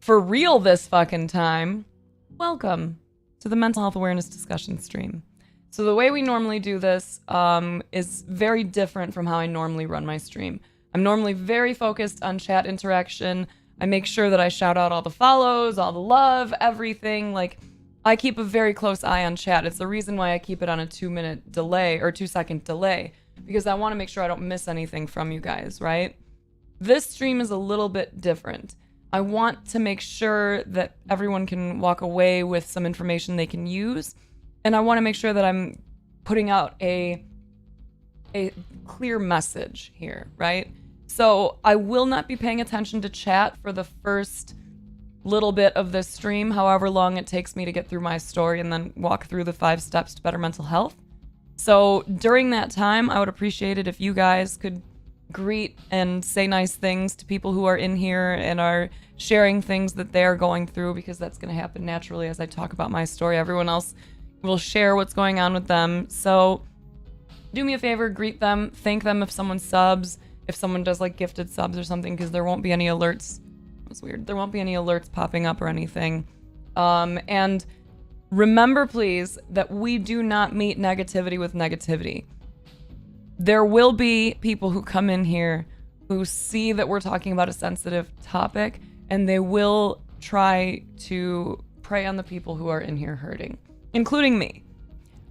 for real this fucking time, welcome to the mental health awareness discussion stream. So the way we normally do this is very different from how I normally run my stream. I'm normally very focused on chat interaction. I make sure that I shout out all the follows, all the love, everything. Like, I keep a very close eye on chat. It's the reason why I keep it on a 2-minute delay or 2-second delay, because I want to make sure I don't miss anything from you guys, right? This stream is a little bit different. I want to make sure that everyone can walk away with some information they can use. And I want to make sure that I'm putting out a clear message here, right? So I will not be paying attention to chat for the first little bit of this stream, however long it takes me to get through my story and then walk through the 5 steps to better mental health. So during that time, I would appreciate it if you guys could greet and say nice things to people who are in here and are sharing things that they're going through, because that's going to happen naturally as I talk about my story. Everyone else will share what's going on with them. So do me a favor, greet them, thank them if someone subs, if someone does like gifted subs or something, because there won't be any alerts. That's weird. There won't be any alerts popping up or anything. And remember, please, that we do not meet negativity with negativity. There will be people who come in here who see that we're talking about a sensitive topic, and they will try to prey on the people who are in here hurting, including me.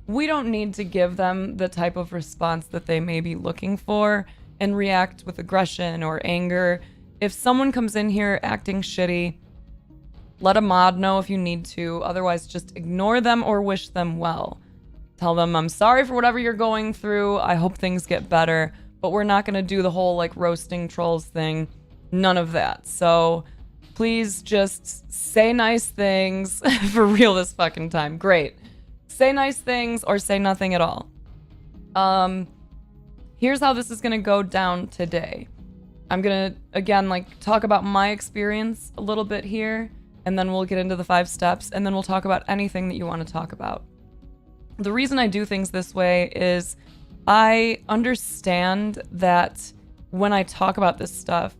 We don't need to give them the type of response that they may be looking for and react with aggression or anger. If someone comes in here acting shitty, let a mod know if you need to. Otherwise, just ignore them or wish them well. Tell them, I'm sorry for whatever you're going through. I hope things get better. But we're not going to do the whole like roasting trolls thing. None of that. So please just say nice things for real this fucking time. Great. Say nice things or say nothing at all. Here's how this is going to go down today. I'm going to, again, like talk about my experience a little bit here, and then we'll get into the 5 steps, and then we'll talk about anything that you want to talk about. The reason I do things this way is I understand that when I talk about this stuff,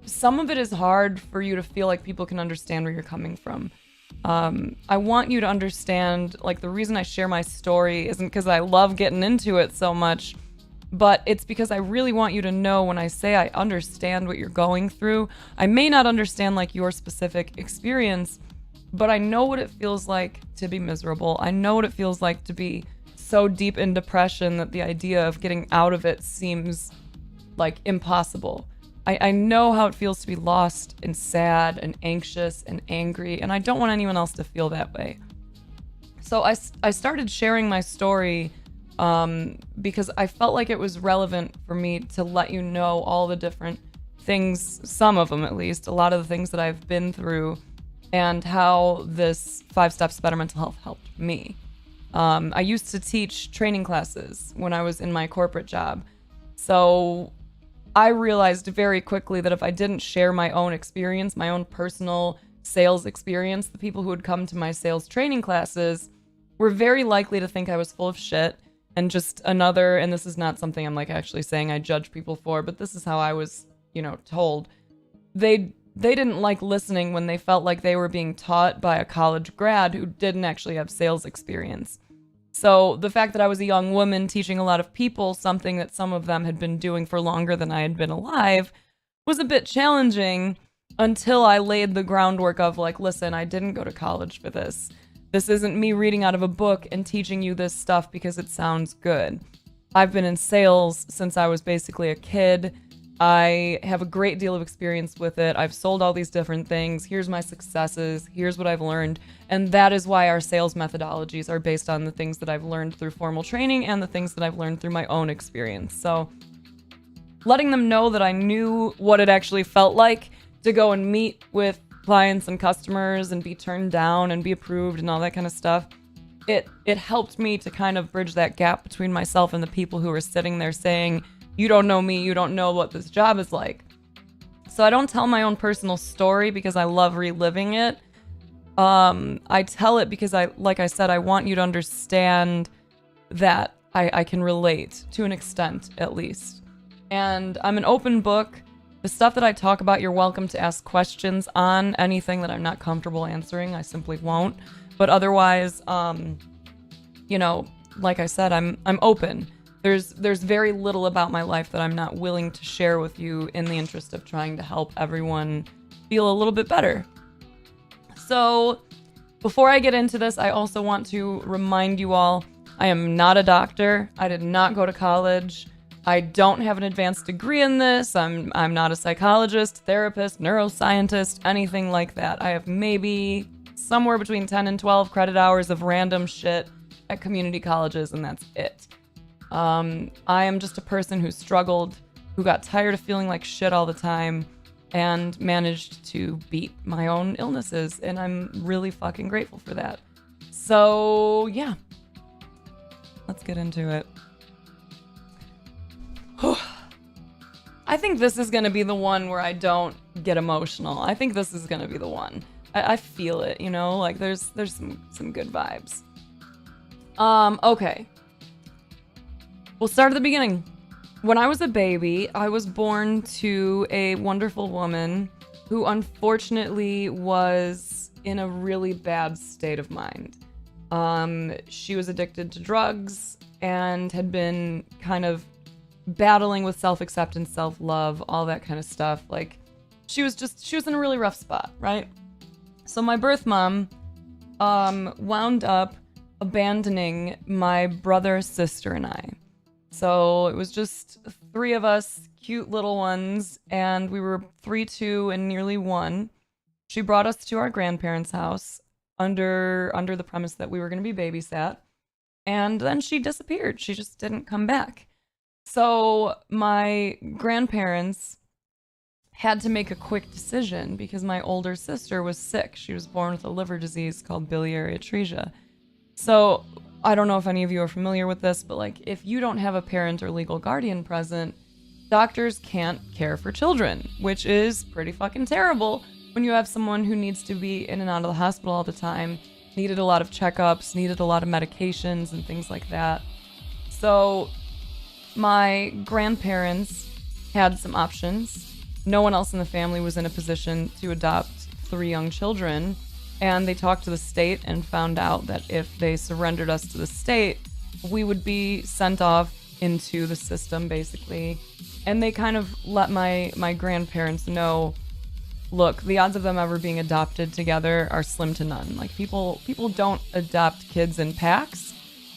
some of it is hard for you to feel like people can understand where you're coming from. I want you to understand, like, the reason I share my story isn't because I love getting into it so much, but it's because I really want you to know when I say I understand what you're going through. I may not understand, like, your specific experience, but I know what it feels like to be miserable. I know what it feels like to be so deep in depression that the idea of getting out of it seems, like, impossible. I know how it feels to be lost and sad and anxious and angry, and I don't want anyone else to feel that way. So I started sharing my story because I felt like it was relevant for me to let you know all the different things, some of them at least, a lot of the things that I've been through, and how this 5 steps to better mental health helped me. I used to teach training classes when I was in my corporate job. So I realized very quickly that if I didn't share my own experience, my own personal sales experience, the people who would come to my sales training classes were very likely to think I was full of shit and just another, and this is not something I'm like actually saying I judge people for, but this is how I was, told. They didn't like listening when they felt like they were being taught by a college grad who didn't actually have sales experience. So the fact that I was a young woman teaching a lot of people something that some of them had been doing for longer than I had been alive was a bit challenging until I laid the groundwork of like, listen, I didn't go to college for this. This isn't me reading out of a book and teaching you this stuff because it sounds good. I've been in sales since I was basically a kid. I have a great deal of experience with it. I've sold all these different things. Here's my successes. Here's what I've learned. And that is why our sales methodologies are based on the things that I've learned through formal training and the things that I've learned through my own experience. So letting them know that I knew what it actually felt like to go and meet with clients and customers and be turned down and be approved and all that kind of stuff, it helped me to kind of bridge that gap between myself and the people who were sitting there saying, you don't know me, you don't know what this job is like. So I don't tell my own personal story because I love reliving it. I tell it because like I said, I want you to understand that I can relate to an extent, at least. And I'm an open book. The stuff that I talk about, you're welcome to ask questions on. Anything that I'm not comfortable answering, I simply won't. But otherwise, you know, like I said, I'm open. There's very little about my life that I'm not willing to share with you in the interest of trying to help everyone feel a little bit better. So, before I get into this, I also want to remind you all, I am not a doctor. I did not go to college. I don't have an advanced degree in this. I'm not a psychologist, therapist, neuroscientist, anything like that. I have maybe somewhere between 10 and 12 credit hours of random shit at community colleges, and that's it. I am just a person who struggled, who got tired of feeling like shit all the time, and managed to beat my own illnesses, and I'm really fucking grateful for that. So, yeah. Let's get into it. I think this is gonna be the one where I don't get emotional. I think this is gonna be the one. I feel it, you know? Like, there's some good vibes. Okay. We'll start at the beginning. When I was a baby, I was born to a wonderful woman who unfortunately was in a really bad state of mind. She was addicted to drugs and had been kind of battling with self-acceptance, self-love, all that kind of stuff. Like, she was in a really rough spot, right? So my birth mom wound up abandoning my brother, sister, and I. So it was just 3 of us, cute little ones, and we were 3, 2, and nearly 1. She brought us to our grandparents' house under the premise that we were going to be babysat, and then she disappeared. She just didn't come back. So my grandparents had to make a quick decision because my older sister was sick. She was born with a liver disease called biliary atresia. So I don't know if any of you are familiar with this, but like, if you don't have a parent or legal guardian present, doctors can't care for children, which is pretty fucking terrible when you have someone who needs to be in and out of the hospital all the time, needed a lot of checkups, needed a lot of medications and things like that. So my grandparents had some options. No one else in the family was in a position to adopt 3 young children, and they talked to the state and found out that if they surrendered us to the state, we would be sent off into the system, basically. And they kind of let my grandparents know, look, the odds of them ever being adopted together are slim to none. Like, people don't adopt kids in packs,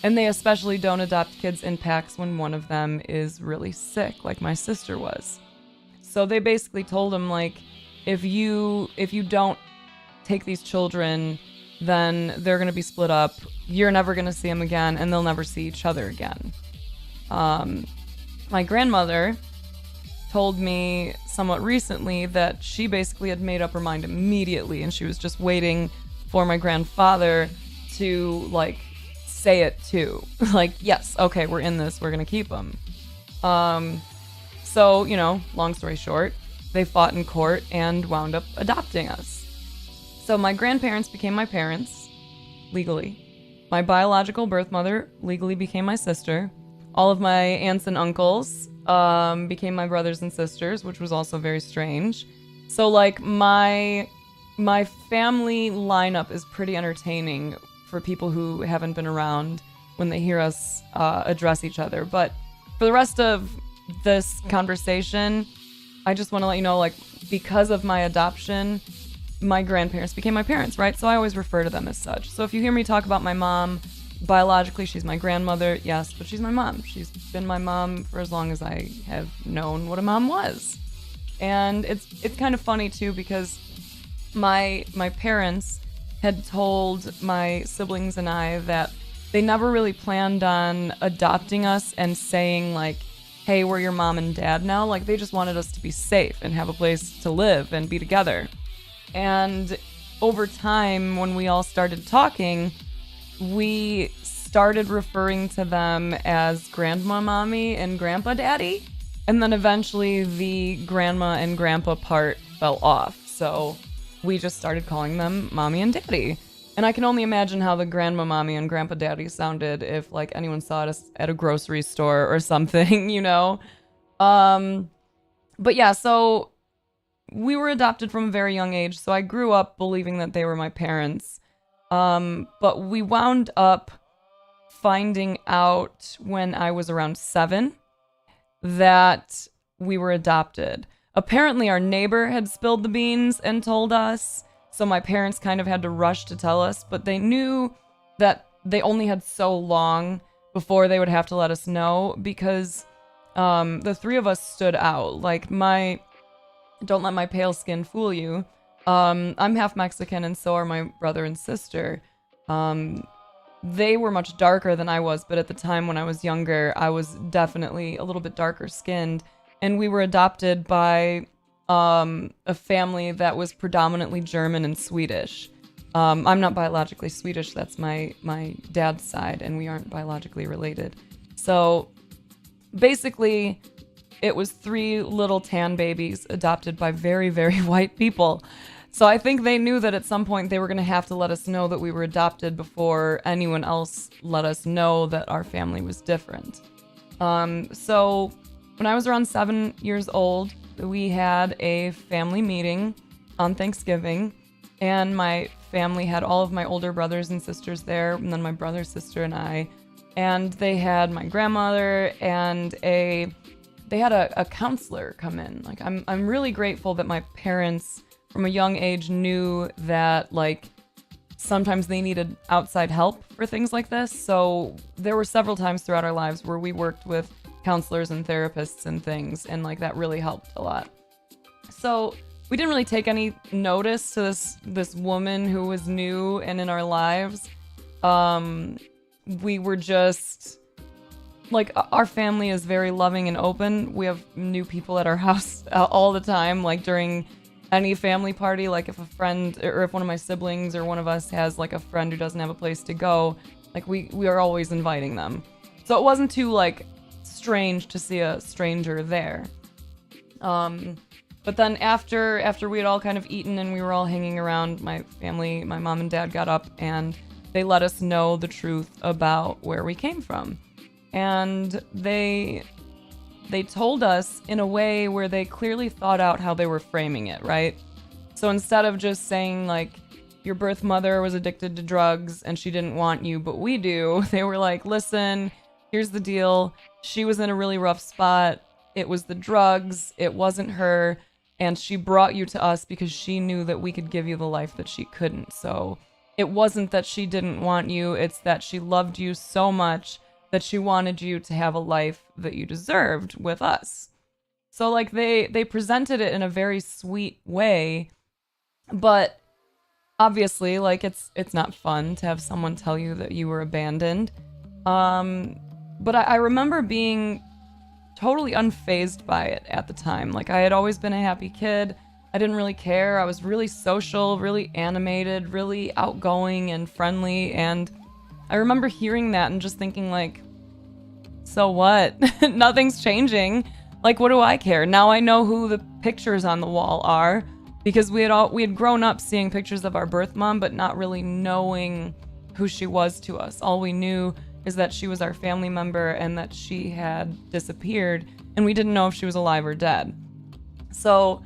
and they especially don't adopt kids in packs when one of them is really sick, like my sister was. So they basically told him, like, if you don't take these children, then they're going to be split up. You're never going to see them again, and they'll never see each other again. My grandmother told me somewhat recently that she basically had made up her mind immediately, and she was just waiting for my grandfather to, like, say it too. Like, yes, okay, we're in this, we're gonna keep them. So, you know, long story short, they fought in court and wound up adopting us. So my grandparents became my parents, legally. My biological birth mother legally became my sister. All of my aunts and uncles became my brothers and sisters, which was also very strange. So, like, my family lineup is pretty entertaining for people who haven't been around when they hear us address each other. But for the rest of this conversation, I just want to let you know, like, because of my adoption, my grandparents became my parents, right? So I always refer to them as such. So if you hear me talk about my mom, biologically she's my grandmother, yes, but she's my mom. She's been my mom for as long as I have known what a mom was. And it's kind of funny too, because my parents had told my siblings and I that they never really planned on adopting us and saying, like, hey, we're your mom and dad now. Like, they just wanted us to be safe and have a place to live and be together. And over time, when we all started talking, we started referring to them as Grandma Mommy and Grandpa Daddy. And then eventually the grandma and grandpa part fell off. So we just started calling them Mommy and Daddy. And I can only imagine how the Grandma Mommy and Grandpa Daddy sounded if, like, anyone saw us at a grocery store or something, you know? But yeah, so we were adopted from a very young age, so I grew up believing that they were my parents. But we wound up finding out when I was around 7 that we were adopted. Apparently, our neighbor had spilled the beans and told us, so my parents kind of had to rush to tell us, but they knew that they only had so long before they would have to let us know, because the three of us stood out. Like, don't let my pale skin fool you. I'm half Mexican, and so are my brother and sister. They were much darker than I was, but at the time when I was younger, I was definitely a little bit darker skinned. And we were adopted by a family that was predominantly German and Swedish. I'm not biologically Swedish, that's my dad's side, and we aren't biologically related. So basically, it was 3 little tan babies adopted by very, very white people. So I think they knew that at some point they were going to have to let us know that we were adopted before anyone else let us know that our family was different. So when I was around 7 years old, we had a family meeting on Thanksgiving, and my family had all of my older brothers and sisters there, and then my brother, sister, and I. And they had my grandmother, and they had a counselor come in. Like, I'm really grateful that my parents from a young age knew that, like, sometimes they needed outside help for things like this. So there were several times throughout our lives where we worked with counselors and therapists and things, and like that really helped a lot. So we didn't really take any notice to this woman who was new and in our lives. We were just like, our family is very loving and open. We have new people at our house all the time, like during any family party. Like, if a friend or if one of my siblings or one of us has like a friend who doesn't have a place to go, like we are always inviting them. So it wasn't too like strange to see a stranger there. But then after we had all kind of eaten and we were all hanging around, my family, my mom and dad got up and they let us know the truth about where we came from. And they told us in a way where they clearly thought out how they were framing it, right? So instead of just saying, like, your birth mother was addicted to drugs and she didn't want you, but we do, they were like, listen, here's the deal. She was in a really rough spot. It was the drugs. It wasn't her. And she brought you to us because she knew that we could give you the life that she couldn't. So it wasn't that she didn't want you. It's that she loved you so much that she wanted you to have a life that you deserved with us. So like they presented it in a very sweet way, but obviously like it's not fun to have someone tell you that you were abandoned. But I remember being totally unfazed by it at the time. Like, I had always been a happy kid. I didn't really care. I was really social, really animated, really outgoing and friendly, and I remember hearing that and just thinking, like, so what? Nothing's changing. Like, what do I care? Now I know who the pictures on the wall are, because we had grown up seeing pictures of our birth mom, but not really knowing who she was to us. All we knew is that she was our family member and that she had disappeared, and we didn't know if she was alive or dead. So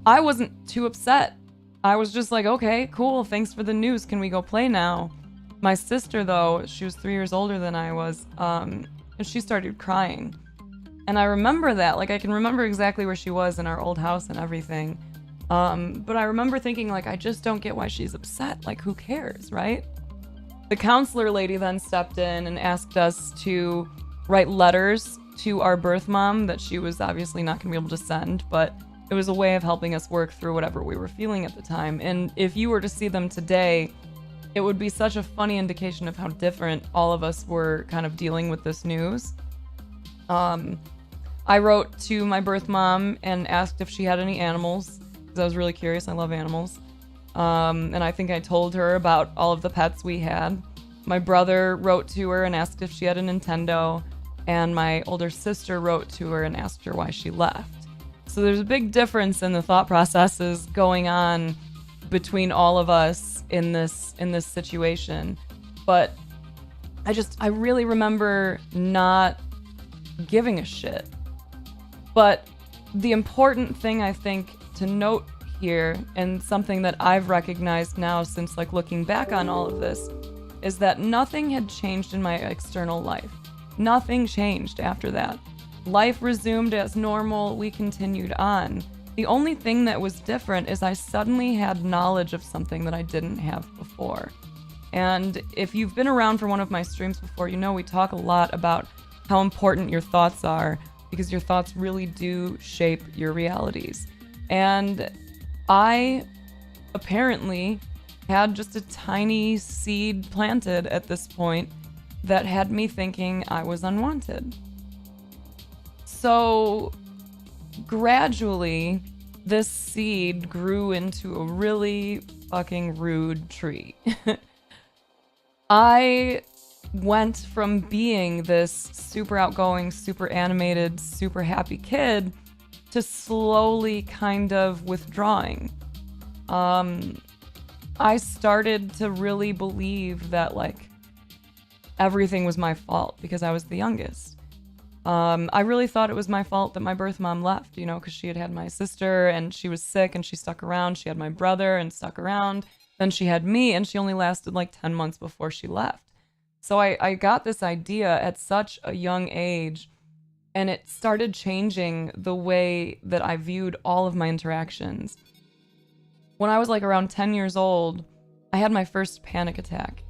I wasn't too upset. I was just like, okay, cool, thanks for the news. Can we go play now? My sister, though, she was 3 years older than I was, and she started crying. And I remember that. Like, I can remember exactly where she was in our old house and everything. But I remember thinking, like, I just don't get why she's upset. Like, who cares, right? The counselor lady then stepped in and asked us to write letters to our birth mom that she was obviously not going to be able to send, but it was a way of helping us work through whatever we were feeling at the time. And if you were to see them today, it would be such a funny indication of how different all of us were kind of dealing with this news. I wrote to my birth mom and asked if she had any animals, because I was really curious. I love animals. And I think I told her about all of the pets we had. My brother wrote to her and asked if she had a Nintendo, and my older sister wrote to her and asked her why she left. So there's a big difference in the thought processes going on between all of us in this situation. But I really remember not giving a shit. But the important thing, I think, to note here, and something that I've recognized now since like looking back on all of this, is that nothing had changed in my external life. Nothing changed after that. Life resumed as normal. We continued on. The only thing that was different is I suddenly had knowledge of something that I didn't have before. And if you've been around for one of my streams before, you know we talk a lot about how important your thoughts are, because your thoughts really do shape your realities. And I apparently had just a tiny seed planted at this point that had me thinking I was unwanted. So gradually, this seed grew into a really fucking rude tree. I went from being this super outgoing, super animated, super happy kid to slowly kind of withdrawing. I started to really believe that like everything was my fault because I was the youngest. I really thought it was my fault that my birth mom left, you know, because she had my sister and she was sick and she stuck around. She had my brother and stuck around. Then she had me and she only lasted like 10 months before she left. So I got this idea at such a young age, and it started changing the way that I viewed all of my interactions. When I was like around 10 years old, I had my first panic attack.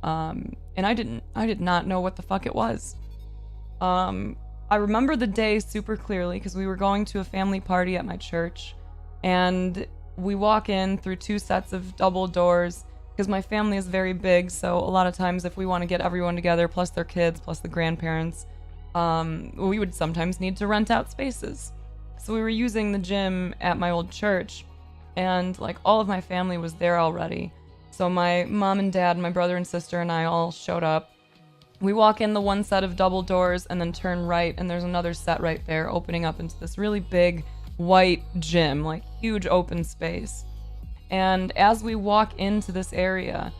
And I did not know what the fuck it was. I remember the day super clearly because we were going to a family party at my church, and we walk in through 2 sets of double doors because my family is very big. So a lot of times if we want to get everyone together, plus their kids, plus the grandparents, we would sometimes need to rent out spaces. So we were using the gym at my old church, and like all of my family was there already. So my mom and dad, my brother and sister and I all showed up. We walk in the one set of double doors and then turn right, and there's another set right there opening up into this really big white gym, like huge open space. And as we walk into this area,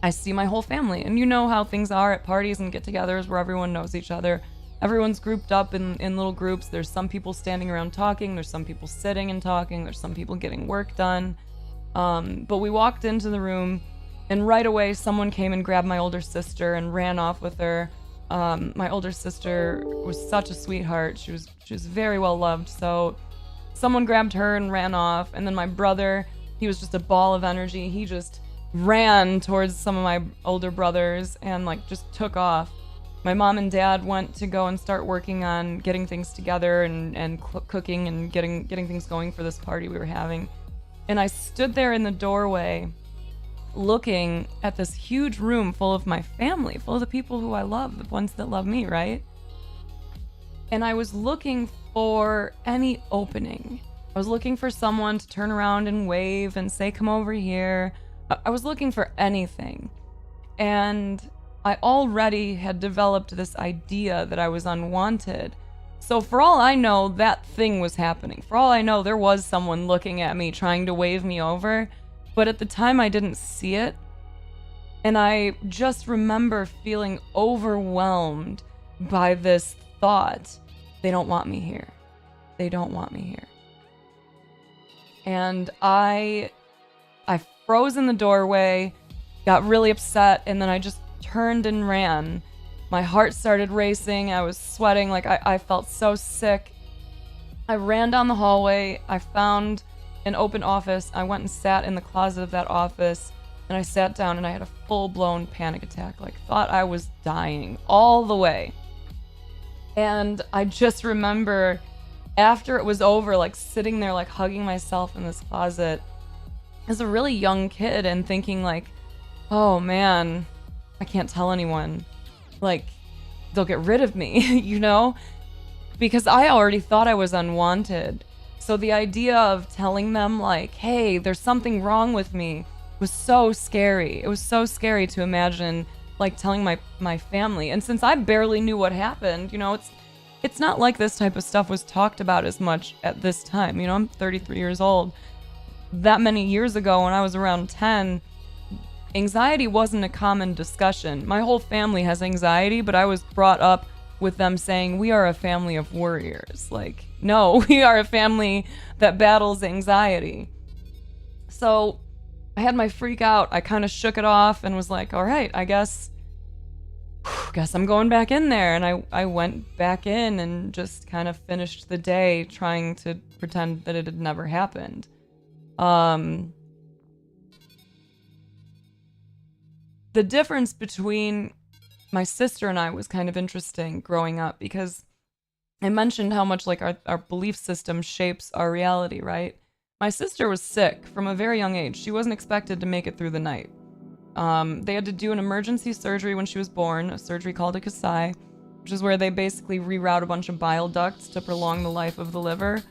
I see my whole family. And you know how things are at parties and get-togethers where everyone knows each other. Everyone's grouped up in little groups. There's some people standing around talking. There's some people sitting and talking. There's some people getting work done. But we walked into the room, and right away someone came and grabbed my older sister and ran off with her. My older sister was such a sweetheart. She was very well loved. So someone grabbed her and ran off. And then my brother, he was just a ball of energy. He just ran towards some of my older brothers and like just took off. My mom and dad went to go and start working on getting things together and cooking and getting things going for this party we were having. And I stood there in the doorway looking at this huge room full of my family, full of the people who I love, the ones that love me, right? And I was looking for any opening. I was looking for someone to turn around and wave and say, come over here. I was looking for anything. And I already had developed this idea that I was unwanted. So for all I know, that thing was happening. For all I know, there was someone looking at me trying to wave me over. But at the time, I didn't see it. And I just remember feeling overwhelmed by this thought. They don't want me here. They don't want me here. And I froze in the doorway, got really upset, and then I just turned and ran. My heart started racing. I was sweating. Like I felt so sick. I ran down the hallway. I found an open office. I went and sat in the closet of that office, and I sat down and I had a full-blown panic attack. Like thought I was dying all the way. And I just remember after it was over, like sitting there, like hugging myself in this closet as a really young kid and thinking like, oh man, I can't tell anyone. Like, they'll get rid of me, you know? Because I already thought I was unwanted. So the idea of telling them like, hey, there's something wrong with me was so scary. It was so scary to imagine like telling my family. And since I barely knew what happened, you know, it's not like this type of stuff was talked about as much at this time. You know, I'm 33 years old. That many years ago when I was around 10, anxiety wasn't a common discussion. My whole family has anxiety, but I was brought up with them saying, we are a family of warriors. Like, no, we are a family that battles anxiety. So I had my freak out. I kind of shook it off and was like, all right, I guess I'm going back in there. And I went back in and just kind of finished the day trying to pretend that it had never happened. The difference between my sister and I was kind of interesting growing up, because I mentioned how much like our belief system shapes our reality, right? My sister was sick from a very young age. She wasn't expected to make it through the night. They had to do an emergency surgery when she was born, a surgery called a Kasai, which is where they basically reroute a bunch of bile ducts to prolong the life of the liver.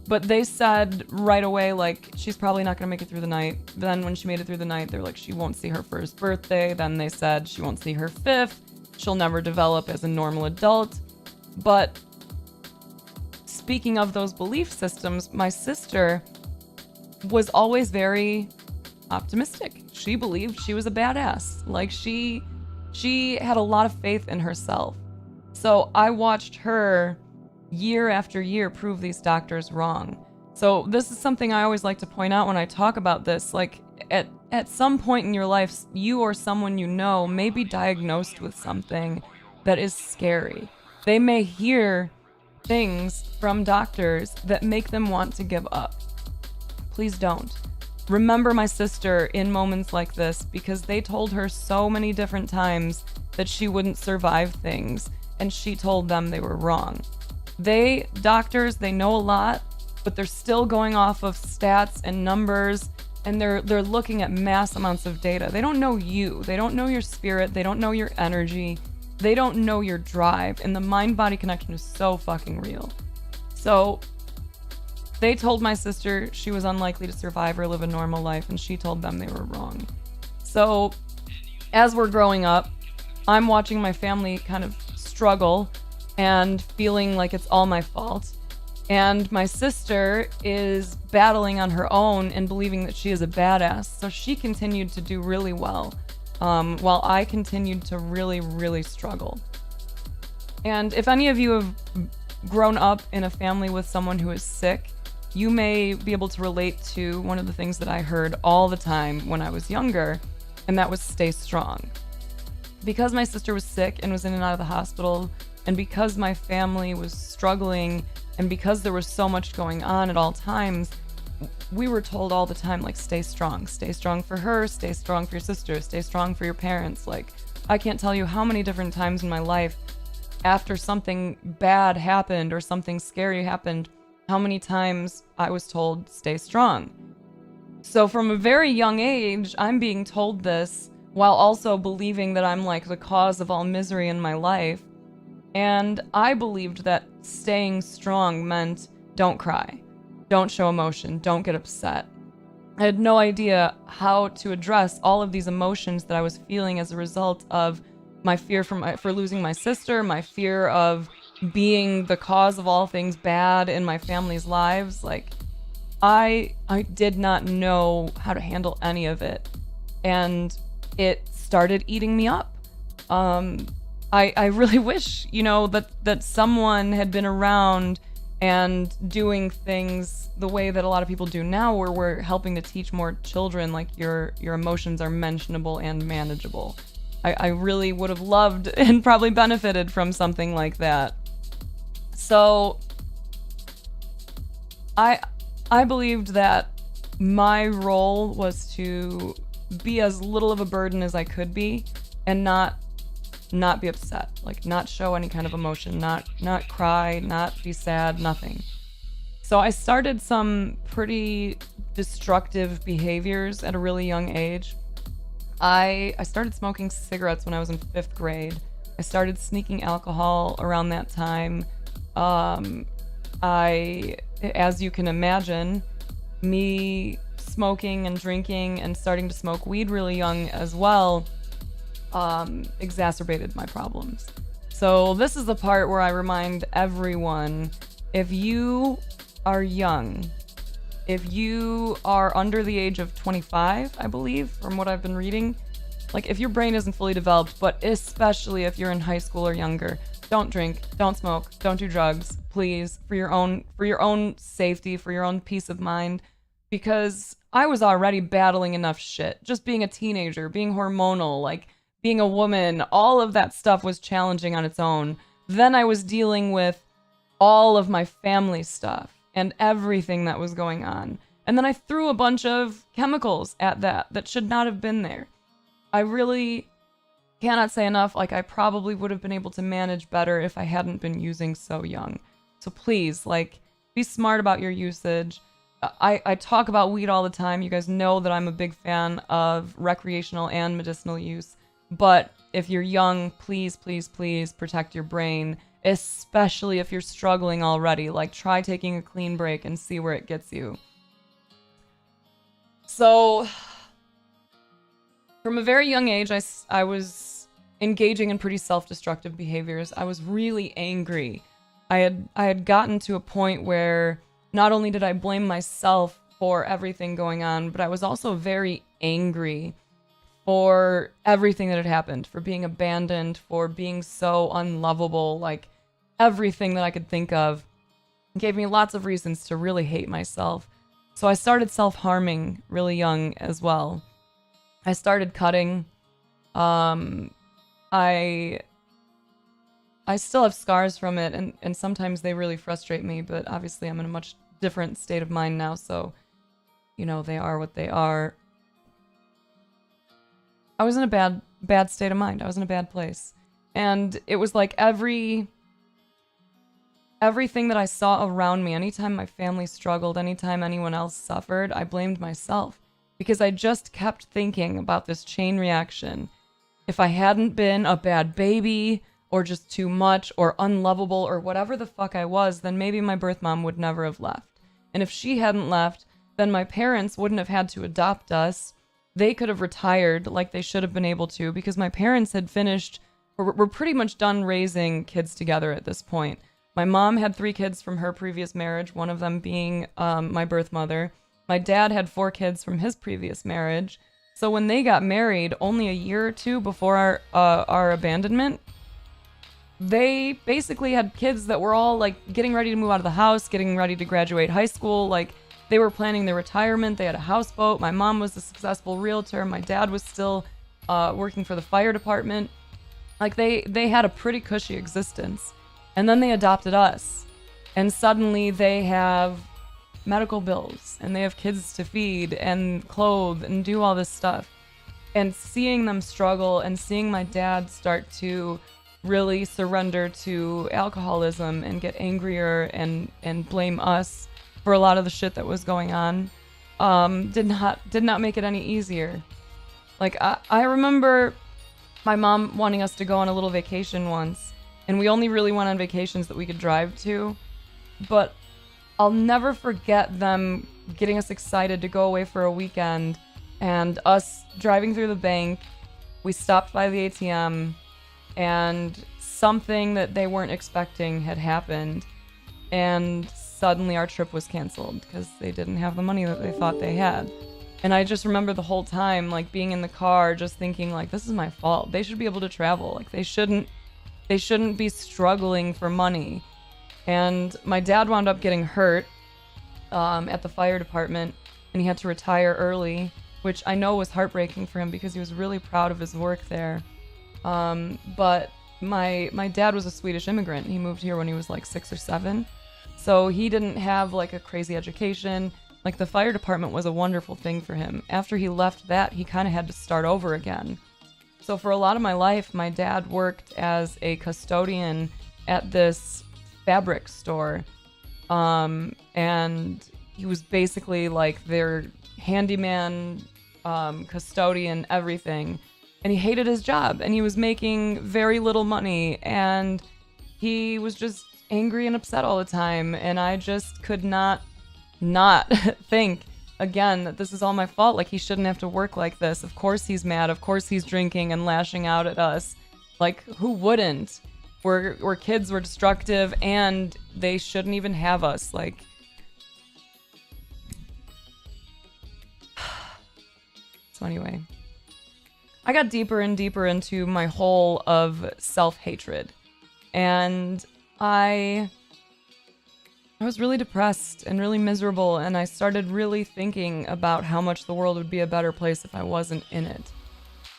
But they said right away, like, she's probably not going to make it through the night. Then when she made it through the night, they're like, she won't see her first birthday. Then they said she won't see her fifth. She'll never develop as a normal adult. But speaking of those belief systems, my sister was always very optimistic. She believed she was a badass. Like, she had a lot of faith in herself. So I watched her year after year prove these doctors wrong. So this is something I always like to point out when I talk about this. Like, at some point in your life, you or someone you know may be diagnosed with something that is scary. They may hear things from doctors that make them want to give up. Please don't. Remember my sister in moments like this, because they told her so many different times that she wouldn't survive things, and she told them they were wrong. Doctors, they know a lot, but they're still going off of stats and numbers, and they're looking at mass amounts of data. They don't know you. They don't know your spirit. They don't know your energy. They don't know your drive, and the mind-body connection is so fucking real. So they told my sister she was unlikely to survive or live a normal life, and she told them they were wrong. So as we're growing up, I'm watching my family kind of struggle and feeling like it's all my fault. And my sister is battling on her own and believing that she is a badass. So she continued to do really well, while I continued to really, really struggle. And if any of you have grown up in a family with someone who is sick, you may be able to relate to one of the things that I heard all the time when I was younger, and that was stay strong. Because my sister was sick and was in and out of the hospital, and because my family was struggling, and because there was so much going on at all times, we were told all the time, like, stay strong. Stay strong for her, stay strong for your sister, stay strong for your parents. Like, I can't tell you how many different times in my life, after something bad happened or something scary happened, how many times I was told, stay strong. So from a very young age, I'm being told this while also believing that I'm like the cause of all misery in my life. And I believed that staying strong meant don't cry, don't show emotion, don't get upset. I had no idea how to address all of these emotions that I was feeling as a result of my fear for losing my sister, my fear of being the cause of all things bad in my family's lives. Like, I did not know how to handle any of it, and it started eating me up. I really wish, that someone had been around and doing things the way that a lot of people do now, where we're helping to teach more children, like, your emotions are mentionable and manageable. I really would have loved and probably benefited from something like that. So I believed that my role was to be as little of a burden as I could be, and not be upset, like, not show any kind of emotion, not cry, not be sad, nothing. So I started some pretty destructive behaviors at a really young age. I started smoking cigarettes when I was in 5th grade. I started sneaking alcohol around that time. As you can imagine, me smoking and drinking and starting to smoke weed really young as well exacerbated my problems. So this is the part where I remind everyone, if you are young, if you are under the age of 25, I believe, from what I've been reading, like, if your brain isn't fully developed, but especially if you're in high school or younger, don't drink, don't smoke, don't do drugs, please, for your own safety, for your own peace of mind, because I was already battling enough shit. Just being a teenager, being hormonal, like being a woman, all of that stuff was challenging on its own. Then I was dealing with all of my family stuff and everything that was going on. And then I threw a bunch of chemicals at that should not have been there. I really cannot say enough, like I probably would have been able to manage better if I hadn't been using so young. So please, like, be smart about your usage. I talk about weed all the time. You guys know that I'm a big fan of recreational and medicinal use. But if you're young, please, please, please protect your brain, especially if you're struggling already. Like, try taking a clean break and see where it gets you. So, from a very young age, I was engaging in pretty self-destructive behaviors. I was really angry. I had gotten to a point where not only did I blame myself for everything going on, but I was also very angry for everything that had happened, for being abandoned, for being so unlovable, like everything that I could think of. It gave me lots of reasons to really hate myself. So I started self-harming really young as well. I started cutting. I still have scars from it, and sometimes they really frustrate me, but obviously I'm in a much different state of mind now, so, you know, they are what they are. I was in a bad state of mind. I was in a bad place. And it was like everything that I saw around me, anytime my family struggled, anytime anyone else suffered, I blamed myself. Because I just kept thinking about this chain reaction. If I hadn't been a bad baby, or just too much, or unlovable, or whatever the fuck I was, then maybe my birth mom would never have left. And if she hadn't left, then my parents wouldn't have had to adopt us. They could have retired like they should have been able to, because my parents had finished, we're pretty much done raising kids together at this point. My mom had 3 kids from her previous marriage, one of them being my birth mother. My dad had 4 kids from his previous marriage. So when they got married, only a year or 2 before our abandonment, they basically had kids that were all like getting ready to move out of the house, getting ready to graduate high school. Like, they were planning their retirement. They had a houseboat. My mom was a successful realtor. My dad was still working for the fire department. Like, they had a pretty cushy existence. And then they adopted us. And suddenly they have medical bills, and they have kids to feed and clothe and do all this stuff. And seeing them struggle, and seeing my dad start to really surrender to alcoholism and get angrier and blame us for a lot of the shit that was going on, did not make it any easier. Like, I remember my mom wanting us to go on a little vacation once, and we only really went on vacations that we could drive to, but I'll never forget them getting us excited to go away for a weekend, and us driving through the bank. We stopped by the ATM, and something that they weren't expecting had happened, and suddenly our trip was canceled because they didn't have the money that they thought they had. And I just remember the whole time, like, being in the car just thinking, like, this is my fault. They should be able to travel. Like, they shouldn't be struggling for money. And my dad wound up getting hurt at the fire department, and he had to retire early, which I know was heartbreaking for him because he was really proud of his work there. But my dad was a Swedish immigrant. He moved here when he was like 6 or 7. So he didn't have like a crazy education. Like, the fire department was a wonderful thing for him. After he left that, he kind of had to start over again. So for a lot of my life, my dad worked as a custodian at this fabric store. And he was basically like their handyman, custodian, everything. And he hated his job, and he was making very little money, and he was just angry and upset all the time. And I just could not think again that this is all my fault. Like, he shouldn't have to work like this. Of course he's mad. Of course he's drinking and lashing out at us. Like, who wouldn't? We're kids, we're destructive, and they shouldn't even have us. Like, so anyway, I got deeper and deeper into my hole of self-hatred. And I was really depressed and really miserable, and I started really thinking about how much the world would be a better place if I wasn't in it.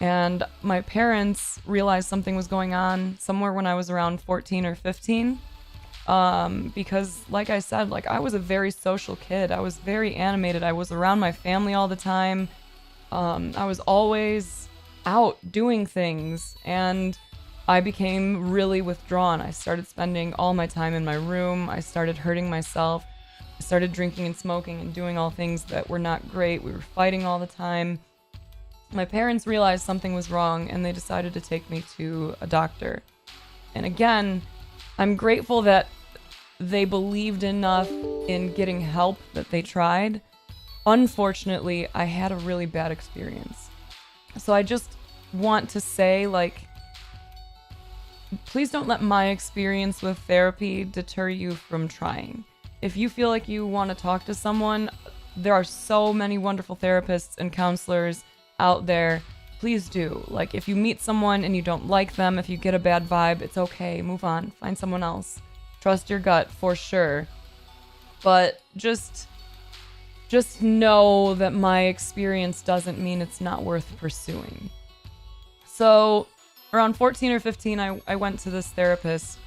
And my parents realized something was going on somewhere when I was around 14 or 15. Because like I said, like I was a very social kid. I was very animated. I was around my family all the time. I was always out doing things, and I became really withdrawn. I started spending all my time in my room. I started hurting myself. I started drinking and smoking and doing all things that were not great. We were fighting all the time. My parents realized something was wrong, and they decided to take me to a doctor. And again, I'm grateful that they believed enough in getting help that they tried. Unfortunately, I had a really bad experience. So I just want to say, like, please don't let my experience with therapy deter you from trying. If you feel like you want to talk to someone, there are so many wonderful therapists and counselors out there. Please do. Like, if you meet someone and you don't like them, if you get a bad vibe, it's okay. Move on. Find someone else. Trust your gut for sure. But just know that my experience doesn't mean it's not worth pursuing. So around 14 or 15, I went to this therapist.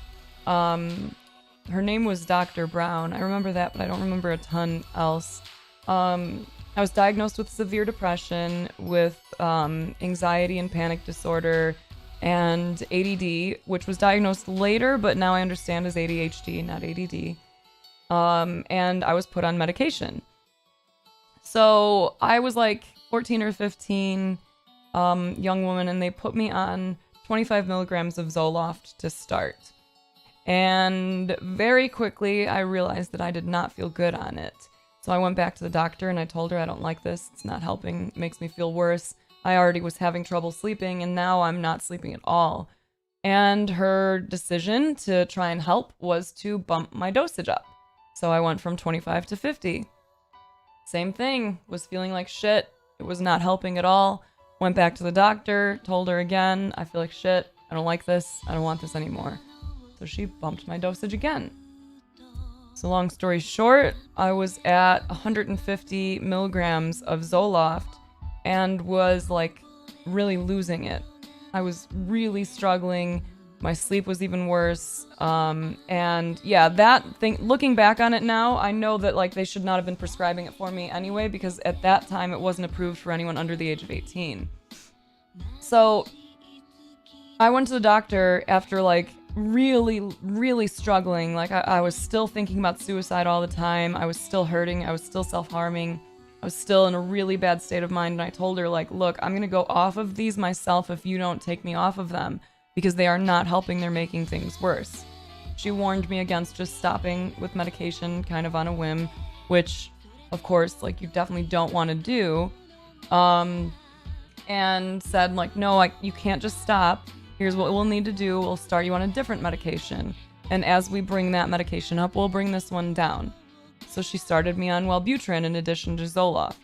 Her name was Dr. Brown. I remember that, but I don't remember a ton else. I was diagnosed with severe depression, with anxiety and panic disorder, and ADD, which was diagnosed later, but now I understand as ADHD, not ADD. And I was put on medication. So I was like 14 or 15, young woman, and they put me on 25 milligrams of Zoloft to start. And very quickly, I realized that I did not feel good on it. So I went back to the doctor and I told her, I don't like this. It's not helping. It makes me feel worse. I already was having trouble sleeping, and now I'm not sleeping at all. And her decision to try and help was to bump my dosage up. So I went from 25 to 50. Same thing. Was feeling like shit. It was not helping at all. Went back to the doctor, told her again, I feel like shit. I don't like this. I don't want this anymore. So she bumped my dosage again. So long story short, I was at 150 milligrams of Zoloft and was like really losing it. I was really struggling. My sleep was even worse. And yeah, that thing, looking back on it now, I know that like they should not have been prescribing it for me anyway, because at that time it wasn't approved for anyone under the age of 18. So I went to the doctor after like really struggling. Like I was still thinking about suicide all the time. I was still hurting. I was still self-harming. I was still in a really bad state of mind. And I told her, like, look, I'm going to go off of these myself if you don't take me off of them, because they are not helping. They're making things worse. She warned me against just stopping with medication kind of on a whim, which of course, like, you definitely don't want to do. And said, like, no, you can't just stop. Here's what we'll need to do. We'll start you on a different medication. And as we bring that medication up, we'll bring this one down. So she started me on Wellbutrin in addition to Zoloft.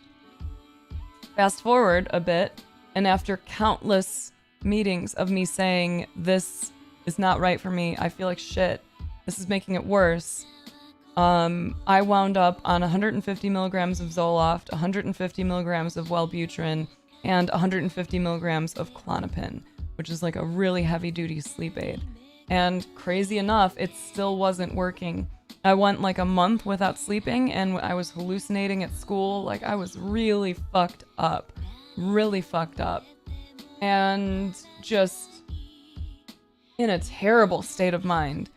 Fast forward a bit, and after countless meetings of me saying, this is not right for me, I feel like shit, this is making it worse, I wound up on 150 milligrams of Zoloft, 150 milligrams of Wellbutrin, and 150 milligrams of Klonopin, which is like a really heavy-duty sleep aid. And crazy enough, it still wasn't working. I went like a month without sleeping, and I was hallucinating at school. Like, I was really fucked up. And just in a terrible state of mind.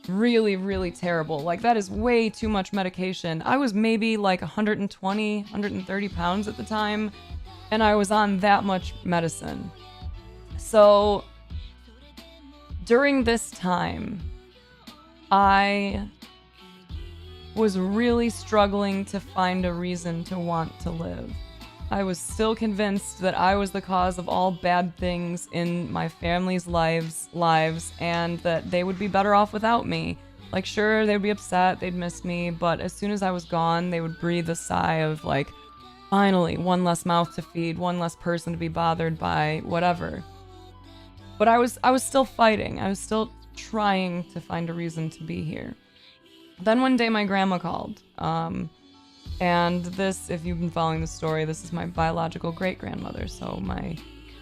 Really terrible. Like, that is way too much medication. I was maybe like 120, 130 pounds at the time, and I was on that much medicine. So during this time, I was really struggling to find a reason to want to live. I was still convinced that I was the cause of all bad things in my family's lives, and that they would be better off without me. Like, sure, they'd be upset, they'd miss me, but as soon as I was gone, they would breathe a sigh of, like, finally, one less mouth to feed, one less person to be bothered by, whatever. But I was still fighting. I was still trying to find a reason to be here. Then one day my grandma called. And this, if you've been following the story, this is my biological great-grandmother, so my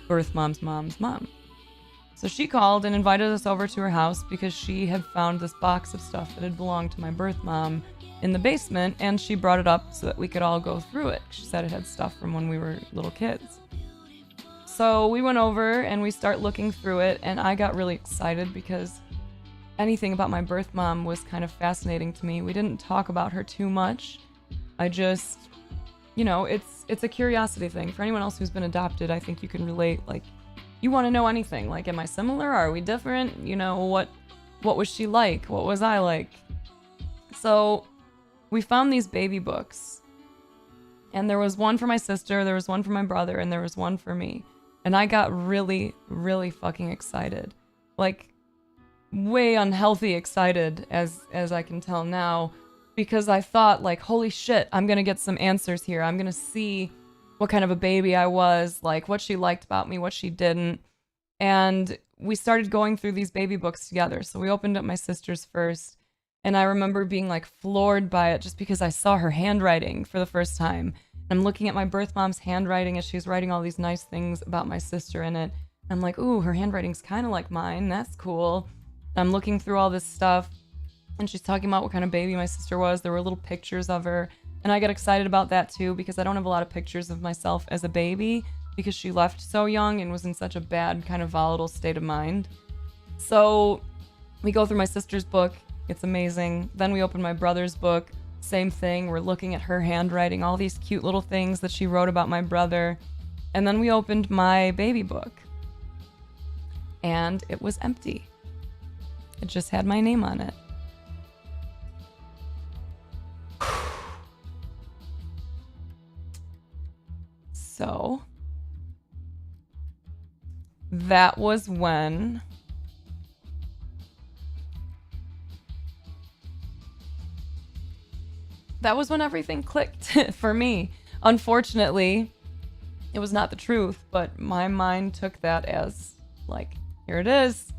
birth mom's mom's mom. So she called and invited us over to her house because she had found this box of stuff that had belonged to my birth mom in the basement, and she brought it up so that we could all go through it. She said it had stuff from when we were little kids. So we went over and we start looking through it, and I got really excited because anything about my birth mom was kind of fascinating to me. We didn't talk about her too much. I just, you know, it's a curiosity thing. For anyone else who's been adopted, I think you can relate. Like, you want to know anything. Like, am I similar? Are we different? You know, what was she like? What was I like? So we found these baby books. And there was one for my sister, there was one for my brother, and there was one for me. And I got really, really fucking excited. Like, way unhealthy excited, as I can tell now. Because I thought, like, holy shit, I'm gonna get some answers here. I'm gonna see what kind of a baby I was, like, what she liked about me, what she didn't. And we started going through these baby books together. So we opened up my sister's first, and I remember being, like, floored by it just because I saw her handwriting for the first time. And I'm looking at my birth mom's handwriting as she was writing all these nice things about my sister in it. And I'm like, ooh, her handwriting's kind of like mine. That's cool. And I'm looking through all this stuff. And she's talking about what kind of baby my sister was. There were little pictures of her. And I got excited about that too, because I don't have a lot of pictures of myself as a baby, because she left so young and was in such a bad, kind of volatile state of mind. So we go through my sister's book. It's amazing. Then we open my brother's book. Same thing. We're looking at her handwriting, all these cute little things that she wrote about my brother. And then we opened my baby book. And it was empty. It just had my name on it. So that was when everything clicked for me. Unfortunately, it was not the truth, but my mind took that as, like, here it is.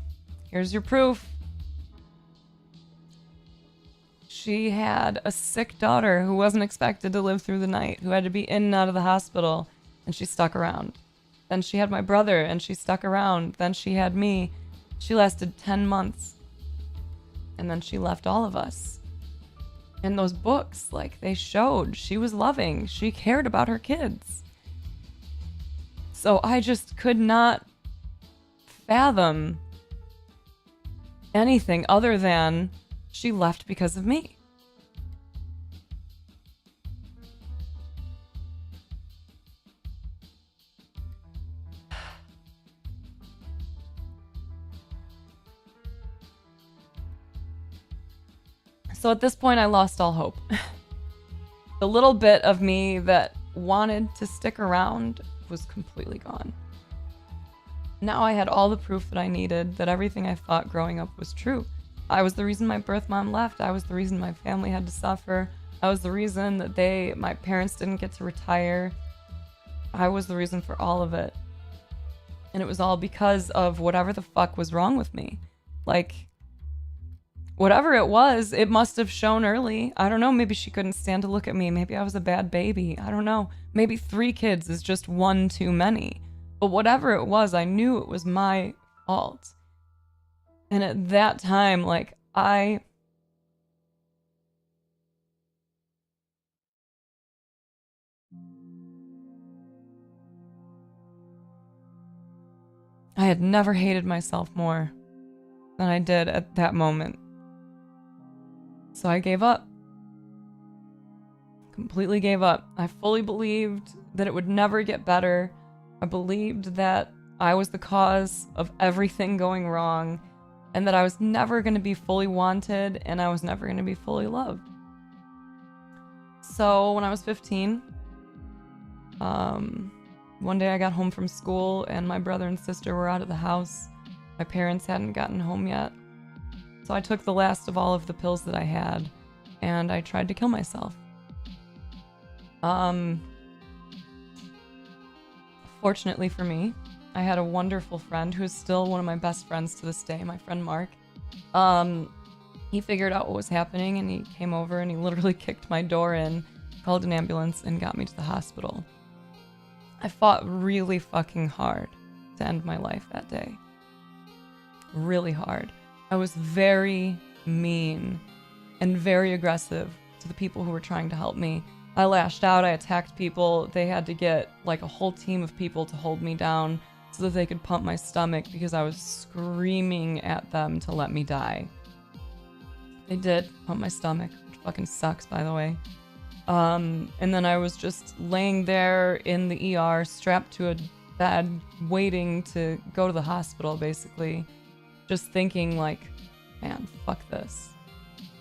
Here's your proof. She had a sick daughter who wasn't expected to live through the night, who had to be in and out of the hospital, and she stuck around. Then she had my brother, and she stuck around. Then she had me. She lasted 10 months. And then she left all of us. And those books, like, they showed she was loving. She cared about her kids. So I just could not fathom anything other than she left because of me. So at this point, I lost all hope. The little bit of me that wanted to stick around was completely gone. Now I had all the proof that I needed, that everything I thought growing up was true. I was the reason my birth mom left. I was the reason my family had to suffer. I was the reason that my parents didn't get to retire. I was the reason for all of it. And it was all because of whatever the fuck was wrong with me. Like, whatever it was, it must have shown early. I don't know, maybe she couldn't stand to look at me. Maybe I was a bad baby. I don't know. Maybe 3 kids is just one too many. But whatever it was, I knew it was my fault. And at that time, like, I had never hated myself more than I did at that moment. So I gave up. Completely gave up. I fully believed that it would never get better. I believed that I was the cause of everything going wrong, and that I was never going to be fully wanted, and I was never going to be fully loved. So when I was 15, one day I got home from school, and my brother and sister were out of the house. My parents hadn't gotten home yet. So I took the last of all of the pills that I had, and I tried to kill myself. Fortunately for me, I had a wonderful friend who's still one of my best friends to this day, my friend Mark. He figured out what was happening and he came over and he literally kicked my door in, called an ambulance, and got me to the hospital. I fought really fucking hard to end my life that day. Really hard. I was very mean and very aggressive to the people who were trying to help me. I lashed out, I attacked people. They had to get like a whole team of people to hold me down so that they could pump my stomach because I was screaming at them to let me die. They did pump my stomach, which fucking sucks, by the way. And then I was just laying there in the ER, strapped to a bed, waiting to go to the hospital, basically. Just thinking like, man, fuck this.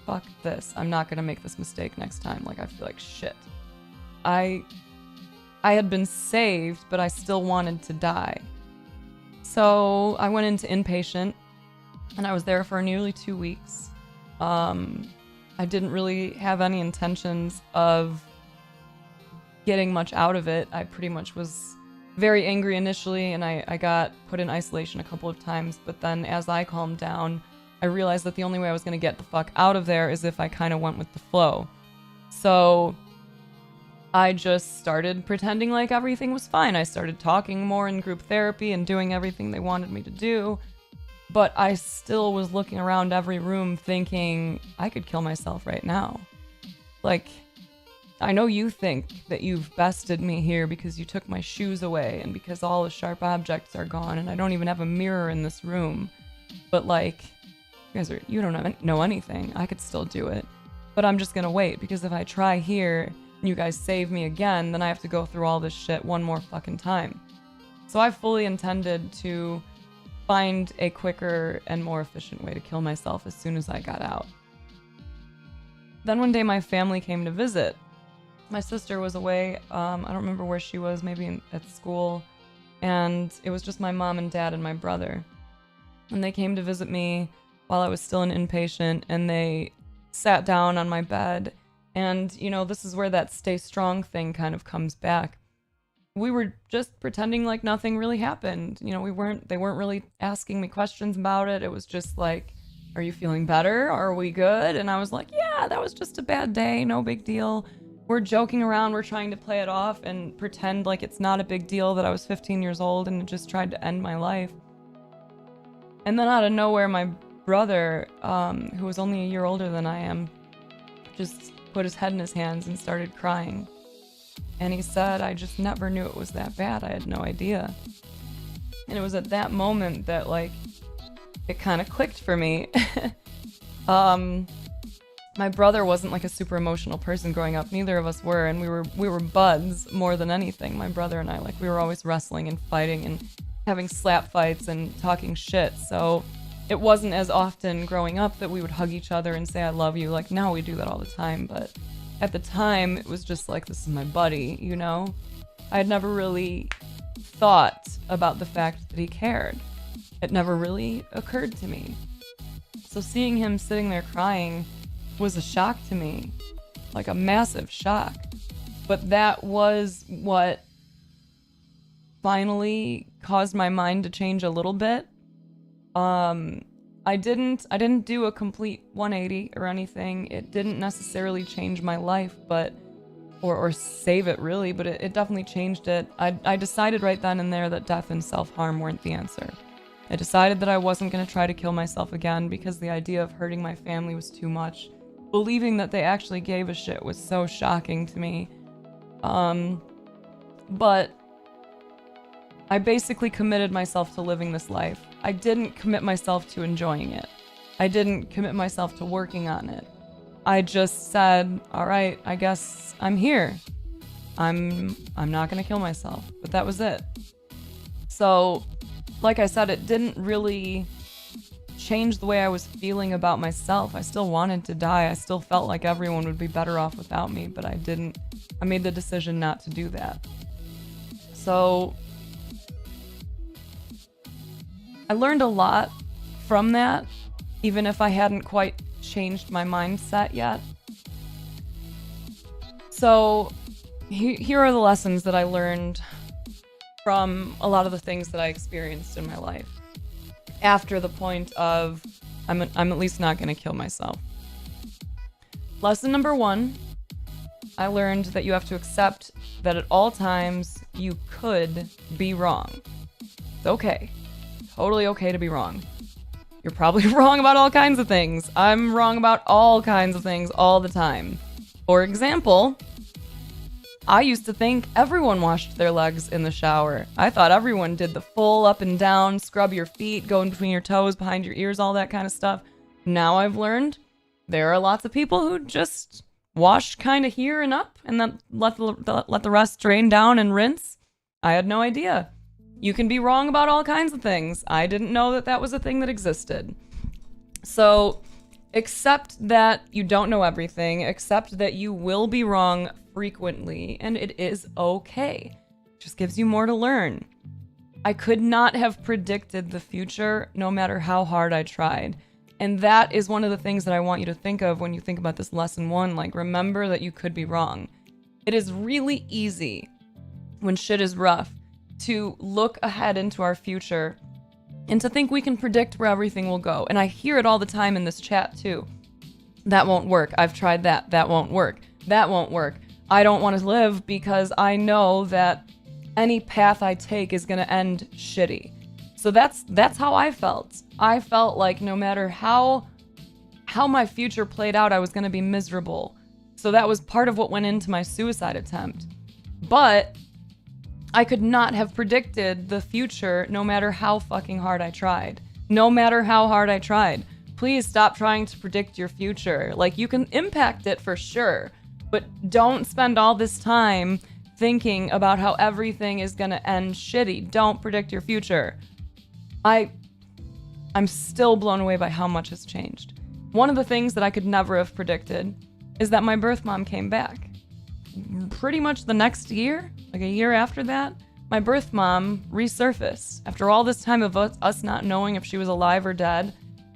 Fuck this. I'm not gonna make this mistake next time. Like, I feel like shit. I had been saved, but I still wanted to die. So I went into inpatient, and I was there for nearly 2 weeks. I didn't really have any intentions of getting much out of it. I pretty much was very angry initially, and I got put in isolation a couple of times, but then as I calmed down, I realized that the only way I was going to get the fuck out of there is if I kind of went with the flow. So I just started pretending like everything was fine. I started talking more in group therapy and doing everything they wanted me to do. But I still was looking around every room thinking, I could kill myself right now. Like, I know you think that you've bested me here because you took my shoes away and because all the sharp objects are gone and I don't even have a mirror in this room. But like, you don't know anything. I could still do it. But I'm just gonna wait because if I try here and you guys save me again, then I have to go through all this shit one more fucking time. So I fully intended to find a quicker and more efficient way to kill myself as soon as I got out. Then one day my family came to visit. My sister was away. I don't remember where she was, maybe at school. And it was just my mom and dad and my brother. And they came to visit me while I was still an inpatient, and they sat down on my bed. And, you know, this is where that stay strong thing kind of comes back. We were just pretending like nothing really happened. You know, they weren't really asking me questions about it. It was just like, are you feeling better? Are we good? And I was like, yeah, that was just a bad day. No big deal. We're joking around. We're trying to play it off and pretend like it's not a big deal that I was 15 years old and just tried to end my life. And then out of nowhere, my brother, who was only a year older than I am, just put his head in his hands and started crying. And he said, I just never knew it was that bad. I had no idea. And it was at that moment that, like, it kind of clicked for me. My brother wasn't like a super emotional person growing up. Neither of us were, and we were buds more than anything. My brother and I, like, we were always wrestling and fighting and having slap fights and talking shit. So it wasn't as often growing up that we would hug each other and say I love you. Like, now we do that all the time, but at the time, it was just like, this is my buddy, you know? I had never really thought about the fact that he cared. It never really occurred to me. So seeing him sitting there crying was a shock to me, like a massive shock. But that was what finally caused my mind to change a little bit. I didn't do a complete 180 or anything. It didn't necessarily change my life, but or save it really, but it definitely changed it. I decided right then and there that death and self-harm weren't the answer. I decided that I wasn't going to try to kill myself again because the idea of hurting my family was too much. Believing that they actually gave a shit was so shocking to me. But I basically committed myself to living this life. I didn't commit myself to enjoying it. I didn't commit myself to working on it. I just said, all right, I guess I'm here. I'm not gonna kill myself. But that was it. So, like I said, it didn't really change the way I was feeling about myself. I still wanted to die. I still felt like everyone would be better off without me, but I didn't. I made the decision not to do that. So I learned a lot from that, even if I hadn't quite changed my mindset yet. So here are the lessons that I learned from a lot of the things that I experienced in my life. after the point of I'm at least not going to kill myself. Lesson number 1, I learned that you have to accept that at all times you could be wrong. It's okay. Totally okay to be wrong. You're probably wrong about all kinds of things. I'm wrong about all kinds of things all the time. For example, I used to think everyone washed their legs in the shower. I thought everyone did the full up and down, scrub your feet, go in between your toes, behind your ears, all that kind of stuff. Now I've learned there are lots of people who just wash kind of here and up and then let the rest drain down and rinse. I had no idea. You can be wrong about all kinds of things. I didn't know that that was a thing that existed. So accept that you don't know everything. Accept that you will be wrong frequently, and it is okay. It just gives you more to learn. I could not have predicted the future no matter how hard I tried. And that is one of the things that I want you to think of when you think about this lesson 1. Like, remember that you could be wrong. It is really easy when shit is rough to look ahead into our future and to think we can predict where everything will go. And I hear it all the time in this chat too. That won't work. I've tried that. That won't work. That won't work. I don't want to live because I know that any path I take is going to end shitty. So that's how I felt. I felt like no matter how my future played out, I was going to be miserable. So that was part of what went into my suicide attempt. But I could not have predicted the future no matter how fucking hard I tried. No matter how hard I tried. Please stop trying to predict your future. Like, you can impact it for sure, but don't spend all this time thinking about how everything is going to end shitty. Don't predict your future. I'm still blown away by how much has changed. One of the things that I could never have predicted is that my birth mom came back. Pretty much the next year, like a year after that, my birth mom resurfaced. After all this time of us not knowing if she was alive or dead,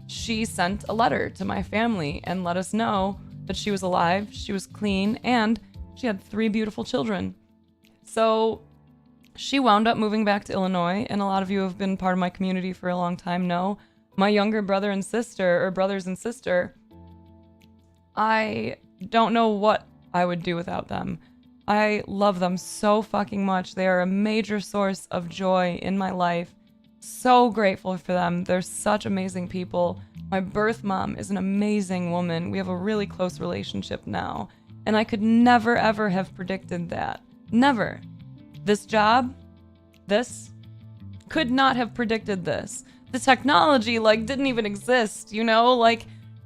she sent a letter to my family and let us know that she was alive, she was clean, and she had 3 beautiful children. So she wound up moving back to Illinois, and a lot of you who have been part of my community for a long time know my younger brother and sister, or brothers and sister, I don't know what I would do without them. I love them so fucking much. They are a major source of joy in my life. So grateful for them. They're such amazing people. My birth mom is an amazing woman. We have a really close relationship now, and I could never ever have predicted that. Never. This job, could not have predicted this. The technology, didn't even exist,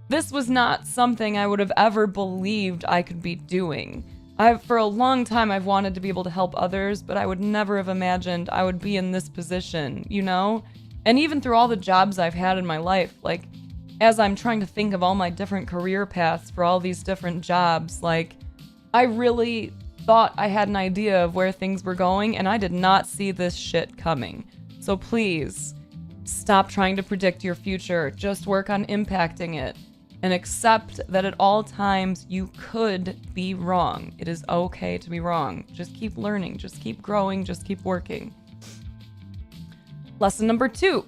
this was not something I would have ever believed I could be doing. For a long time, I've wanted to be able to help others, but I would never have imagined I would be in this position, And even through all the jobs I've had in my life, as I'm trying to think of all my different career paths for all these different jobs, I really thought I had an idea of where things were going, and I did not see this shit coming. So please, stop trying to predict your future. Just work on impacting it. And accept that at all times you could be wrong. It is okay to be wrong. Just keep learning. Just keep growing. Just keep working. Lesson number 2.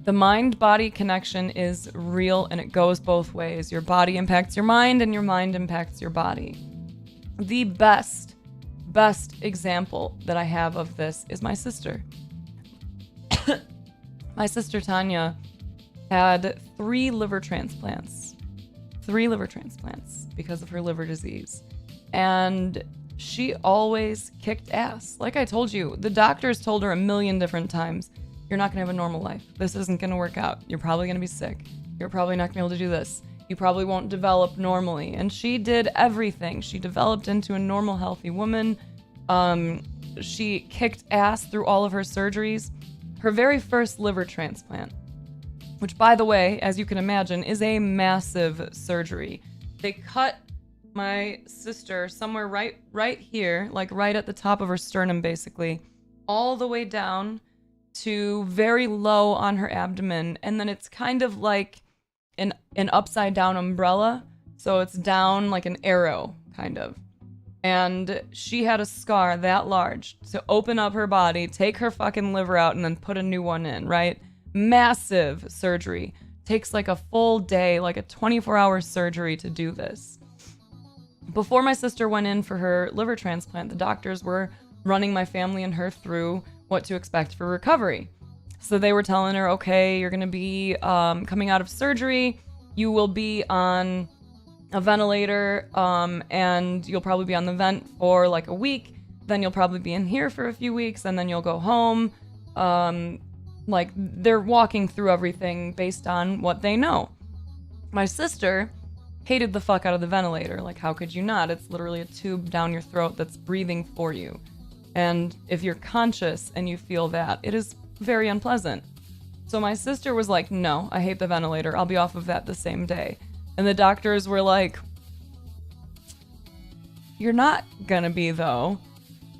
The mind-body connection is real, and it goes both ways. Your body impacts your mind, and your mind impacts your body. The best example that I have of this is my sister. My sister Tanya had 3 liver transplants. 3 liver transplants because of her liver disease. And she always kicked ass. Like I told you, the doctors told her a million different times, you're not going to have a normal life. This isn't going to work out. You're probably going to be sick. You're probably not going to be able to do this. You probably won't develop normally. And she did everything. She developed into a normal, healthy woman. She kicked ass through all of her surgeries. Her very first liver transplant, which, by the way, as you can imagine, is a massive surgery. They cut my sister somewhere right here, right at the top of her sternum, basically, all the way down to very low on her abdomen. And then it's kind of like an upside down umbrella. So it's down like an arrow, kind of. And she had a scar that large to open up her body, take her fucking liver out, and then put a new one in, right? massive surgery. Takes like a full day, like a 24-hour surgery to do this. Before my sister went in for her liver transplant, the doctors were running my family and her through what to expect for recovery. So they were telling her, okay, you're going to be coming out of surgery. You will be on a ventilator, and you'll probably be on the vent for like a week. Then you'll probably be in here for a few weeks, and then you'll go home. Like, they're walking through everything based on what they know. My sister hated the fuck out of the ventilator. Like, how could you not? It's literally a tube down your throat that's breathing for you. And if you're conscious and you feel that, it is very unpleasant. So my sister was like, no, I hate the ventilator. I'll be off of that the same day. And the doctors were like, you're not gonna be, though.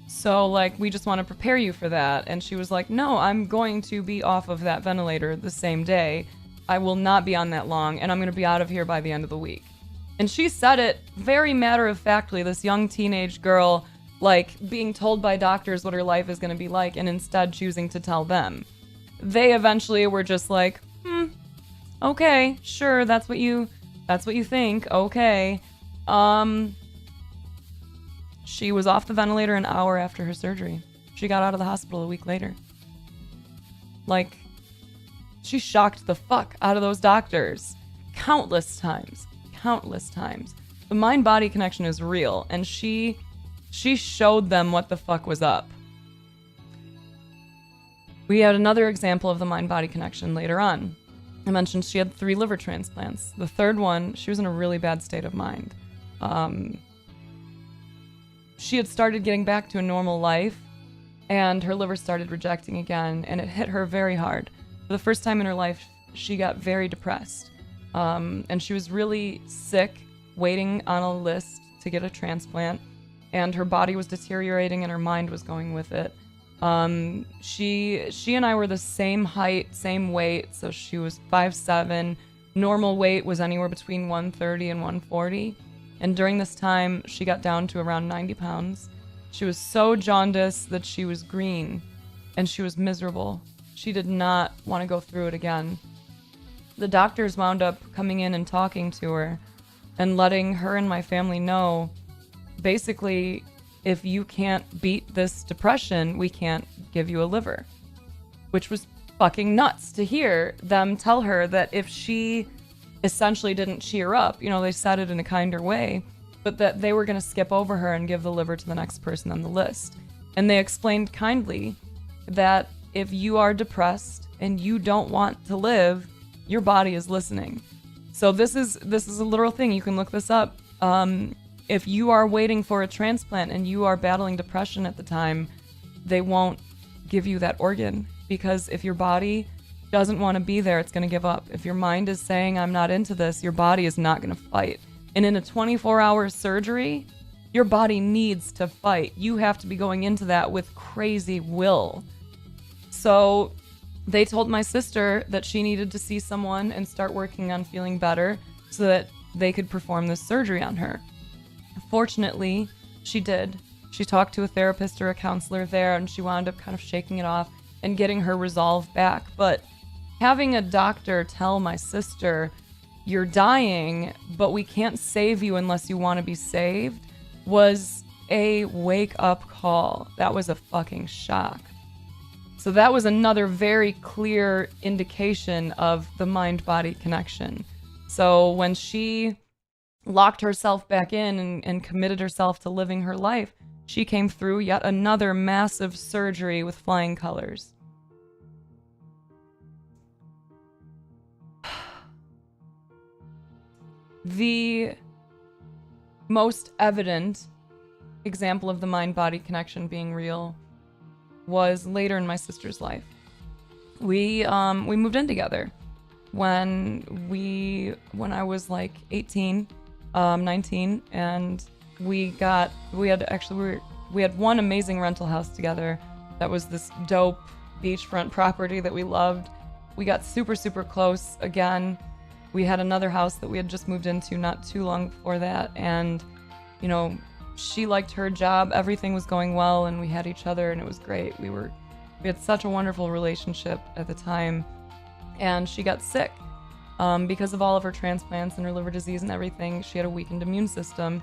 So, like, we just want to prepare you for that. And she was like, no, I'm going to be off of that ventilator the same day. I will not be on that long, and I'm going to be out of here by the end of the week. And she said it very matter-of-factly, this young teenage girl, like, being told by doctors what her life is going to be like, and instead choosing to tell them. They eventually were just like, okay, sure, that's what you think, okay. She was off the ventilator an hour after her surgery. She got out of the hospital a week later. Like, she shocked the fuck out of those doctors. Countless times. The mind-body connection is real, and she showed them what the fuck was up. We had another example of the mind-body connection later on. I mentioned she had 3 liver transplants. The third one, she was in a really bad state of mind. She had started getting back to a normal life, and her liver started rejecting again, and it hit her very hard. For the first time in her life, she got very depressed. And she was really sick, waiting on a list to get a transplant, and her body was deteriorating and her mind was going with it. She and I were the same height, same weight, so she was 5'7". Normal weight was anywhere between 130 and 140. And during this time, she got down to around 90 pounds. She was so jaundiced that she was green, and she was miserable. She did not want to go through it again. The doctors wound up coming in and talking to her and letting her and my family know, basically, if you can't beat this depression, we can't give you a liver. Which was fucking nuts to hear them tell her that if she essentially didn't cheer up, you know, they said it in a kinder way, but that they were going to skip over her and give the liver to the next person on the list. And they explained kindly that if you are depressed and you don't want to live, your body is listening. So this is a literal thing. You can look this up. If you are waiting for a transplant and you are battling depression at the time, they won't give you that organ, because if your body doesn't want to be there, it's going to give up. If your mind is saying, I'm not into this, your body is not going to fight. And in a 24-hour surgery, your body needs to fight. You have to be going into that with crazy will. So they told my sister that she needed to see someone and start working on feeling better so that they could perform this surgery on her. Fortunately, she did. She talked to a therapist or a counselor there, and she wound up kind of shaking it off and getting her resolve back. But having a doctor tell my sister, you're dying, but we can't save you unless you want to be saved, was a wake-up call. That was a fucking shock. So that was another very clear indication of the mind-body connection. So when she locked herself back in and committed herself to living her life, she came through yet another massive surgery with flying colors. The most evident example of the mind-body connection being real was later in my sister's life. We moved in together when I was like 18, 19, and we had one amazing rental house together that was this dope beachfront property that we loved. We got super, super close again. We had another house that we had just moved into not too long before that, and you know, she liked her job, everything was going well, and we had each other, and it was great. We had such a wonderful relationship at the time, and she got sick. Because of all of her transplants and her liver disease and everything, she had a weakened immune system,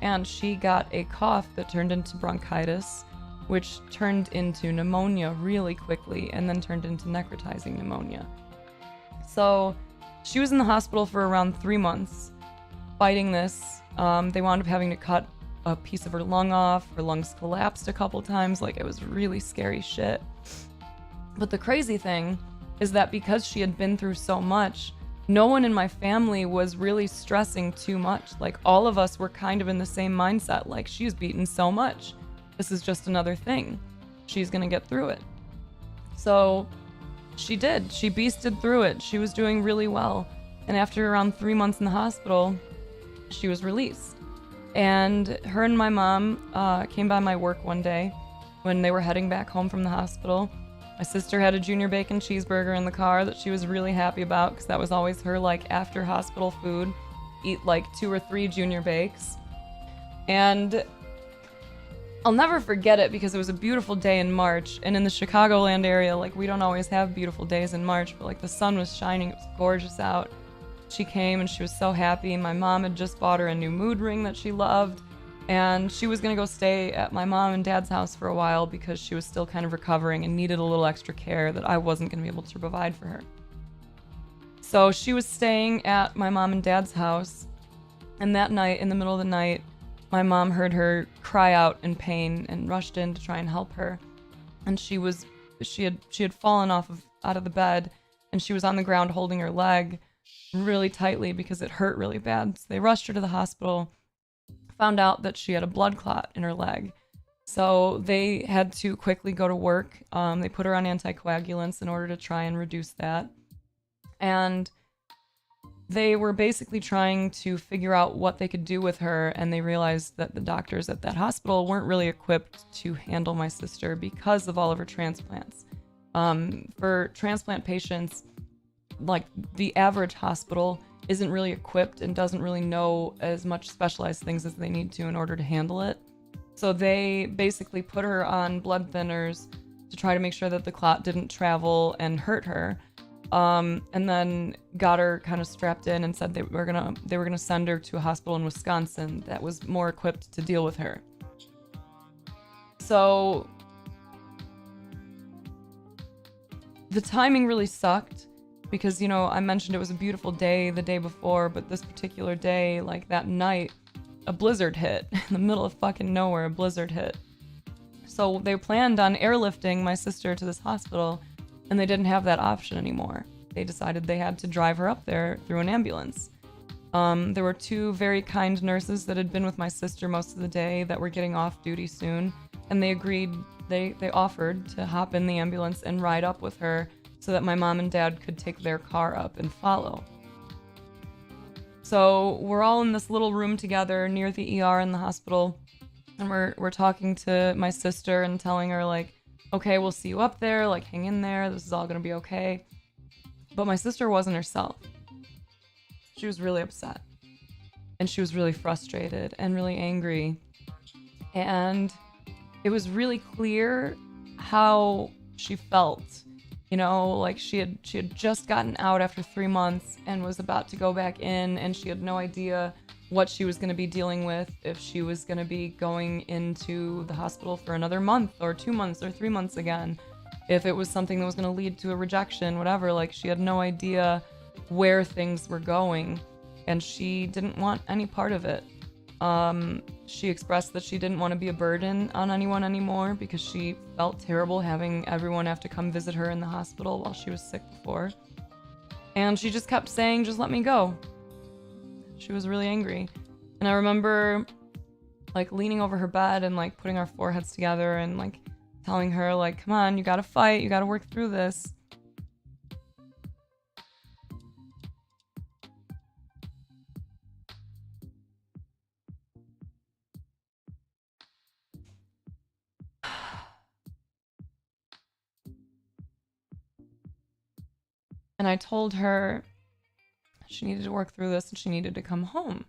and she got a cough that turned into bronchitis, which turned into pneumonia really quickly, and then turned into necrotizing pneumonia. So she was in the hospital for around 3 months fighting this. They wound up having to cut a piece of her lung off. Her lungs collapsed a couple times. Like, it was really scary shit. But the crazy thing is that because she had been through so much, no one in my family was really stressing too much. Like, all of us were kind of in the same mindset. Like, she's beaten so much. This is just another thing. She's gonna get through it. So she did. She beasted through it. She was doing really well. And after around 3 months in the hospital, she was released. And her and my mom came by my work one day when they were heading back home from the hospital. My sister had a junior bacon cheeseburger in the car that she was really happy about, because that was always her, like, after hospital food. Eat like 2 or 3 junior bakes. And I'll never forget it because it was a beautiful day in March, and in the Chicagoland area, like, we don't always have beautiful days in March, but like the sun was shining, it was gorgeous out. She came and she was so happy. My mom had just bought her a new mood ring that she loved, and she was gonna go stay at my mom and dad's house for a while because she was still kind of recovering and needed a little extra care that I wasn't gonna be able to provide for her. So she was staying at my mom and dad's house, and that night, in the middle of the night, my mom heard her cry out in pain and rushed in to try and help her. And she had fallen out of the bed, and she was on the ground holding her leg really tightly because it hurt really bad. So they rushed her to the hospital, found out that she had a blood clot in her leg. So they had to quickly go to work. They put her on anticoagulants in order to try and reduce that. And they were basically trying to figure out what they could do with her, and they realized that the doctors at that hospital weren't really equipped to handle my sister because of all of her transplants. For transplant patients, like, the average hospital isn't really equipped and doesn't really know as much specialized things as they need to in order to handle it. So they basically put her on blood thinners to try to make sure that the clot didn't travel and hurt her. And then got her kind of strapped in and said they were gonna send her to a hospital in Wisconsin that was more equipped to deal with her. So the timing really sucked because, you know, I mentioned it was a beautiful day the day before, but this particular day, like that night, a blizzard hit. In the middle of fucking nowhere, a blizzard hit. So they planned on airlifting my sister to this hospital, and they didn't have that option anymore. They decided they had to drive her up there through an ambulance. There were 2 very kind nurses that had been with my sister most of the day that were getting off duty soon, and they agreed, they offered to hop in the ambulance and ride up with her so that my mom and dad could take their car up and follow. So we're all in this little room together near the ER in the hospital, and we're talking to my sister and telling her, like, okay, we'll see you up there, like, hang in there, this is all gonna be okay. But my sister wasn't herself. She was really upset. And she was really frustrated and really angry. And it was really clear how she felt. You know, like, she had just gotten out after 3 months and was about to go back in, and she had no idea what she was going to be dealing with, if she was going to be going into the hospital for another month or 2 months or 3 months again, if it was something that was going to lead to a rejection, whatever. Like, she had no idea where things were going, and she didn't want any part of it. She expressed that she didn't want to be a burden on anyone anymore because she felt terrible having everyone have to come visit her in the hospital while she was sick before. And she just kept saying, just let me go. She was really angry. And I remember, like, leaning over her bed and, like, putting our foreheads together and, like, telling her, like, come on, you gotta fight, you gotta work through this. And I told her she needed to work through this and she needed to come home.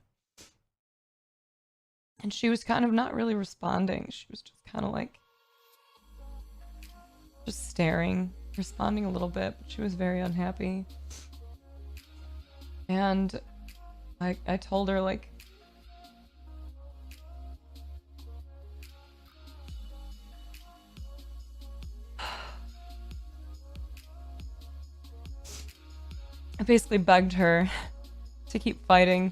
And she was kind of not really responding. She was just kind of like, just staring. responding a little bit, but she was very unhappy. And I told her, like, I basically begged her to keep fighting.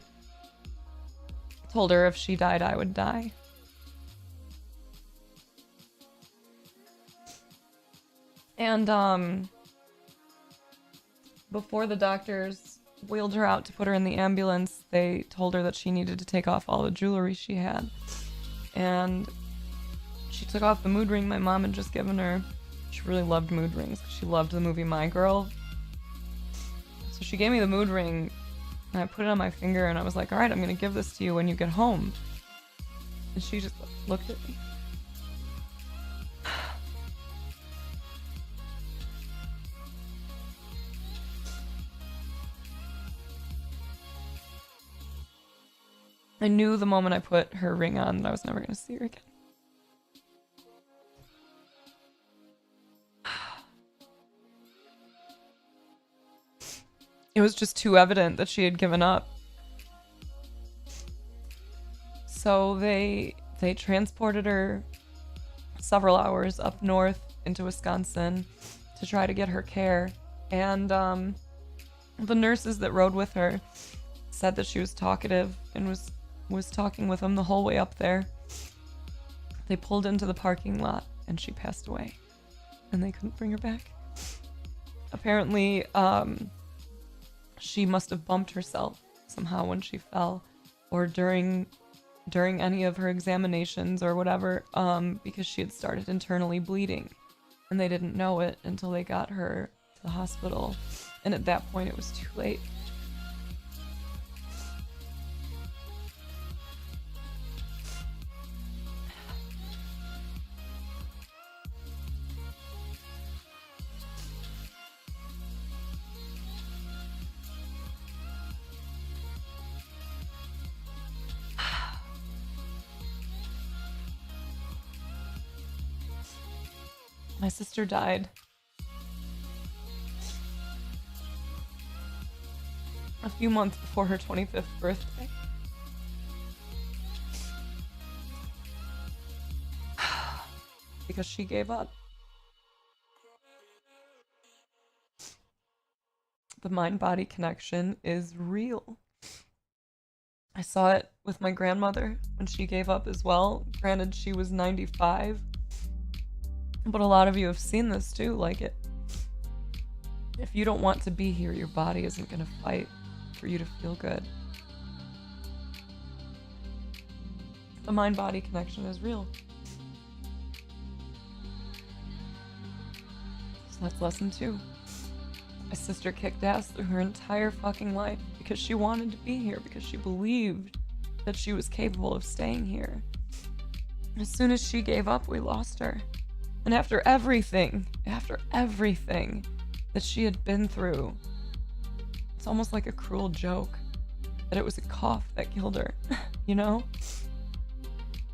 Told her if she died, I would die. And before the doctors wheeled her out to put her in the ambulance, they told her that she needed to take off all the jewelry she had. And she took off the mood ring my mom had just given her. She really loved mood rings. She loved the movie My Girl. So she gave me the mood ring, and I put it on my finger, and I was like, all right, I'm going to give this to you when you get home. And she just looked at me. I knew the moment I put her ring on that I was never going to see her again. It was just too evident that she had given up. So they transported her several hours up north into Wisconsin to try to get her care. And the nurses that rode with her said that she was talkative and was talking with them the whole way up there. They pulled into the parking lot and she passed away. And they couldn't bring her back. Apparently, she must have bumped herself somehow when she fell, or during any of her examinations or whatever, because she had started internally bleeding, and they didn't know it until they got her to the hospital, and at that point it was too late. My sister died a few months before her 25th birthday. Because she gave up. The mind-body connection is real. I saw it with my grandmother when she gave up as well. Granted, she was 95. But a lot of you have seen this too, like it. If you don't want to be here, your body isn't going to fight for you to feel good. The mind-body connection is real. So that's lesson 2. My sister kicked ass through her entire fucking life because she wanted to be here, because she believed that she was capable of staying here. As soon as she gave up, we lost her. And after everything that she had been through, it's almost like a cruel joke that it was a cough that killed her, you know?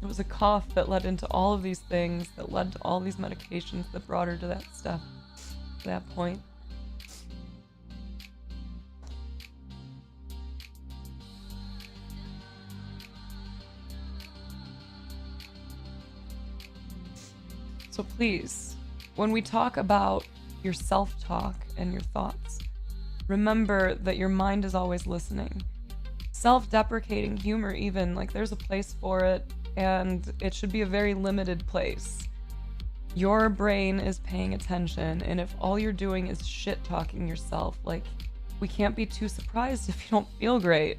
It was a cough that led into all of these things, that led to all these medications that brought her to that stuff, to that point. So please, when we talk about your self-talk and your thoughts, remember that your mind is always listening. Self-deprecating humor even, like there's a place for it, and it should be a very limited place. Your brain is paying attention, and if all you're doing is shit-talking yourself, like, we can't be too surprised if you don't feel great.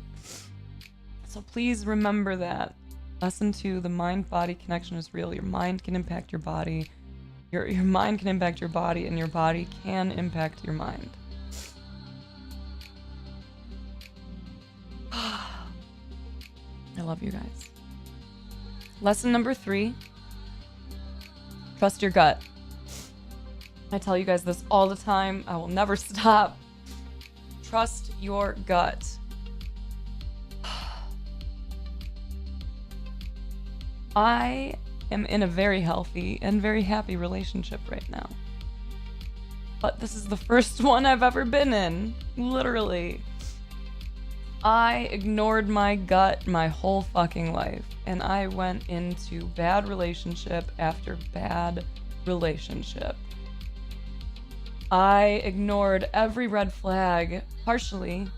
So please remember that. Lesson 2, the mind-body connection is real. Your mind can impact your body. Your mind can impact your body, and your body can impact your mind. I love you guys. Lesson number 3, trust your gut. I tell you guys this all the time. I will never stop. Trust your gut. I am in a very healthy and very happy relationship right now. but this is the first one I've ever been in. Literally. I ignored my gut my whole fucking life, and I went into bad relationship after bad relationship. I ignored every red flag, partially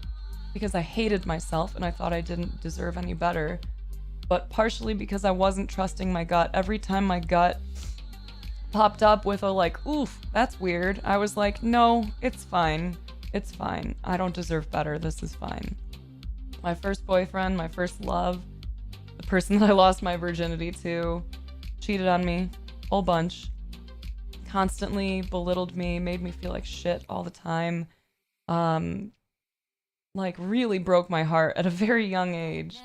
because I hated myself and I thought I didn't deserve any better, but partially because I wasn't trusting my gut. Every time my gut popped up with a like, oof, that's weird, I was like, no, it's fine. It's fine. I don't deserve better. This is fine. My first boyfriend, my first love, the person that I lost my virginity to, cheated on me a whole bunch, constantly belittled me, made me feel like shit all the time, like really broke my heart at a very young age.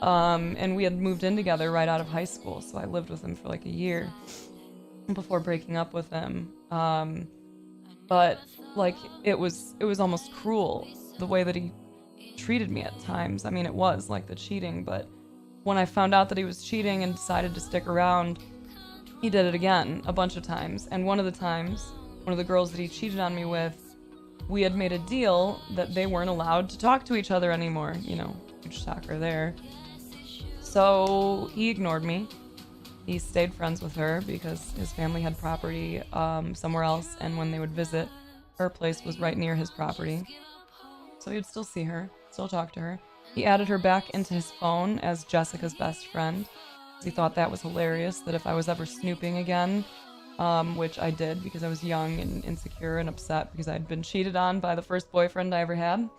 And we had moved in together right out of high school, so I lived with him for like a year before breaking up with him. But like it was almost cruel the way that he treated me at times. I mean, it was like the cheating, but when I found out that he was cheating and decided to stick around, he did it again a bunch of times. And one of the times, one of the girls that he cheated on me with, we had made a deal that they weren't allowed to talk to each other anymore. You know, huge shocker there. So he ignored me. He stayed friends with her because his family had property somewhere else, and when they would visit, her place was right near his property. So he'd still see her, still talk to her. He added her back into his phone as Jessica's best friend. He thought that was hilarious, that if I was ever snooping again, which I did because I was young and insecure and upset because I'd been cheated on by the first boyfriend I ever had,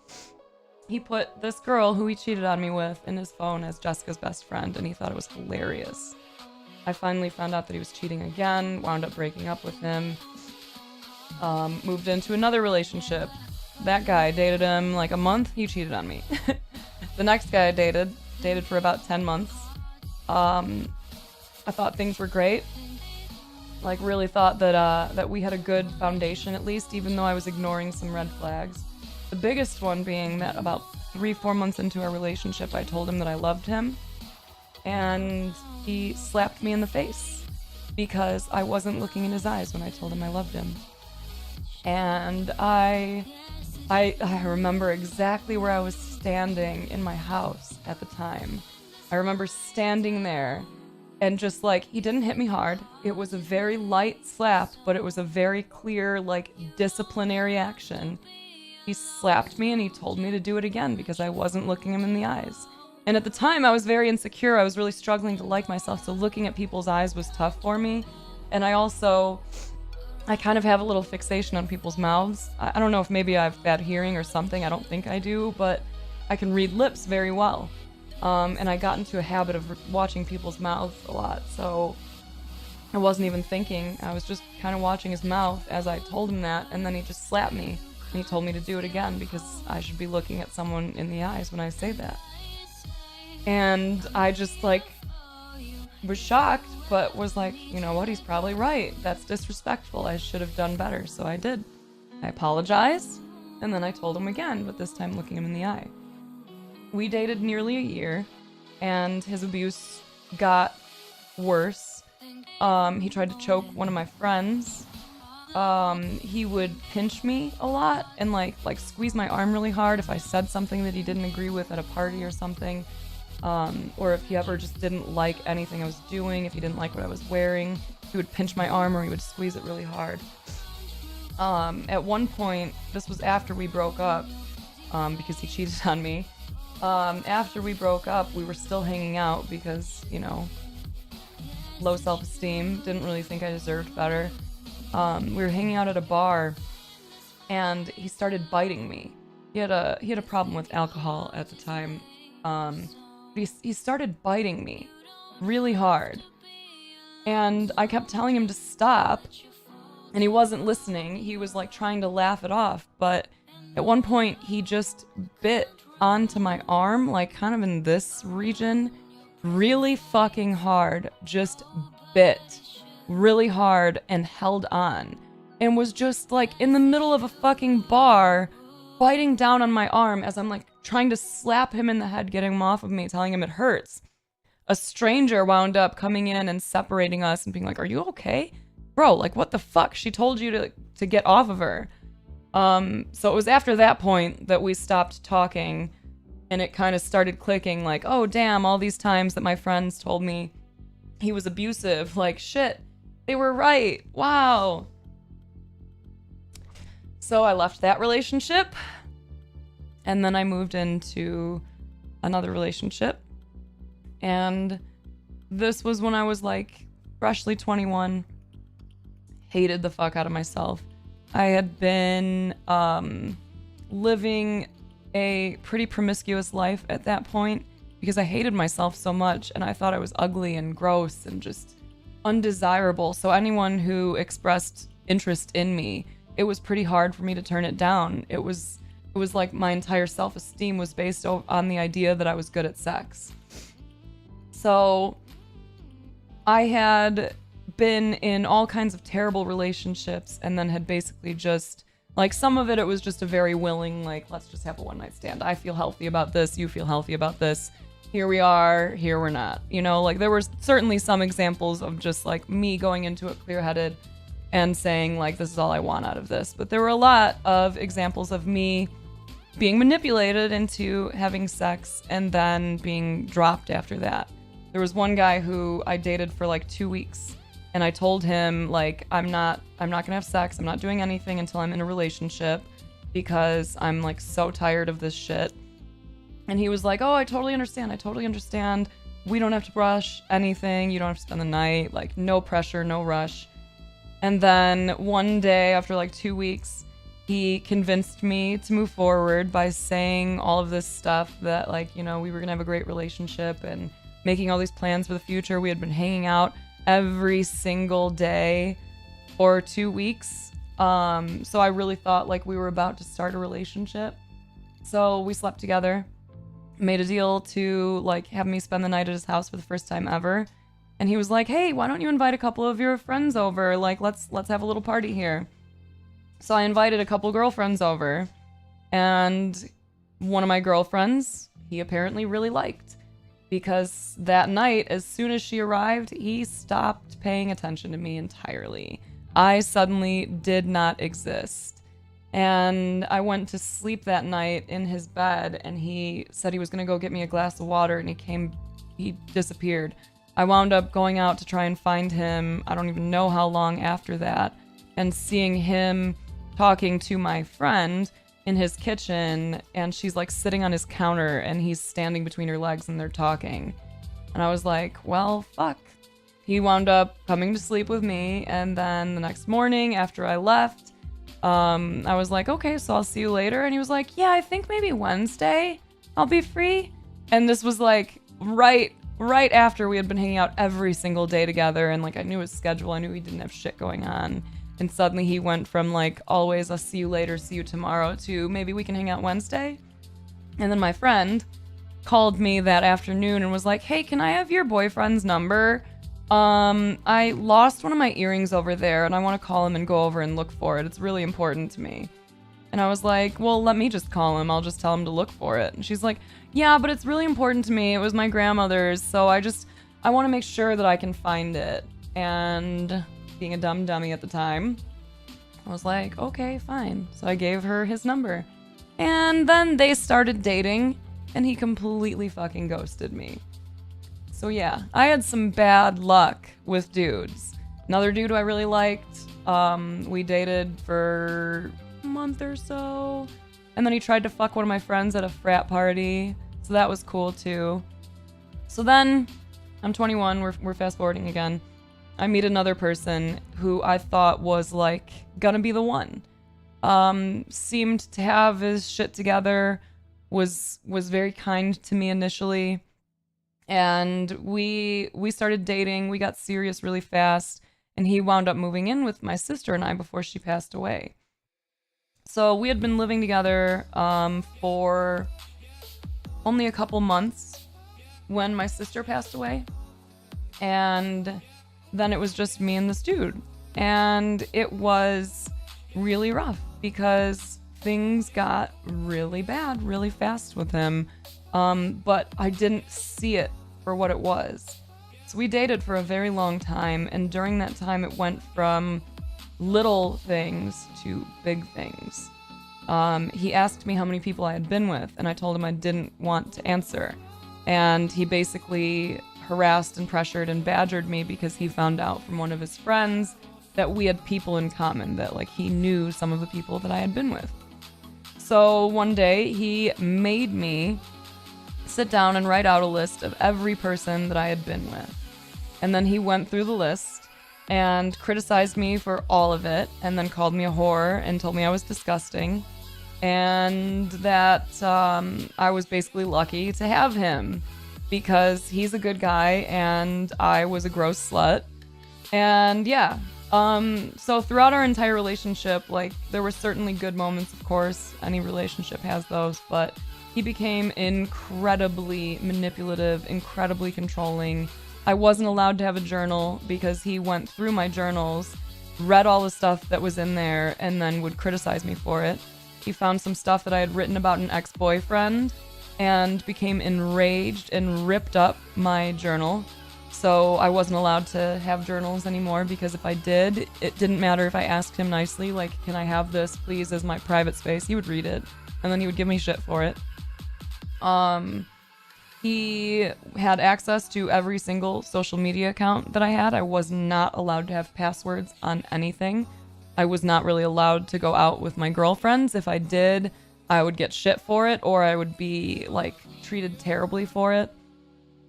he put this girl who he cheated on me with in his phone as Jessica's best friend, and he thought it was hilarious. I finally found out that he was cheating again, wound up breaking up with him, moved into another relationship. That guy, dated him like a month, he cheated on me. The next guy I dated for about 10 months. I thought things were great. Like, really thought that we had a good foundation at least, even though I was ignoring some red flags. The biggest one being that about 3-4 months into our relationship, I told him that I loved him, and he slapped me in the face because I wasn't looking in his eyes when I told him I loved him. And I remember exactly where I was standing in my house at the time. I remember standing there and just like, he didn't hit me hard. It was a very light slap, but it was a very clear, like, disciplinary action. He slapped me and he told me to do it again because I wasn't looking him in the eyes. And at the time I was very insecure. I was really struggling to like myself, so looking at people's eyes was tough for me. And I kind of have a little fixation on people's mouths. I don't know if maybe I have bad hearing or something. I don't think I do, but I can read lips very well. And I got into a habit of watching people's mouths a lot. So I wasn't even thinking. I was just kind of watching his mouth as I told him that, and then he just slapped me. And he told me to do it again because I should be looking at someone in the eyes when I say that. And I just like was shocked, but was like, you know what, he's probably right. That's disrespectful. I should have done better. So I did. I apologized, and then I told him again, but this time looking him in the eye. We dated nearly a year, and his abuse got worse. He tried to choke one of my friends. He would pinch me a lot and like squeeze my arm really hard if I said something that he didn't agree with at a party or something. Or if he ever just didn't like anything I was doing, if he didn't like what I was wearing, he would pinch my arm or he would squeeze it really hard. At one point, this was after we broke up, because he cheated on me. After we broke up, we were still hanging out because, you know, low self-esteem, didn't really think I deserved better. We were hanging out at a bar, and he started biting me. He had a problem with alcohol at the time. He started biting me really hard, and I kept telling him to stop, and he wasn't listening. He was like trying to laugh it off, but at one point he just bit onto my arm, like kind of in this region, really fucking hard, just bit really hard and held on, and was just like in the middle of a fucking bar biting down on my arm as I'm like trying to slap him in the head, getting him off of me, telling him it hurts. A stranger wound up coming in and separating us and being like, "Are you okay? Bro, like what the fuck? She told you to to get off of her. So it was after that point that we stopped talking, and it kind of started clicking, like, oh damn, all these times that my friends told me he was abusive, like, shit, they were right. Wow. So I left that relationship, and then I moved into another relationship. And this was when I was like freshly 21, hated the fuck out of myself. I had been living a pretty promiscuous life at that point because I hated myself so much, and I thought I was ugly and gross and just undesirable. So anyone who expressed interest in me, it was pretty hard for me to turn it down. It was like my entire self-esteem was based on the idea that I was good at sex. So I had been in all kinds of terrible relationships, and then had basically just, like, some of it was just a very willing, like, let's just have a one-night stand. I feel healthy about this, you feel healthy about this. Here we are, here we're not. You know, like, there were certainly some examples of just, like, me going into it clear-headed and saying, like, this is all I want out of this. But there were a lot of examples of me being manipulated into having sex and then being dropped after that. There was one guy who I dated for, like, 2 weeks. And I told him, like, I'm not gonna have sex. I'm not doing anything until I'm in a relationship because I'm, like, so tired of this shit. And he was like, oh, I totally understand. We don't have to rush anything. You don't have to spend the night. Like, no pressure, no rush. And then one day, after, like, 2 weeks, he convinced me to move forward by saying all of this stuff that, like, you know, we were gonna have a great relationship and making all these plans for the future. We had been hanging out every single day for 2 weeks. So I really thought, like, we were about to start a relationship. So we slept together, made a deal to, like, have me spend the night at his house for the first time ever. And he was like, hey, why don't you invite a couple of your friends over? Like, let's have a little party here. So I invited a couple girlfriends over, and one of my girlfriends, he apparently really liked, because that night, as soon as she arrived, he stopped paying attention to me entirely. I suddenly did not exist. And I went to sleep that night in his bed, and he said he was gonna go get me a glass of water, and he disappeared. I wound up going out to try and find him, I don't even know how long after that, and seeing him talking to my friend in his kitchen, and she's, like, sitting on his counter, and he's standing between her legs, and they're talking. And I was like, well, fuck. He wound up coming to sleep with me, and then the next morning after I left, I was like, okay, so I'll see you later. And he was like, yeah, I think maybe Wednesday I'll be free. And this was, like, right after we had been hanging out every single day together, and, like, I knew his schedule, I knew he didn't have shit going on. And suddenly he went from, like, always I'll see you later, see you tomorrow, to maybe we can hang out Wednesday. And then my friend called me that afternoon and was like, hey, can I have your boyfriend's number? I lost one of my earrings over there, and I want to call him and go over and look for it. It's really important to me. And I was like, well, let me just call him. I'll just tell him to look for it. And she's like, yeah, but it's really important to me. It was my grandmother's, so I want to make sure that I can find it. And being a dumb dummy at the time, I was like, okay, fine. So I gave her his number. And then they started dating, and he completely fucking ghosted me. So yeah, I had some bad luck with dudes. Another dude who I really liked, we dated for a month or so, and then he tried to fuck one of my friends at a frat party, so that was cool too. So then, I'm 21, we're fast forwarding again. I meet another person who I thought was, like, gonna be the one. Seemed to have his shit together, was very kind to me initially, and we started dating. We got serious really fast, and he wound up moving in with my sister and I before she passed away. So we had been living together for only a couple months when my sister passed away, and then it was just me and this dude. And it was really rough because things got really bad really fast with him. But I didn't see it for what it was. So we dated for a very long time, and during that time it went from little things to big things. He asked me how many people I had been with, and I told him I didn't want to answer. And he basically harassed and pressured and badgered me because he found out from one of his friends that we had people in common, that like he knew some of the people that I had been with. So one day he made me sit down and write out a list of every person that I had been with. And then he went through the list and criticized me for all of it, and then called me a whore and told me I was disgusting, and that I was basically lucky to have him because he's a good guy and I was a gross slut. And yeah, so throughout our entire relationship, like, there were certainly good moments, of course. Any relationship has those, but he became incredibly manipulative, incredibly controlling. I wasn't allowed to have a journal because he went through my journals, read all the stuff that was in there, and then would criticize me for it. He found some stuff that I had written about an ex-boyfriend and became enraged and ripped up my journal. So I wasn't allowed to have journals anymore, because if I did, it didn't matter if I asked him nicely, like, can I have this please as my private space? He would read it, and then he would give me shit for it. He had access to every single social media account that I had. I was not allowed to have passwords on anything. I was not really allowed to go out with my girlfriends. If I did, I would get shit for it, or I would be, like, treated terribly for it.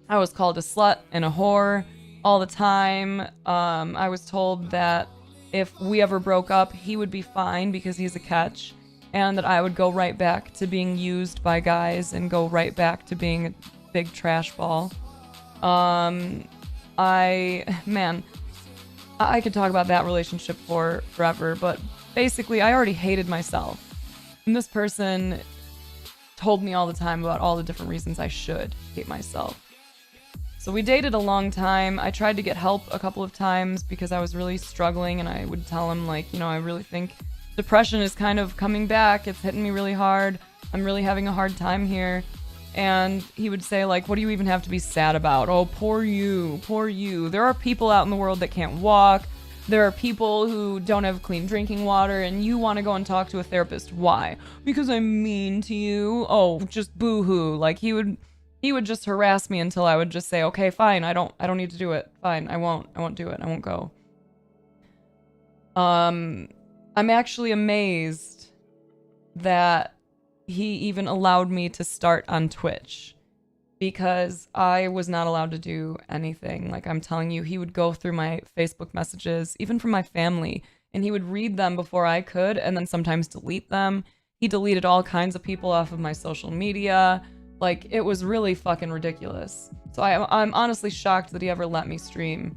I was called a slut and a whore all the time. I was told that if we ever broke up, he would be fine because he's a catch, and that I would go right back to being used by guys and go right back to being a big trash ball. I could talk about that relationship for forever, but basically I already hated myself. And this person told me all the time about all the different reasons I should hate myself. So we dated a long time. I tried to get help a couple of times because I was really struggling, and I would tell him, like, you know, I really think depression is kind of coming back. It's hitting me really hard. I'm really having a hard time here. And he would say, like, what do you even have to be sad about? Oh, poor you, poor you. There are people out in the world that can't walk. There are people who don't have clean drinking water, and you want to go and talk to a therapist. Why? Because I'm mean to you? Oh, just boo-hoo. Like, he would just harass me until I would just say, okay, fine, I don't need to do it. Fine, I won't do it. I won't go. I'm actually amazed that he even allowed me to start on Twitch, because I was not allowed to do anything. Like, I'm telling you, he would go through my Facebook messages, even from my family, and he would read them before I could, and then sometimes delete them. He deleted all kinds of people off of my social media. Like, it was really fucking ridiculous. So I'm honestly shocked that he ever let me stream.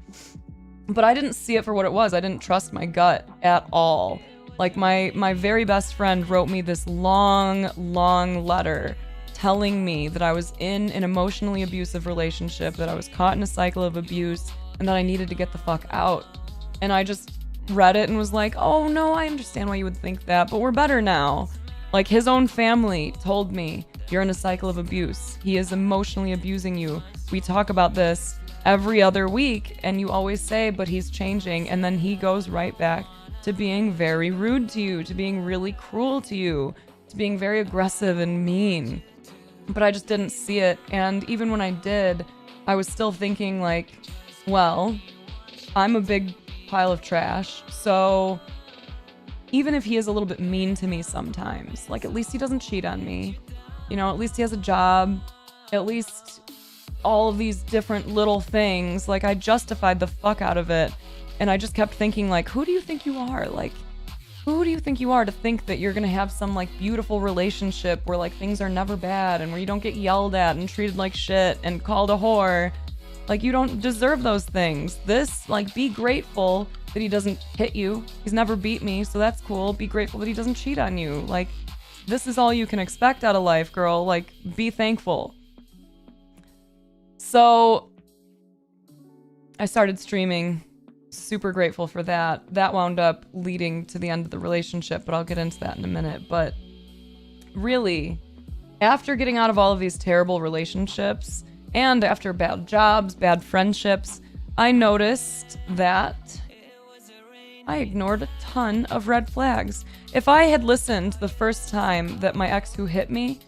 But I didn't see it for what it was. I didn't trust my gut at all. Like, my very best friend wrote me this long, long letter telling me that I was in an emotionally abusive relationship, that I was caught in a cycle of abuse, and that I needed to get the fuck out. And I just read it and was like, oh no, I understand why you would think that, but we're better now. Like, his own family told me, you're in a cycle of abuse. He is emotionally abusing you. We talk about this every other week, and you always say, but he's changing. And then he goes right back to being very rude to you, to being really cruel to you, to being very aggressive and mean. But I just didn't see it. And even when I did, I was still thinking, like, well, I'm a big pile of trash, so even if he is a little bit mean to me sometimes, like, at least he doesn't cheat on me. You know, at least he has a job. At least all of these different little things, like, I justified the fuck out of it. And I just kept thinking, like, who do you think you are? Like, who do you think you are to think that you're gonna have some, like, beautiful relationship where, like, things are never bad and where you don't get yelled at and treated like shit and called a whore? Like, you don't deserve those things. This, like, be grateful that he doesn't hit you. He's never beat me, so that's cool. Be grateful that he doesn't cheat on you. Like, this is all you can expect out of life, girl. Like, be thankful. So I started streaming. Super grateful for that. That wound up leading to the end of the relationship, but I'll get into that in a minute. But really, after getting out of all of these terrible relationships, and after bad jobs, bad friendships, I noticed that I ignored a ton of red flags. If I had listened the first time that my ex who hit me,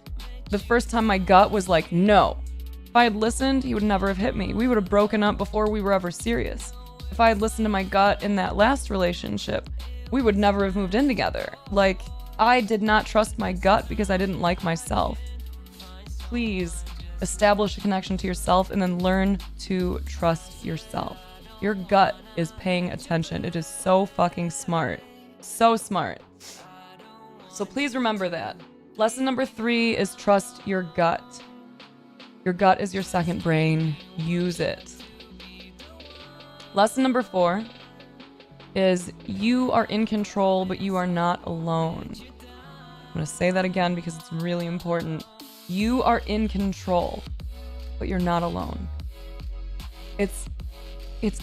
the first time my gut was like, no. If I had listened, he would never have hit me. We would have broken up before we were ever serious. If I had listened to my gut in that last relationship, we would never have moved in together. Like, I did not trust my gut because I didn't like myself. Please establish a connection to yourself and then learn to trust yourself. Your gut is paying attention. It is so fucking smart. So smart. So please remember that. Lesson number 3 is trust your gut. Your gut is your second brain. Use it. Lesson number 4 is you are in control, but you are not alone. I'm going to say that again because it's really important. You are in control, but you're not alone. It's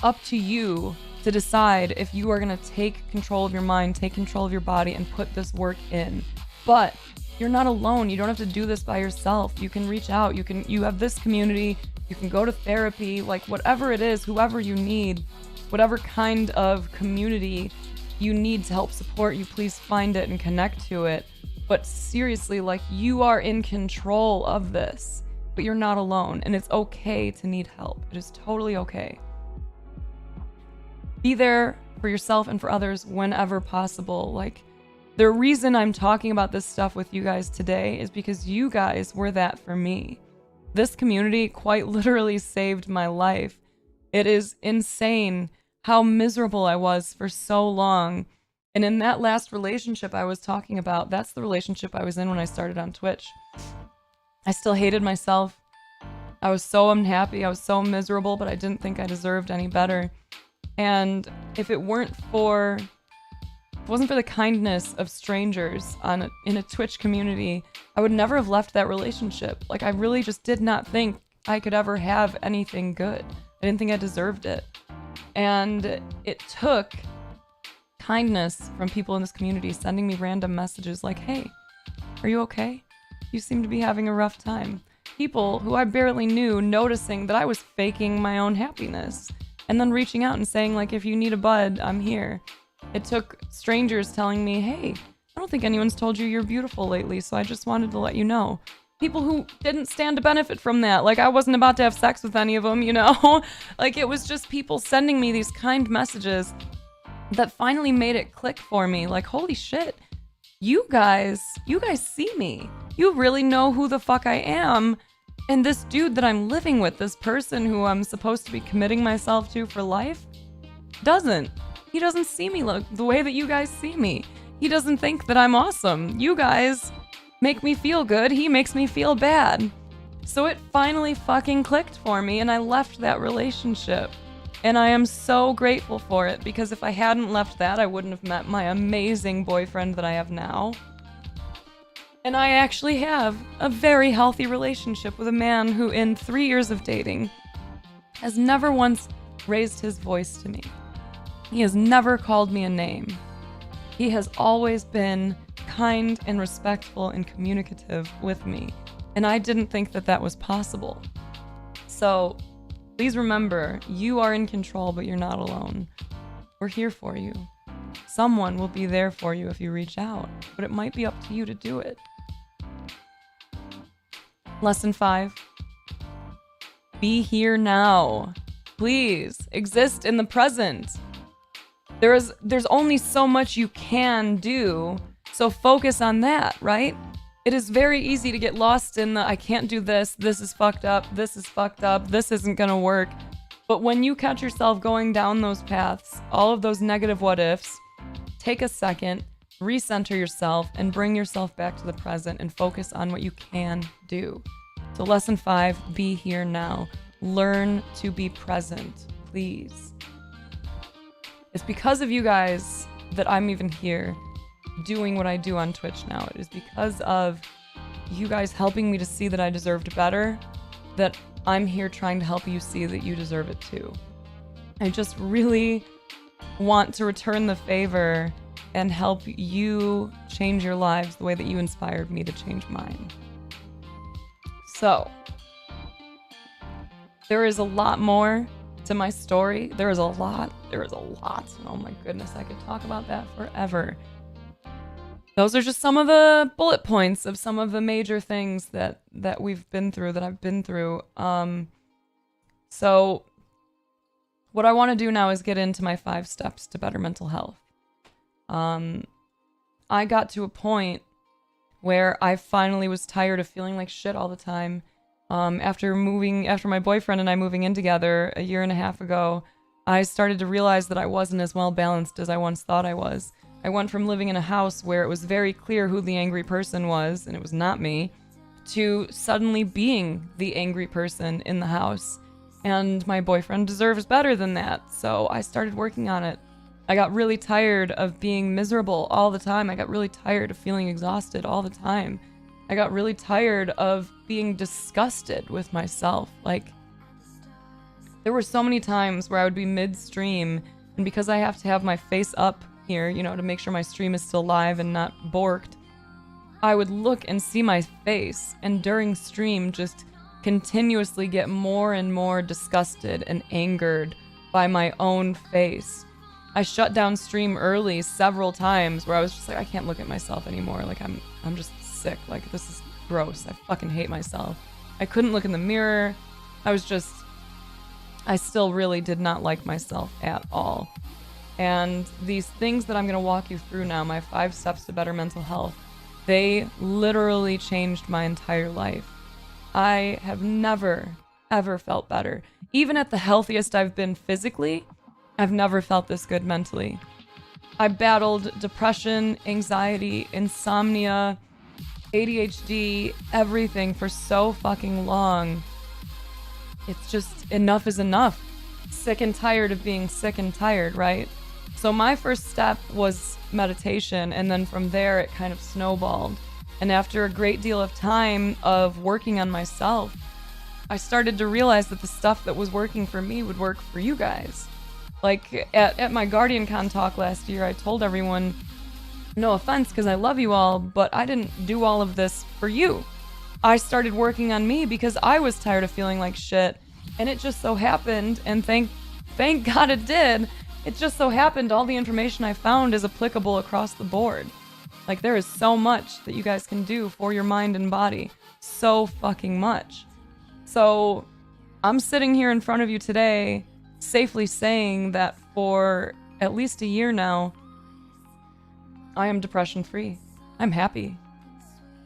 up to you to decide if you are going to take control of your mind, take control of your body, and put this work in. But you're not alone. You don't have to do this by yourself. You can reach out. You have this community. You can go to therapy, like whatever it is, whoever you need, whatever kind of community you need to help support you, please find it and connect to it. But seriously, like, you are in control of this, but you're not alone, and it's okay to need help. It is totally okay. Be there for yourself and for others whenever possible. Like, the reason I'm talking about this stuff with you guys today is because you guys were that for me. This community quite literally saved my life. It is insane how miserable I was for so long. And in that last relationship I was talking about, that's the relationship I was in when I started on Twitch. I still hated myself. I was so unhappy. I was so miserable, but I didn't think I deserved any better. And if it wasn't for the kindness of strangers in a Twitch community, I would never have left that relationship. Like, I really just did not think I could ever have anything good. I didn't think I deserved it. And it took kindness from people in this community sending me random messages like, hey, are you okay? You seem to be having a rough time. People who I barely knew noticing that I was faking my own happiness and then reaching out and saying, like, if you need a bud, I'm here. It took strangers telling me, hey, I don't think anyone's told you you're beautiful lately, so I just wanted to let you know. People who didn't stand to benefit from that. Like, I wasn't about to have sex with any of them, you know? Like, it was just people sending me these kind messages that finally made it click for me. Like, holy shit, you guys see me. You really know who the fuck I am. And this dude that I'm living with, this person who I'm supposed to be committing myself to for life, doesn't. He doesn't see me the way that you guys see me. He doesn't think that I'm awesome. You guys make me feel good. He makes me feel bad. So it finally fucking clicked for me, and I left that relationship. And I am so grateful for it, because if I hadn't left that, I wouldn't have met my amazing boyfriend that I have now. And I actually have a very healthy relationship with a man who, in 3 years of dating, has never once raised his voice to me. He has never called me a name. He has always been kind and respectful and communicative with me. And I didn't think that that was possible. So please remember, you are in control, but you're not alone. We're here for you. Someone will be there for you if you reach out, but it might be up to you to do it. Lesson 5. Be here now. Please exist in the present. There's only so much you can do, so focus on that, right? It is very easy to get lost in the, I can't do this is fucked up, this isn't gonna work. But when you catch yourself going down those paths, all of those negative what ifs, take a second, recenter yourself, and bring yourself back to the present and focus on what you can do. So lesson 5, be here now. Learn to be present, please. It's because of you guys that I'm even here doing what I do on Twitch now. It is because of you guys helping me to see that I deserved better, that I'm here trying to help you see that you deserve it too. I just really want to return the favor and help you change your lives the way that you inspired me to change mine. So, there is a lot more to my story, there is a lot. Oh my goodness, I could talk about that forever. Those are just some of the bullet points of some of the major things that we've been through, that I've been through. So what I want to do now is get into my 5 steps to better mental health. I got to a point where I finally was tired of feeling like shit all the time. After my boyfriend and I moving in together a year and a half ago, I started to realize that I wasn't as well balanced as I once thought I was. I went from living in a house where it was very clear who the angry person was, and it was not me, to suddenly being the angry person in the house. And my boyfriend deserves better than that, so I started working on it. I got really tired of being miserable all the time. I got really tired of feeling exhausted all the time. I got really tired of being disgusted with myself. Like, there were so many times where I would be midstream, and because I have to have my face up here, to make sure my stream is still live and not borked, I would look and see my face, and during stream just continuously get more and more disgusted and angered by my own face. I shut down stream early several times where I was just like, I can't look at myself anymore. Like, I'm just sick. Like, this is gross. I fucking hate myself. I couldn't look in the mirror. I still really did not like myself at all. And these things that I'm going to walk you through now, my 5 steps to better mental health, they literally changed my entire life. I have never, ever felt better. Even at the healthiest I've been physically, I've never felt this good mentally. I battled depression, anxiety, insomnia, ADHD, everything for so fucking long. It's just, enough is enough. Sick and tired of being sick and tired, right? So my first step was meditation, and then from there it kind of snowballed. And after a great deal of time of working on myself, I started to realize that the stuff that was working for me would work for you guys. Like, at my GuardianCon talk last year, I told everyone, no offense, because I love you all, but I didn't do all of this for you. I started working on me because I was tired of feeling like shit, and it just so happened, and thank God it did, it just so happened all the information I found is applicable across the board. Like, there is so much that you guys can do for your mind and body. So fucking much. So, I'm sitting here in front of you today safely saying that for at least a year now, I am depression free. I'm happy.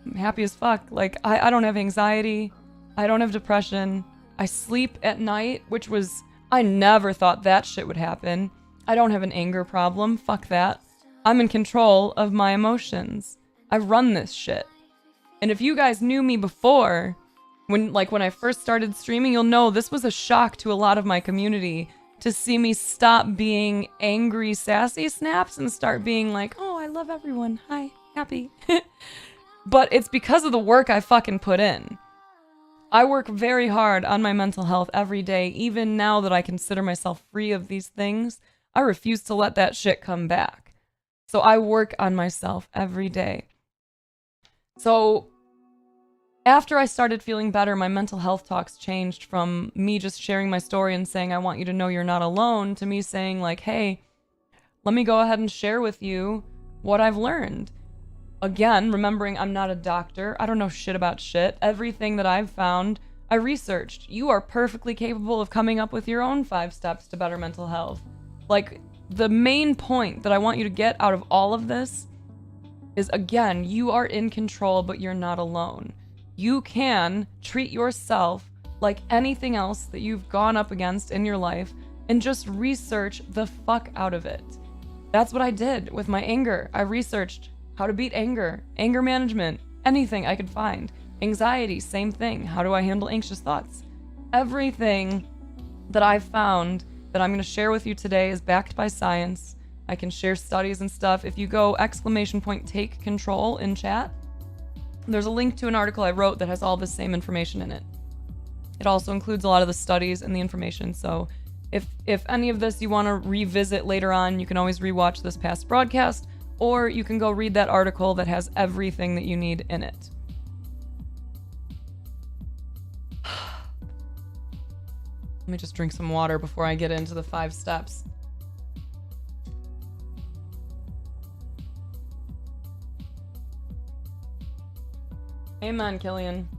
I'm happy as fuck. Like, I don't have anxiety. I don't have depression. I sleep at night, which was, I never thought that shit would happen. I don't have an anger problem. Fuck that. I'm in control of my emotions. I run this shit. And if you guys knew me before, when I first started streaming, you'll know this was a shock to a lot of my community to see me stop being angry, sassy snaps and start being like, oh, I love everyone. Hi, happy. But it's because of the work I fucking put in. I work very hard on my mental health every day. Even now that I consider myself free of these things, I refuse to let that shit come back. So I work on myself every day. So after I started feeling better, my mental health talks changed from me just sharing my story and saying, I want you to know you're not alone, to me saying like, hey, let me go ahead and share with you what I've learned. Again, remembering I'm not a doctor. I don't know shit about shit. Everything that I've found, I researched. You are perfectly capable of coming up with your own 5 steps to better mental health. Like, the main point that I want you to get out of all of this is, again, you are in control, but you're not alone. You can treat yourself like anything else that you've gone up against in your life and just research the fuck out of it. That's what I did with my anger. I researched how to beat anger, anger management, anything I could find. Anxiety, same thing. How do I handle anxious thoughts? Everything that I found that I'm going to share with you today is backed by science. I can share studies and stuff. If you go ! Take control in chat, there's a link to an article I wrote that has all the same information in it. It also includes a lot of the studies and the information. So if any of this you want to revisit later on, you can always rewatch this past broadcast, or you can go read that article that has everything that you need in it. Let me just drink some water before I get into the 5 steps. Amen, Killian.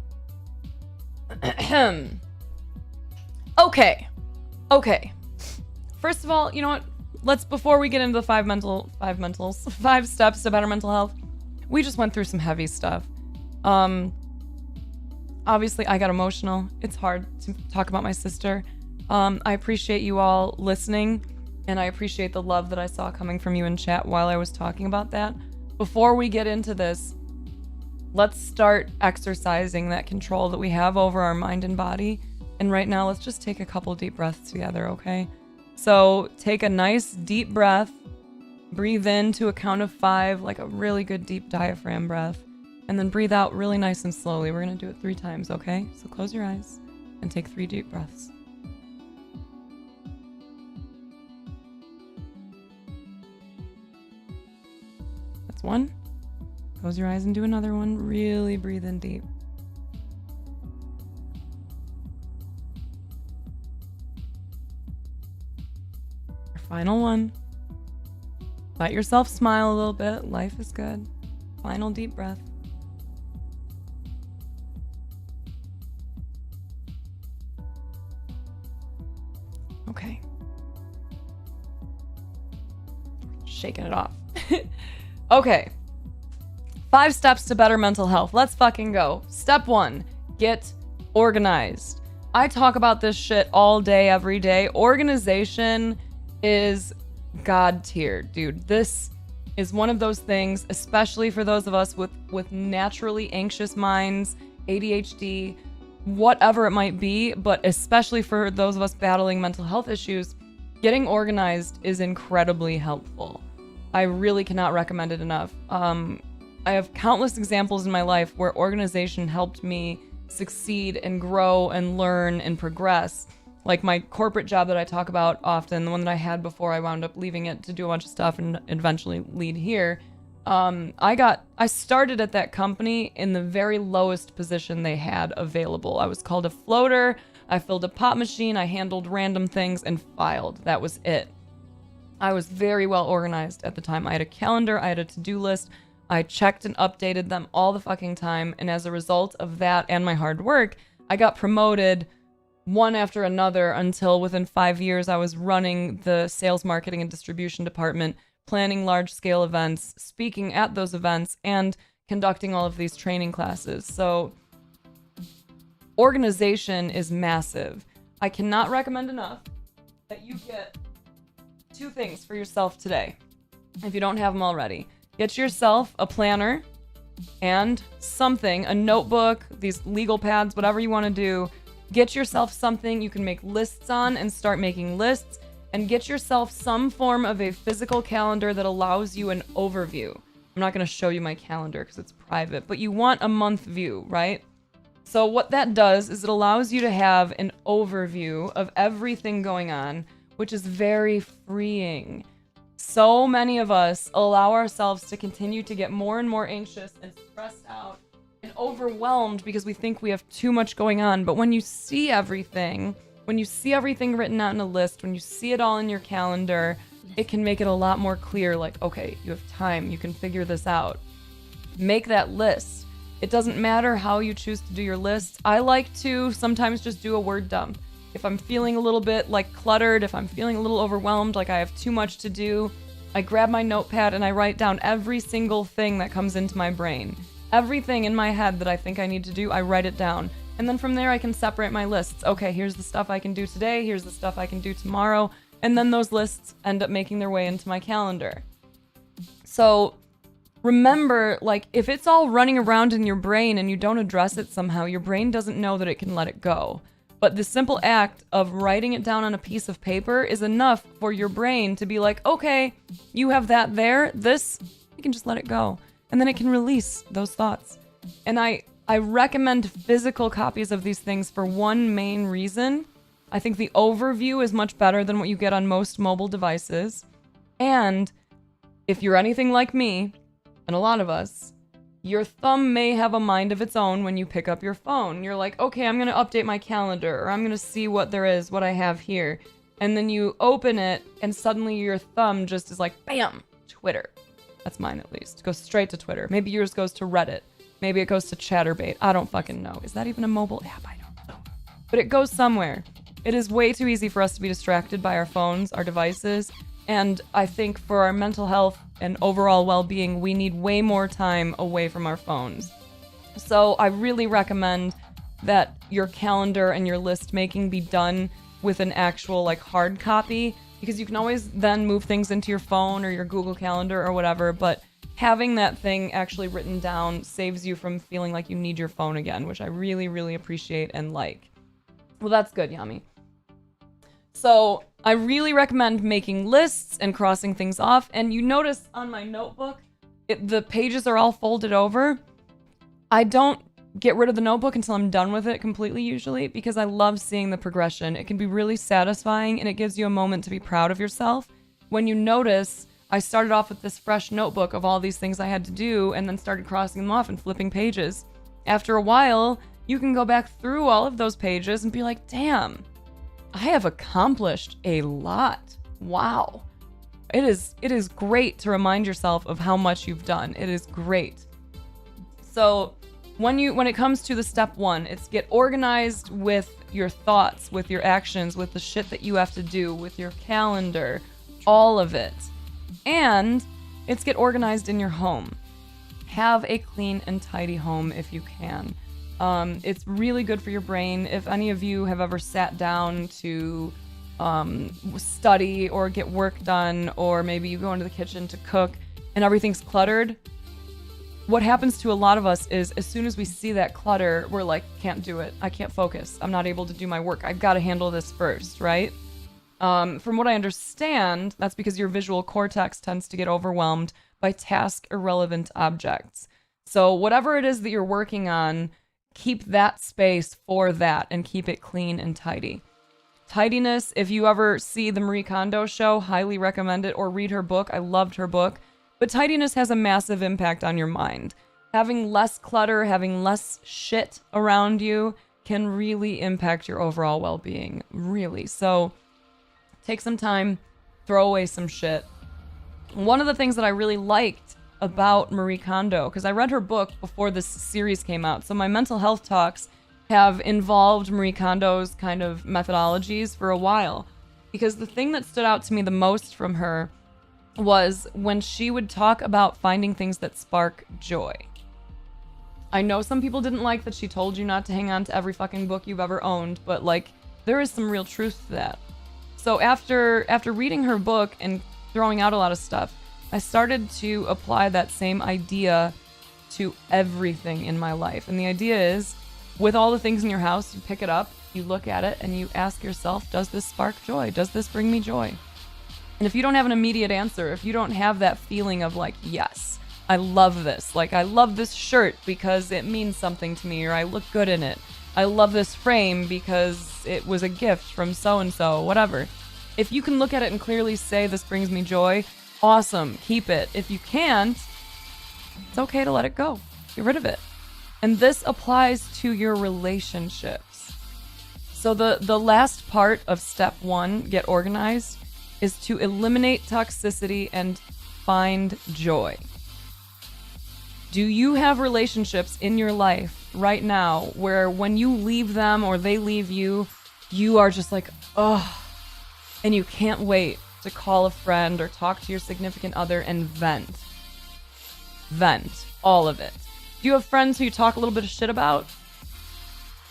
Okay. First of all, you know what? Before we get into the 5 steps to better mental health, we just went through some heavy stuff. Obviously, I got emotional. It's hard to talk about my sister. I appreciate you all listening, and I appreciate the love that I saw coming from you in chat while I was talking about that. Before we get into this, let's start exercising that control that we have over our mind and body. And right now, let's just take a couple deep breaths together, okay? So take a nice deep breath. Breathe in to a count of 5, like a really good deep diaphragm breath. And then breathe out really nice and slowly. We're going to do it 3 times, okay? So close your eyes and take 3 deep breaths. That's 1. Close your eyes and do another one. Really breathe in deep. Your final one. Let yourself smile a little bit. Life is good. Final deep breath. Okay. Shaking it off. Okay. 5 steps to better mental health. Let's fucking go. Step 1, get organized. I talk about this shit all day, every day. Organization is God tier, dude. This is one of those things, especially for those of us with naturally anxious minds, ADHD, whatever it might be, but especially for those of us battling mental health issues, getting organized is incredibly helpful. I really cannot recommend it enough. I have countless examples in my life where organization helped me succeed and grow and learn and progress. Like my corporate job that I talk about often, the one that I had before I wound up leaving it to do a bunch of stuff and eventually lead here. I started at that company in the very lowest position they had available. I was called a floater. I filled a pop machine. I handled random things and filed. That was it. I was very well organized at the time. I had a calendar. I had a to-do list. I checked and updated them all the fucking time. And as a result of that and my hard work, I got promoted one after another until within 5 years, I was running the sales, marketing, and distribution department, planning large-scale events, speaking at those events, and conducting all of these training classes. So organization is massive. I cannot recommend enough that you get 2 things for yourself today, if you don't have them already. Get yourself a planner and something, a notebook, these legal pads, whatever you want to do. Get yourself something you can make lists on and start making lists, and get yourself some form of a physical calendar that allows you an overview. I'm not going to show you my calendar because it's private, but you want a month view, right? So what that does is it allows you to have an overview of everything going on, which is very freeing. So many of us allow ourselves to continue to get more and more anxious and stressed out and overwhelmed because we think we have too much going on. But when you see everything written out in a list, when you see it all in your calendar, it can make it a lot more clear, like, okay, you have time, you can figure this out. Make that list. It doesn't matter how you choose to do your lists. I like to sometimes just do a word dump. If I'm feeling a little bit like cluttered, if I'm feeling a little overwhelmed, like I have too much to do, I grab my notepad and I write down every single thing that comes into my brain. Everything in my head that I think I need to do, I write it down. And then from there, I can separate my lists. Okay, here's the stuff I can do today. Here's the stuff I can do tomorrow. And then those lists end up making their way into my calendar. So remember, like, if it's all running around in your brain and you don't address it somehow, your brain doesn't know that it can let it go. But the simple act of writing it down on a piece of paper is enough for your brain to be like, okay, you have that there. This, you can just let it go. And then it can release those thoughts. And I recommend physical copies of these things for one main reason. I think the overview is much better than what you get on most mobile devices. And if you're anything like me, and a lot of us, Your thumb may have a mind of its own when you pick up your phone. You're like, okay, I'm going to update my calendar, or I'm going to see what there is, what I have here. And then you open it, and suddenly your thumb just is like, bam, Twitter. That's mine, at least. It goes straight to Twitter. Maybe yours goes to Reddit. Maybe it goes to Chatterbait. I don't fucking know. Is that even a mobile app? I don't know. But it goes somewhere. It is way too easy for us to be distracted by our phones, our devices. And I think for our mental health and overall well-being, we need way more time away from our phones. So I really recommend that your calendar and your list making be done with an actual like hard copy, because you can always then move things into your phone or your Google Calendar or whatever, but having that thing actually written down saves you from feeling like you need your phone again, which I really, really appreciate and like. Well, that's good, Yami. So I really recommend making lists and crossing things off. And you notice on my notebook, the pages are all folded over. I don't get rid of the notebook until I'm done with it completely usually, because I love seeing the progression. It can be really satisfying, and it gives you a moment to be proud of yourself. When you notice, I started off with this fresh notebook of all these things I had to do, and then started crossing them off and flipping pages. After a while, you can go back through all of those pages and be like, damn, I have accomplished a lot. Wow. It is great to remind yourself of how much you've done. It is great. So when it comes to the step one, it's get organized with your thoughts, with your actions, with the shit that you have to do, with your calendar, all of it. And it's get organized in your home. Have a clean and tidy home if you can. It's really good for your brain. If any of you have ever sat down to study or get work done, or maybe you go into the kitchen to cook and everything's cluttered, what happens to a lot of us is as soon as we see that clutter, we're like, can't do it. I can't focus. I'm not able to do my work. I've got to handle this first, right? From what I understand, that's because your visual cortex tends to get overwhelmed by task-irrelevant objects. So whatever it is that you're working on, keep that space for that and keep it clean and tidy. Tidiness, if you ever see the Marie Kondo show, highly recommend it, or read her book. I loved her book. But tidiness has a massive impact on your mind. Having less clutter, having less shit around you can really impact your overall well-being. Really. So take some time, throw away some shit. One of the things that I really liked about Marie Kondo, because I read her book before this series came out, so my mental health talks have involved Marie Kondo's kind of methodologies for a while. Because the thing that stood out to me the most from her was when she would talk about finding things that spark joy. I know some people didn't like that she told you not to hang on to every fucking book you've ever owned, but like, there is some real truth to that. So after reading her book and throwing out a lot of stuff, I started to apply that same idea to everything in my life. And the idea is, with all the things in your house, you pick it up, you look at it, and you ask yourself, does this spark joy? Does this bring me joy? And if you don't have an immediate answer, if you don't have that feeling of like, yes, I love this. Like, I love this shirt because it means something to me, or I look good in it. I love this frame because it was a gift from so-and-so, whatever. If you can look at it and clearly say, this brings me joy, awesome, keep it. If you can't, it's okay to let it go. Get rid of it. And this applies to your relationships. So the last part of step one, get organized, is to eliminate toxicity and find joy. Do you have relationships in your life right now where when you leave them or they leave you, you are just like, oh, and you can't wait to call a friend or talk to your significant other and vent? Vent. All of it. Do you have friends who you talk a little bit of shit about?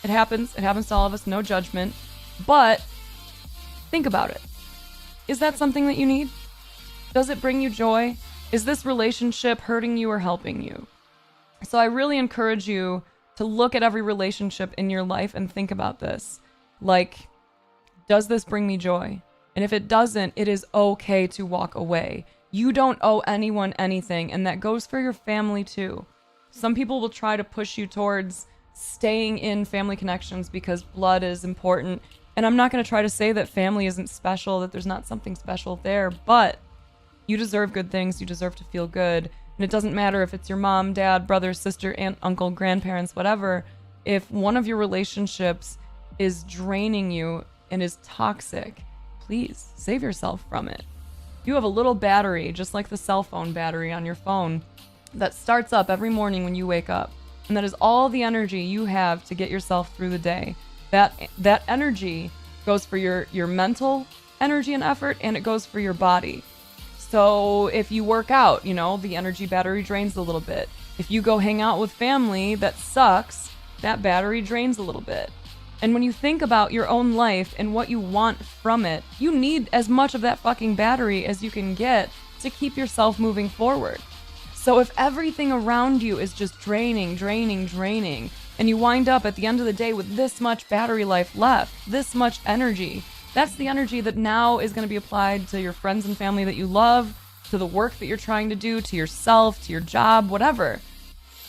It happens. It happens to all of us. No judgment. But think about it. Is that something that you need? Does it bring you joy? Is this relationship hurting you or helping you? So I really encourage you to look at every relationship in your life and think about this. Like, does this bring me joy? And if it doesn't, it is okay to walk away. You don't owe anyone anything, and that goes for your family too. Some people will try to push you towards staying in family connections because blood is important. And I'm not going to try to say that family isn't special, that there's not something special there, but you deserve good things. You deserve to feel good. And it doesn't matter if it's your mom, dad, brother, sister, aunt, uncle, grandparents, whatever. If one of your relationships is draining you and is toxic, please save yourself from it. You have a little battery, just like the cell phone battery on your phone, that starts up every morning when you wake up. And that is all the energy you have to get yourself through the day. That energy goes for your mental energy and effort, and it goes for your body. So if you work out, the energy battery drains a little bit. If you go hang out with family that sucks, that battery drains a little bit. And when you think about your own life and what you want from it, you need as much of that fucking battery as you can get to keep yourself moving forward. So if everything around you is just draining, and you wind up at the end of the day with this much battery life left, this much energy, that's the energy that now is going to be applied to your friends and family that you love, to the work that you're trying to do, to yourself, to your job, whatever.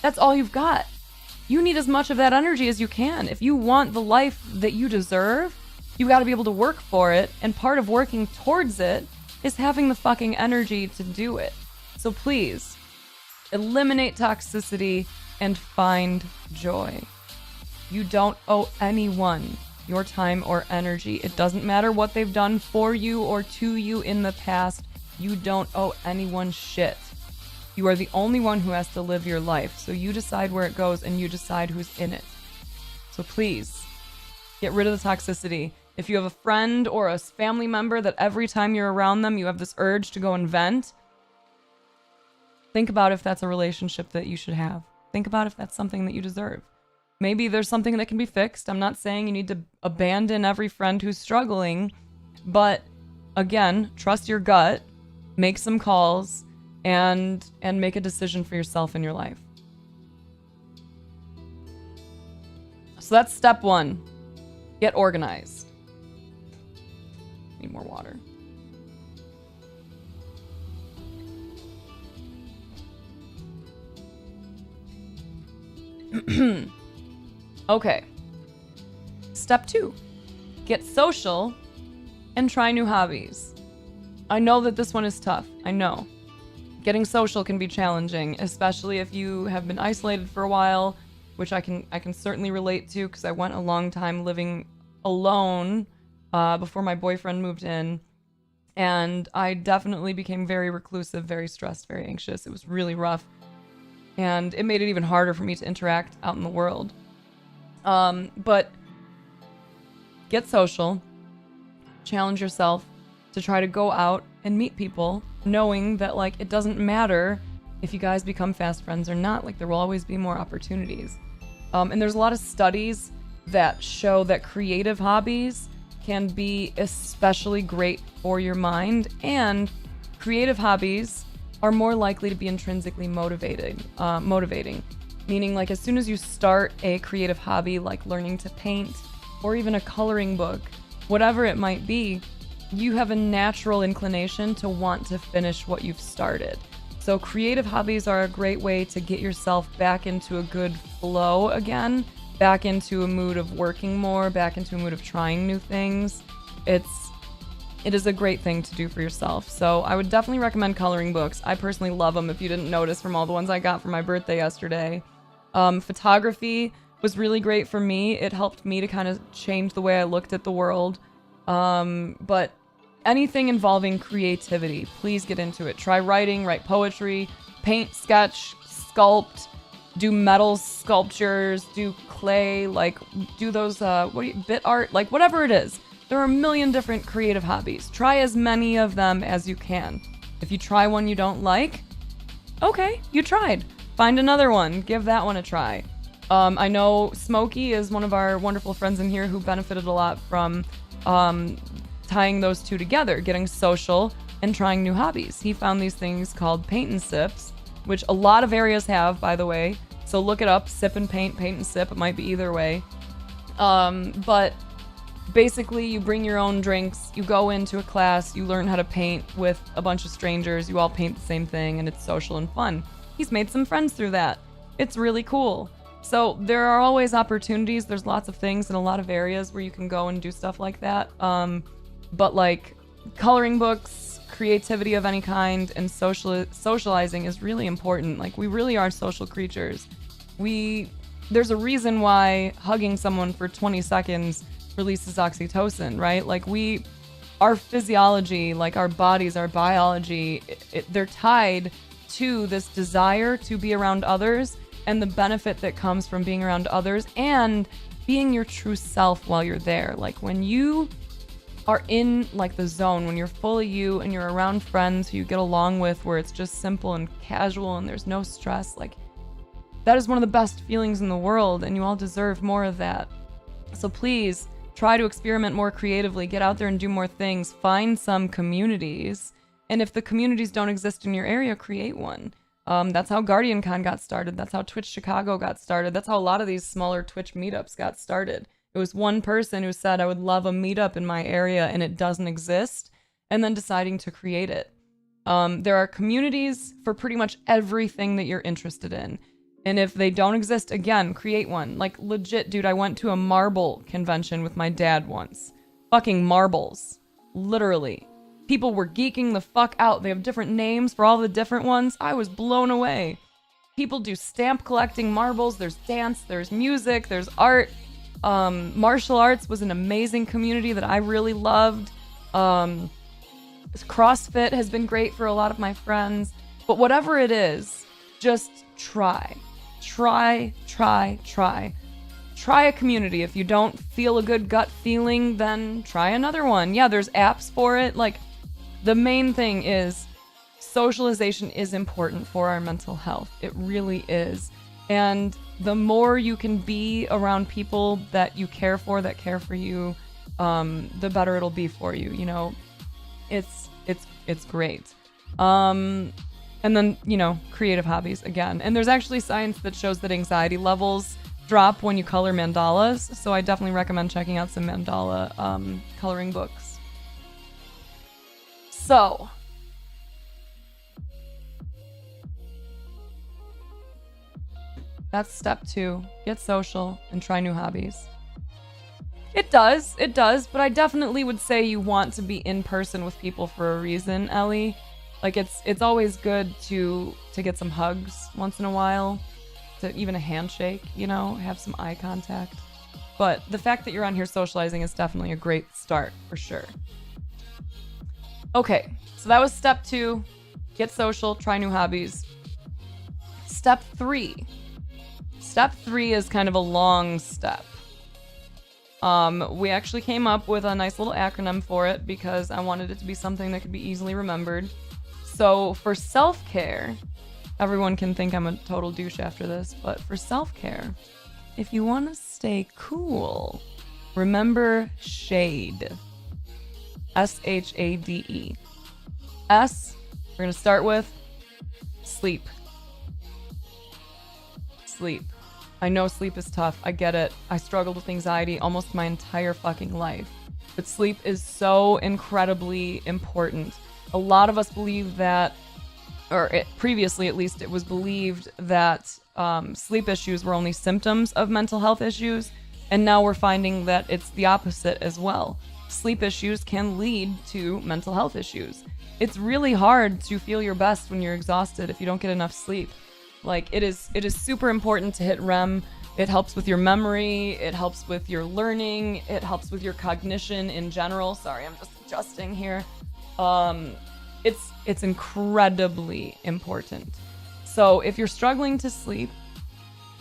That's all you've got. You need as much of that energy as you can. If you want the life that you deserve, you got to be able to work for it, and part of working towards it is having the fucking energy to do it. So please, eliminate toxicity and find joy. You don't owe anyone your time or energy. It doesn't matter what they've done for you or to you in the past. You don't owe anyone shit. You are the only one who has to live your life. So you decide where it goes and you decide who's in it. So please, get rid of the toxicity. If you have a friend or a family member that every time you're around them, you have this urge to go and vent, think about if that's a relationship that you should have. Think about if that's something that you deserve. Maybe there's something that can be fixed. I'm not saying you need to abandon every friend who's struggling, but again, trust your gut, make some calls, and make a decision for yourself in your life. So that's step 1. Get organized. Need more water. Okay. Step 2. Get social and try new hobbies. I know that this one is tough. I know. Getting social can be challenging, especially if you have been isolated for a while, which I can certainly relate to because I went a long time living alone before my boyfriend moved in, and I definitely became very reclusive, very stressed, very anxious. It was really rough, and it made it even harder for me to interact out in the world. But get social, challenge yourself to try to go out and meet people, knowing that, like, it doesn't matter if you guys become fast friends or not. Like, there will always be more opportunities. And there's a lot of studies that show that creative hobbies can be especially great for your mind, and creative hobbies are more likely to be intrinsically motivating. Meaning, like, as soon as you start a creative hobby, like learning to paint or even a coloring book, whatever it might be, you have a natural inclination to want to finish what you've started. So creative hobbies are a great way to get yourself back into a good flow again, back into a mood of working more, back into a mood of trying new things. It is a great thing to do for yourself. So I would definitely recommend coloring books. I personally love them, if you didn't notice from all the ones I got for my birthday yesterday. Photography was really great for me. It helped me to kind of change the way I looked at the world. But anything involving creativity, please get into it. Try writing, write poetry, paint, sketch, sculpt, do metal sculptures, do clay, like do those, bit art, like whatever it is. There are a million different creative hobbies. Try as many of them as you can. If you try one you don't like, okay, you tried. Find another one, give that one a try. I know Smokey is one of our wonderful friends in here who benefited a lot from tying those two together, getting social and trying new hobbies. He found these things called paint and sips, which a lot of areas have, by the way. So look it up, sip and paint, paint and sip. It might be either way. But basically you bring your own drinks, you go into a class, you learn how to paint with a bunch of strangers, you all paint the same thing, and it's social and fun. He's made some friends through that. It's really cool. So there are always opportunities. There's lots of things in a lot of areas where you can go and do stuff like that. But like coloring books, creativity of any kind and socializing is really important. Like, we really are social creatures. There's a reason why hugging someone for 20 seconds releases oxytocin, right? Like, our physiology, like our bodies, our biology, they're tied to this desire to be around others and the benefit that comes from being around others and being your true self while you're there. Like, when you are in like the zone, when you're fully you and you're around friends who you get along with, where it's just simple and casual and there's no stress, like, that is one of the best feelings in the world, and you all deserve more of that. So please try to experiment more creatively, get out there and do more things, find some communities, and if the communities don't exist in your area, create one. That's how GuardianCon got started. That's how Twitch Chicago got started. That's how a lot of these smaller Twitch meetups got started. It was one person who said, I would love a meetup in my area, and it doesn't exist, and then deciding to create it. There are communities for pretty much everything that you're interested in. And if they don't exist, again, create one. Like, legit, dude, I went to a marble convention with my dad once. Fucking marbles. Literally. People were geeking the fuck out. They have different names for all the different ones. I was blown away. People do stamp collecting marbles. There's dance, there's music, there's art. Martial arts was an amazing community that I really loved. CrossFit has been great for a lot of my friends. But whatever it is, just try. Try a community. If you don't feel a good gut feeling, then try another one. Yeah, there's apps for it. Like, the main thing is socialization is important for our mental health. It really is. And the more you can be around people that you care for, that care for you, the better it'll be for you. You know, it's great. And then, you know, creative hobbies again. And there's actually science that shows that anxiety levels drop when you color mandalas. So I definitely recommend checking out some mandala coloring books. So, that's step 2. Get social and try new hobbies. It does, but I definitely would say you want to be in person with people for a reason, Ellie. Like, it's always good to get some hugs once in a while, to even a handshake, you know, have some eye contact. But the fact that you're on here socializing is definitely a great start, for sure. Okay, so that was step 2. Get social, try new hobbies. Step 3. Step 3 is kind of a long step. We actually came up with a nice little acronym for it because I wanted it to be something that could be easily remembered. So for self-care, everyone can think I'm a total douche after this, but for self-care, if you want to stay cool, remember SHADE. SHADE. S, we're going to start with sleep. Sleep. I know sleep is tough. I get it. I struggled with anxiety almost my entire fucking life. But sleep is so incredibly important. A lot of us believe that, previously at least, it was believed that sleep issues were only symptoms of mental health issues, and now we're finding that it's the opposite as well. Sleep issues can lead to mental health issues. It's really hard to feel your best when you're exhausted if you don't get enough sleep. Like, it is super important to hit REM. It helps with your memory, it helps with your learning, it helps with your cognition in general. Sorry, I'm just adjusting here. It's incredibly important. So if you're struggling to sleep,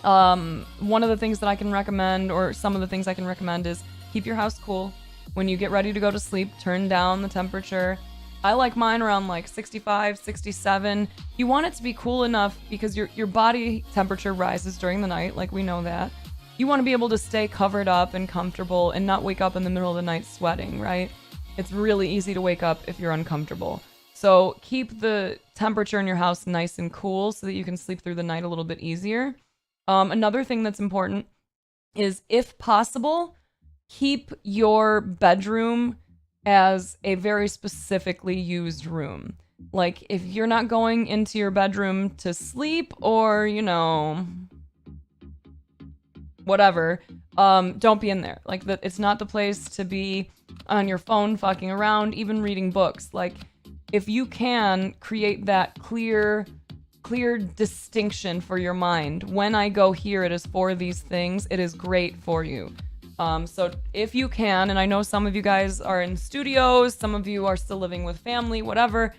one of the things that I can recommend, or some of the things I can recommend, is keep your house cool. When you get ready to go to sleep, turn down the temperature. I like mine around like 65, 67. You want it to be cool enough because your body temperature rises during the night, like we know that. You want to be able to stay covered up and comfortable and not wake up in the middle of the night sweating, right? It's really easy to wake up if you're uncomfortable. So keep the temperature in your house nice and cool so that you can sleep through the night a little bit easier. Another thing that's important is, if possible, keep your bedroom as a very specifically used room. Like, if you're not going into your bedroom to sleep or, you know, whatever, don't be in there. Like, it's not the place to be on your phone fucking around, even reading books. Like, if you can create that clear distinction for your mind. When I go here, it is for these things. It is great for you. So if you can, and I know some of you guys are in studios, some of you are still living with family, whatever.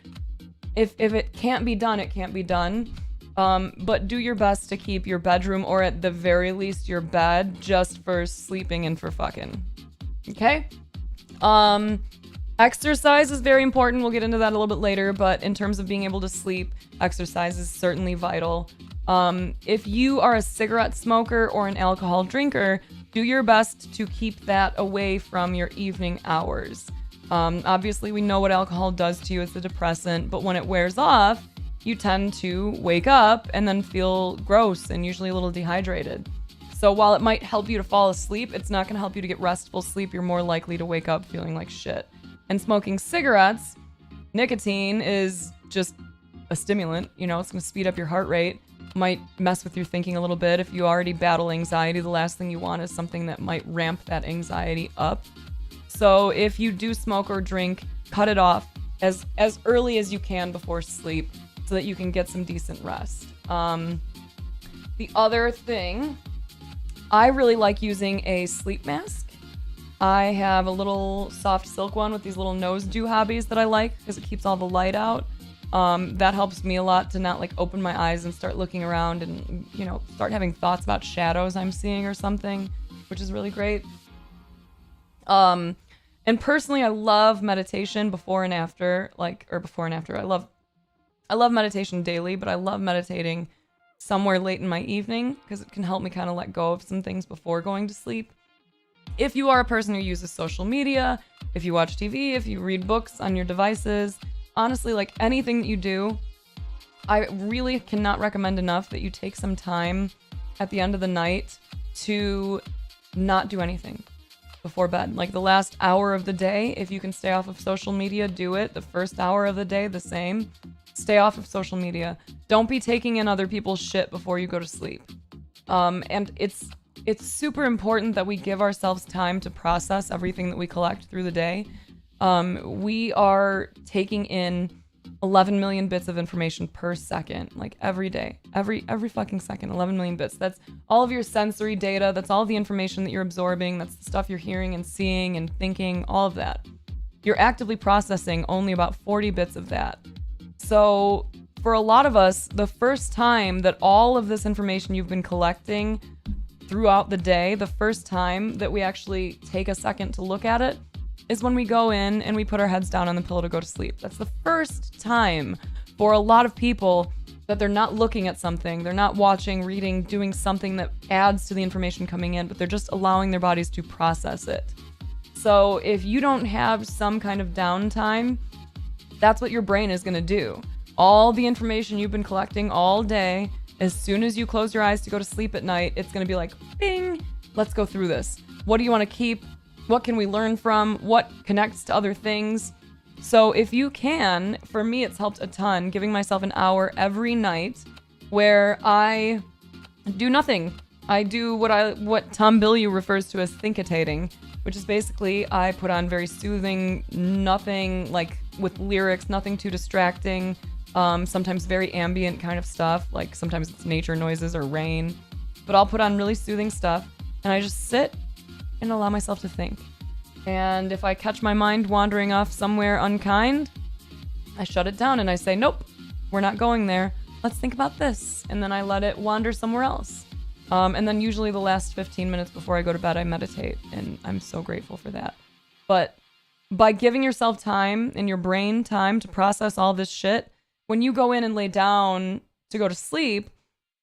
If it can't be done, it can't be done. But do your best to keep your bedroom, or at the very least your bed, just for sleeping and for fucking. Okay? Exercise is very important. We'll get into that a little bit later, but in terms of being able to sleep, exercise is certainly vital. If you are a cigarette smoker or an alcohol drinker, do your best to keep that away from your evening hours. Obviously, we know what alcohol does to you. It's a depressant, but when it wears off, you tend to wake up and then feel gross and usually a little dehydrated. So while it might help you to fall asleep, it's not going to help you to get restful sleep. You're more likely to wake up feeling like shit. And smoking cigarettes, nicotine is just a stimulant. You know, it's going to speed up your heart rate, might mess with your thinking a little bit. If you already battle anxiety, the last thing you want is something that might ramp that anxiety up. So if you do smoke or drink, cut it off as early as you can before sleep so that you can get some decent rest. The other thing, I really like using a sleep mask. I have a little soft silk one with these little nose doohobbies that I like because it keeps all the light out. That helps me a lot to not like open my eyes and start looking around and, you know, start having thoughts about shadows I'm seeing or something, which is really great. And personally, I love meditation before and after, before and after. I love meditation daily, but I love meditating somewhere late in my evening because it can help me kind of let go of some things before going to sleep. If you are a person who uses social media, if you watch TV, if you read books on your devices, honestly, like anything that you do, I really cannot recommend enough that you take some time at the end of the night to not do anything before bed. Like the last hour of the day, if you can stay off of social media, do it. The first hour of the day, the same. Stay off of social media. Don't be taking in other people's shit before you go to sleep. And it's super important that we give ourselves time to process everything that we collect through the day. We are taking in 11 million bits of information per second, like every day, every fucking second, 11 million bits. That's all of your sensory data. That's all the information that you're absorbing. That's the stuff you're hearing and seeing and thinking, all of that. You're actively processing only about 40 bits of that. So for a lot of us, the first time that all of this information you've been collecting throughout the day, the first time that we actually take a second to look at it is when we go in and we put our heads down on the pillow to go to sleep. That's the first time for a lot of people that they're not looking at something, they're not watching, reading, doing something that adds to the information coming in, but they're just allowing their bodies to process it. So if you don't have some kind of downtime, that's what your brain is going to do. All the information you've been collecting all day, as soon as you close your eyes to go to sleep at night, it's going to be like, bing, let's go through this. What do you want to keep? What can we learn from? What connects to other things? So if you can, for me, it's helped a ton, giving myself an hour every night where I do nothing. I do what Tom Bilyeu refers to as thinkitating, which is basically I put on very soothing, nothing like with lyrics, nothing too distracting, sometimes very ambient kind of stuff, like sometimes it's nature noises or rain, but I'll put on really soothing stuff and I just sit and allow myself to think. And if I catch my mind wandering off somewhere unkind, I shut it down and I say, nope, we're not going there. Let's think about this. And then I let it wander somewhere else. And then usually the last 15 minutes before I go to bed, I meditate. And I'm so grateful for that. But by giving yourself time and your brain time to process all this shit, when you go in and lay down to go to sleep,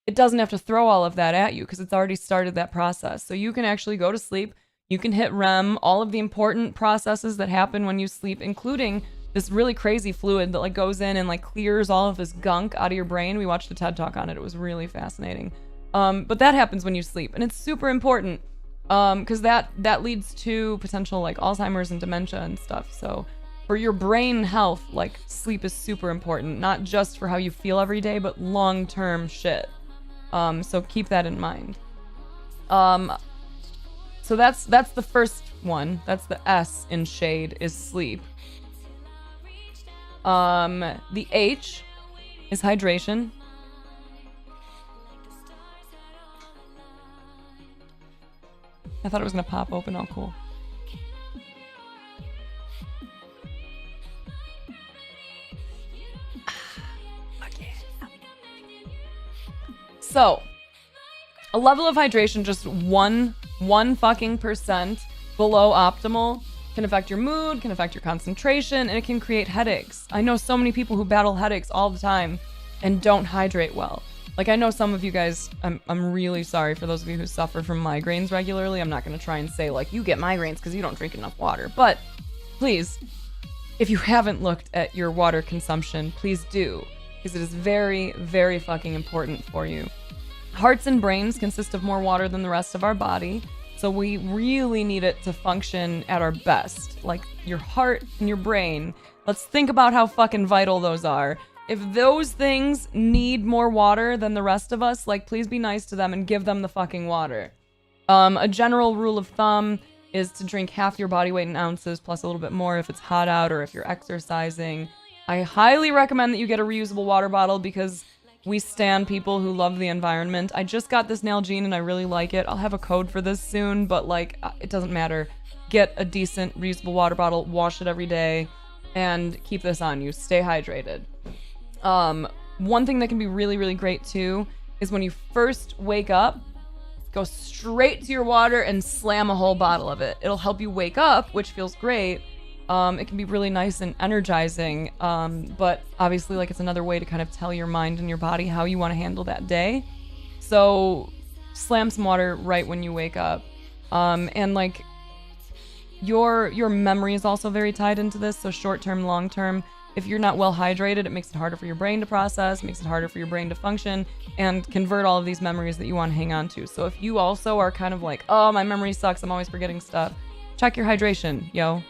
it doesn't have to throw all of that at you because it's already started that process. So you can actually go to sleep. You can hit REM, all of the important processes that happen when you sleep, including this really crazy fluid that like goes in and like clears all of this gunk out of your brain. We watched a TED Talk on it. It was really fascinating. But that happens when you sleep, and it's super important because that leads to potential like Alzheimer's and dementia and stuff. So for your brain health, like sleep is super important, not just for how you feel every day, but long-term shit. So keep that in mind. So that's the first one. That's the S in shade, is sleep. The H is hydration. I thought it was gonna pop open. Oh, cool. So, a level of hydration just one fucking percent below optimal can affect your mood, can affect your concentration, and it can create headaches. I know so many people who battle headaches all the time and don't hydrate well. Like, I know some of you guys, I'm really sorry for those of you who suffer from migraines regularly. I'm not going to try and say, like, you get migraines because you don't drink enough water. But please, if you haven't looked at your water consumption, please do, because it is very, very fucking important for you. Hearts and brains consist of more water than the rest of our body, so we really need it to function at our best. Like, your heart and your brain, let's think about how fucking vital those are. If those things need more water than the rest of us, like, please be nice to them and give them the fucking water. A general rule of thumb is to drink half your body weight in ounces plus a little bit more if it's hot out or if you're exercising. I highly recommend that you get a reusable water bottle because we stan people who love the environment. I just got this Nalgene and I really like it. I'll have a code for this soon, but like, it doesn't matter. Get a decent reusable water bottle, wash it every day, and keep this on you. Stay hydrated. One thing that can be really, really great too is when you first wake up, go straight to your water and slam a whole bottle of it. It'll help you wake up, which feels great. It can be really nice and energizing, but obviously, like, it's another way to kind of tell your mind and your body how you want to handle that day. So slam some water right when you wake up. And like, your memory is also very tied into this. So short-term, long-term, if you're not well hydrated, it makes it harder for your brain to process, makes it harder for your brain to function and convert all of these memories that you want to hang on to. So if you also are kind of like, oh, my memory sucks, I'm always forgetting stuff, check your hydration, yo.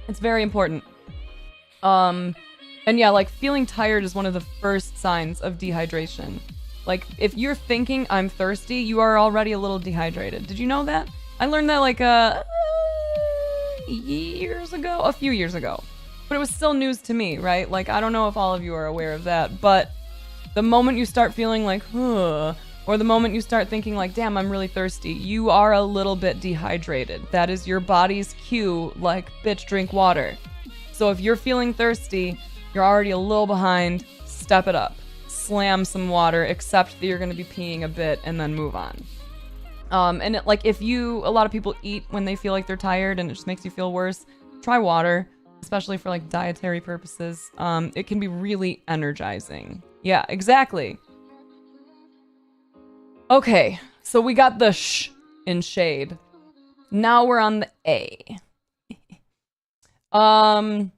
It's very important. And yeah, like, feeling tired is one of the first signs of dehydration. Like, if you're thinking I'm thirsty, you are already a little dehydrated. Did you know that? I learned that like a few years ago. But it was still news to me, right? Like, I don't know if all of you are aware of that, but the moment you start feeling like, or the moment you start thinking like, damn, I'm really thirsty, you are a little bit dehydrated. That is your body's cue, like, bitch, drink water. So if you're feeling thirsty, you're already a little behind, step it up. Slam some water, accept that you're going to be peeing a bit, and then move on. And it, like, a lot of people eat when they feel like they're tired and it just makes you feel worse, try water, especially for like dietary purposes. It can be really energizing. Yeah, exactly. Okay, so we got the sh in shade. Now we're on the A. A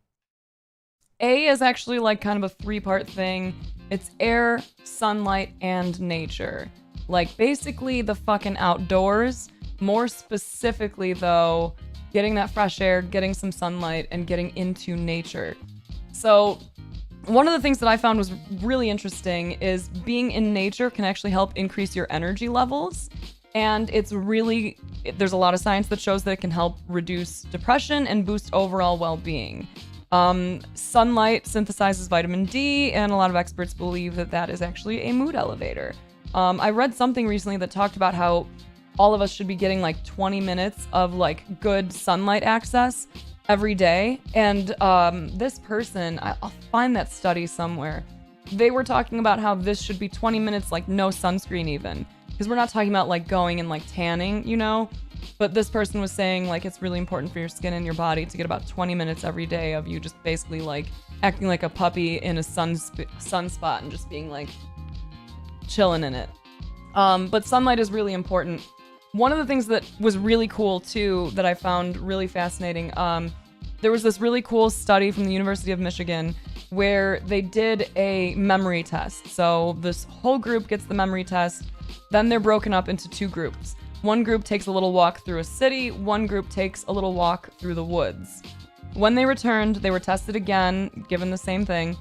is actually like kind of a three-part thing. It's air, sunlight, and nature. Like, basically the fucking outdoors. More specifically, though, getting that fresh air, getting some sunlight, and getting into nature. So one of the things that I found was really interesting is being in nature can actually help increase your energy levels. And there's a lot of science that shows that it can help reduce depression and boost overall well-being. Sunlight synthesizes vitamin D, and a lot of experts believe that that is actually a mood elevator. I read something recently that talked about how all of us should be getting like 20 minutes of like good sunlight access every day. And this person, I'll find that study somewhere. They were talking about how this should be 20 minutes, like no sunscreen even. Because we're not talking about like going and like tanning, you know? But this person was saying like it's really important for your skin and your body to get about 20 minutes every day of you just basically like acting like a puppy in a sunspot and just being like chilling in it. But sunlight is really important. One of the things that was really cool too that I found really fascinating, there was this really cool study from the University of Michigan where they did a memory test. So this whole group gets the memory test, then they're broken up into two groups. One group takes a little walk through a city, one group takes a little walk through the woods. When they returned, they were tested again, given the same thing,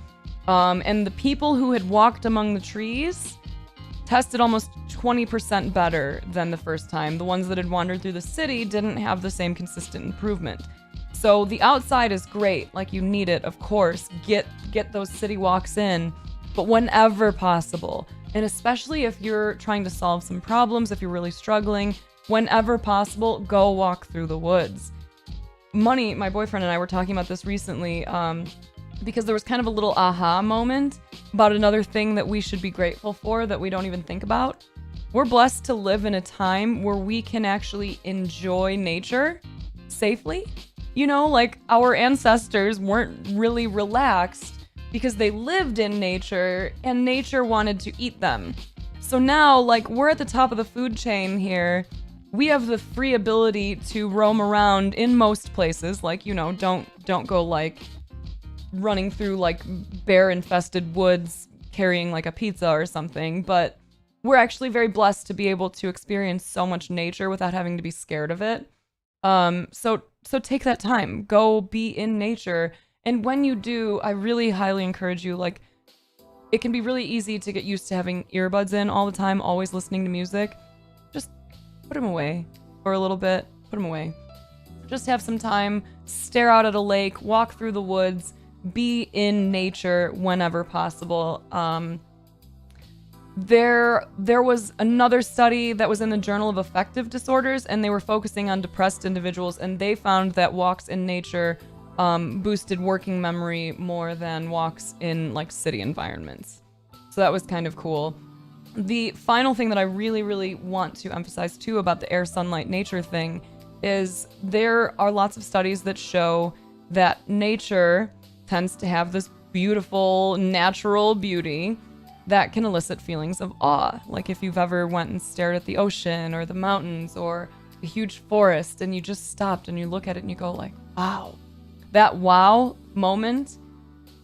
and the people who had walked among the trees tested almost 20% better than the first time. The ones that had wandered through the city didn't have the same consistent improvement. So the outside is great, like you need it, of course. Get those city walks in, but whenever possible. And especially if you're trying to solve some problems, if you're really struggling, whenever possible, go walk through the woods. Money, my boyfriend and I were talking about this recently, because there was kind of a little aha moment about another thing that we should be grateful for that we don't even think about. We're blessed to live in a time where we can actually enjoy nature safely. You know, like our ancestors weren't really relaxed because they lived in nature and nature wanted to eat them. So now, like, we're at the top of the food chain here. We have the free ability to roam around in most places. Like, you know, don't go like running through like bear infested woods carrying like a pizza or something. But we're actually very blessed to be able to experience so much nature without having to be scared of it. So take that time, go be in nature. And when you do, I really highly encourage you, like, it can be really easy to get used to having earbuds in all the time, always listening to music. Just put them away for a little bit, put them away. Just have some time, stare out at a lake, walk through the woods, be in nature whenever possible. There was another study that was in the Journal of Affective Disorders, and they were focusing on depressed individuals, and they found that walks in nature boosted working memory more than walks in like city environments. So that was kind of cool. The final thing that I really, really want to emphasize too about the air, sunlight, nature thing is there are lots of studies that show that nature tends to have this beautiful natural beauty that can elicit feelings of awe. Like if you've ever went and stared at the ocean or the mountains or a huge forest and you just stopped and you look at it and you go like, wow. That wow moment,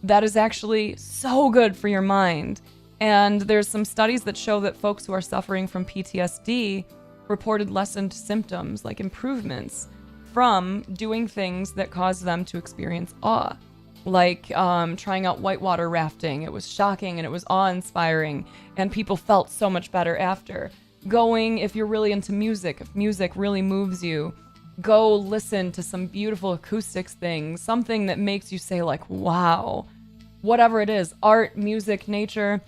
that is actually so good for your mind. And there's some studies that show that folks who are suffering from PTSD reported lessened symptoms, like improvements, from doing things that caused them to experience awe. Like trying out whitewater rafting. It was shocking and it was awe-inspiring, and people felt so much better after. Going, if you're really into music, if music really moves you, go listen to some beautiful acoustics things, something that makes you say like, wow. Whatever it is, art, music, nature,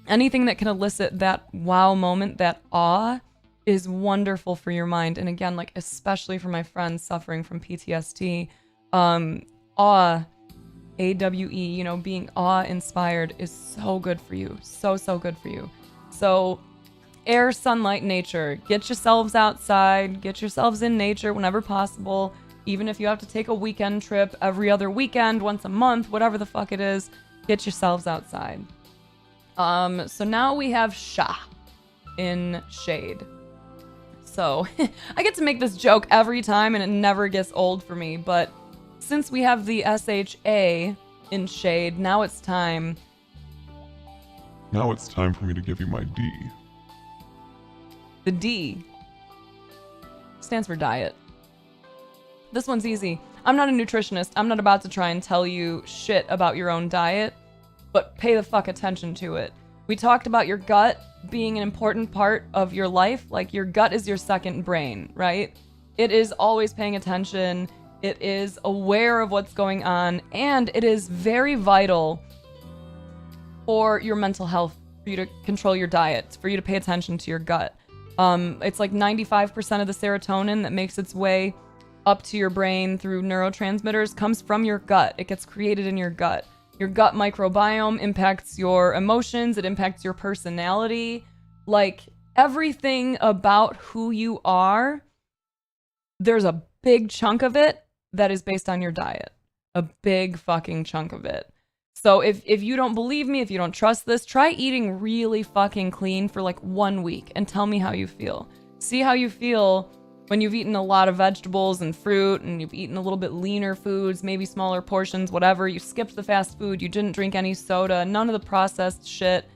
anything that can elicit that wow moment, that awe, is wonderful for your mind. And again, like especially for my friends suffering from PTSD, awe, AWE, you know, being awe-inspired is so good for you. So good for you. So air, sunlight, nature. Get yourselves outside. Get yourselves in nature whenever possible. Even if you have to take a weekend trip every other weekend, once a month, whatever the fuck it is, get yourselves outside. So now we have Sha in shade. So I get to make this joke every time and it never gets old for me, but since we have the SHA in shade, now it's time. Now it's time for me to give you my D. The D stands for diet. This one's easy. I'm not a nutritionist. I'm not about to try and tell you shit about your own diet, but pay the fuck attention to it. We talked about your gut being an important part of your life. Like your gut is your second brain, right? It is always paying attention. It is aware of what's going on, and it is very vital for your mental health, for you to control your diet, for you to pay attention to your gut. It's like 95% of the serotonin that makes its way up to your brain through neurotransmitters comes from your gut. It gets created in your gut. Your gut microbiome impacts your emotions. It impacts your personality. Like everything about who you are, there's a big chunk of it that is based on your diet. A big fucking chunk of it. So if you don't believe me, if you don't trust this, try eating really fucking clean for like 1 week and tell me how you feel. See how you feel when you've eaten a lot of vegetables and fruit and you've eaten a little bit leaner foods, maybe smaller portions, whatever. You skipped the fast food, you didn't drink any soda, none of the processed shit.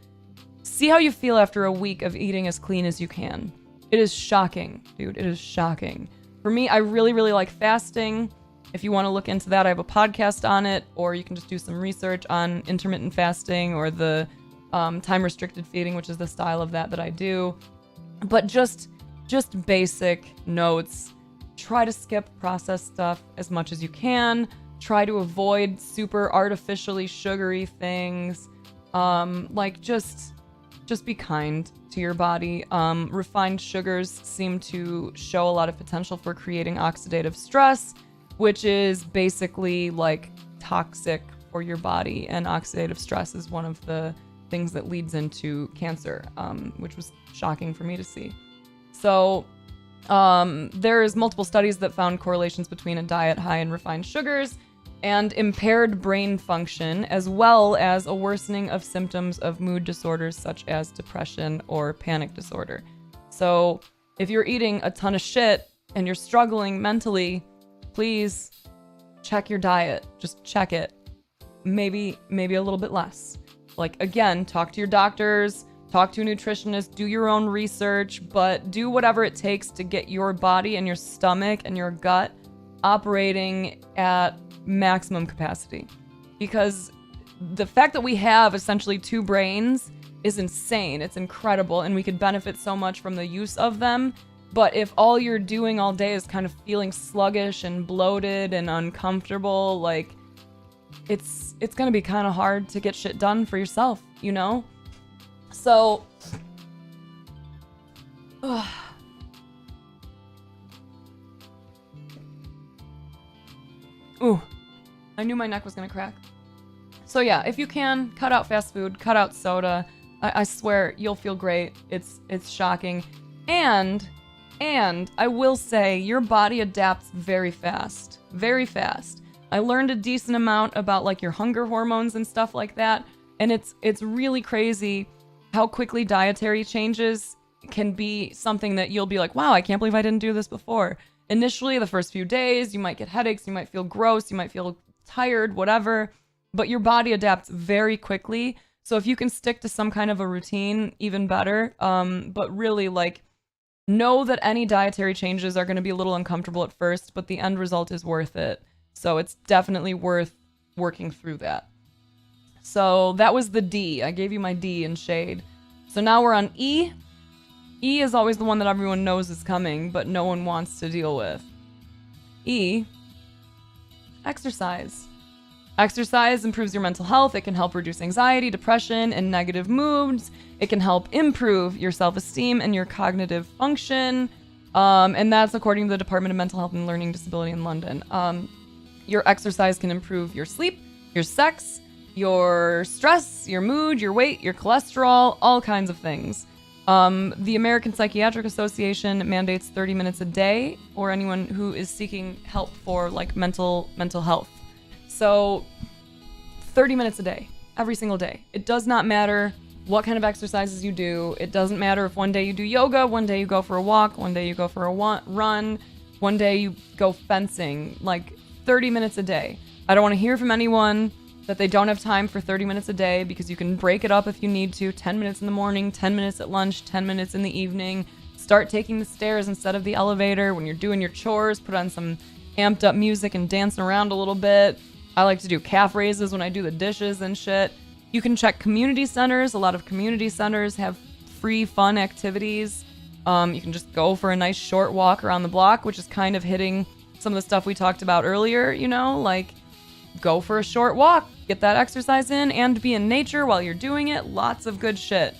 See how you feel after a week of eating as clean as you can. It is shocking, dude. It is shocking. For me, I really, really like fasting. If you want to look into that, I have a podcast on it, or you can just do some research on intermittent fasting or the time-restricted feeding, which is the style of that I do. But just basic notes. try to skip processed stuff as much as you can. Try to avoid super artificially sugary things. Like just be kind to your body. Refined sugars seem to show a lot of potential for creating oxidative stress, which is basically like toxic for your body. And oxidative stress is one of the things that leads into cancer, which was shocking for me to see. So there's multiple studies that found correlations between a diet high in refined sugars and impaired brain function, as well as a worsening of symptoms of mood disorders such as depression or panic disorder. So if you're eating a ton of shit and you're struggling mentally, please check your diet. Just check it. Maybe a little bit less. Like, again, talk to your doctors, talk to a nutritionist, do your own research, but do whatever it takes to get your body and your stomach and your gut operating at maximum capacity. Because the fact that we have essentially 2 brains is insane. It's incredible, and we could benefit so much from the use of them. But if all you're doing all day is kind of feeling sluggish and bloated and uncomfortable, like, it's gonna be kind of hard to get shit done for yourself, you know? So, ooh, I knew my neck was gonna crack. So yeah, if you can, cut out fast food, cut out soda. I swear you'll feel great. It's shocking. And I will say your body adapts very fast. Very fast. I learned a decent amount about like your hunger hormones and stuff like that. And it's really crazy how quickly dietary changes can be something that you'll be like, wow, I can't believe I didn't do this before. Initially, the first few days, you might get headaches, you might feel gross, you might feel tired, whatever, but your body adapts very quickly. So if you can stick to some kind of a routine, even better. But really, like, know that any dietary changes are going to be a little uncomfortable at first, but the end result is worth it. So it's definitely worth working through that. So that was the D. I gave you my D in shade. So now we're on E. E is always the one that everyone knows is coming, but no one wants to deal with. E, exercise. Exercise improves your mental health. It can help reduce anxiety, depression, and negative moods. It can help improve your self-esteem and your cognitive function. And that's according to the Department of Mental Health and Learning Disability in London. Your exercise can improve your sleep, your sex, your stress, your mood, your weight, your cholesterol, all kinds of things. The American Psychiatric Association mandates 30 minutes a day for anyone who is seeking help for like mental health. So 30 minutes a day, every single day. It does not matter what kind of exercises you do. It doesn't matter if one day you do yoga, one day you go for a walk, one day you go for a run, one day you go fencing, like 30 minutes a day. I don't want to hear from anyone that they don't have time for 30 minutes a day, because you can break it up if you need to. 10 minutes in the morning, 10 minutes at lunch, 10 minutes in the evening. Start taking the stairs instead of the elevator. When you're doing your chores, put on some amped up music and dancing around a little bit. I like to do calf raises when I do the dishes and shit. You can check community centers. A lot of community centers have free fun activities. You can just go for a nice short walk around the block, which is kind of hitting some of the stuff we talked about earlier, you know, like go for a short walk, get that exercise in, and be in nature while you're doing it. Lots of good shit.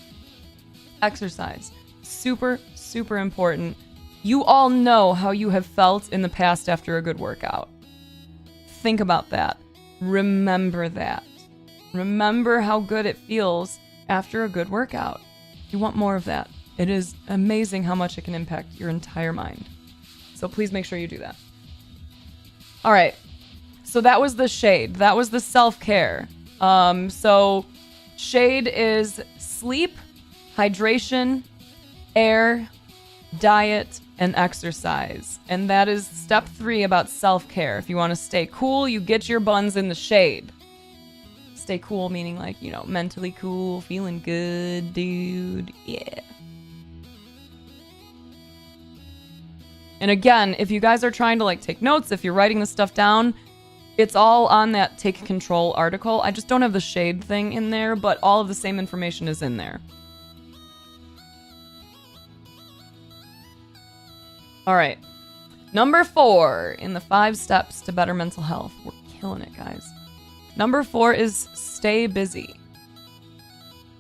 Exercise. Super, super important. You all know how you have felt in the past after a good workout. Think about that. Remember that. Remember how good it feels after a good workout. You want more of that. It is amazing how much it can impact your entire mind. So please make sure you do that. All right. So that was the shade. That was the self-care. So shade is sleep, hydration, air, diet, and exercise. And that is step 3 about self-care. If you want to stay cool, you get your buns in the shade. Stay cool meaning like, you know, mentally cool, feeling good, dude. Yeah. And again, if you guys are trying to like take notes, if you're writing this stuff down, it's all on that Take Control article. I just don't have the shade thing in there, but all of the same information is in there. All right. Number 4 in the 5 steps to better mental health. We're killing it, guys. Number 4 is stay busy.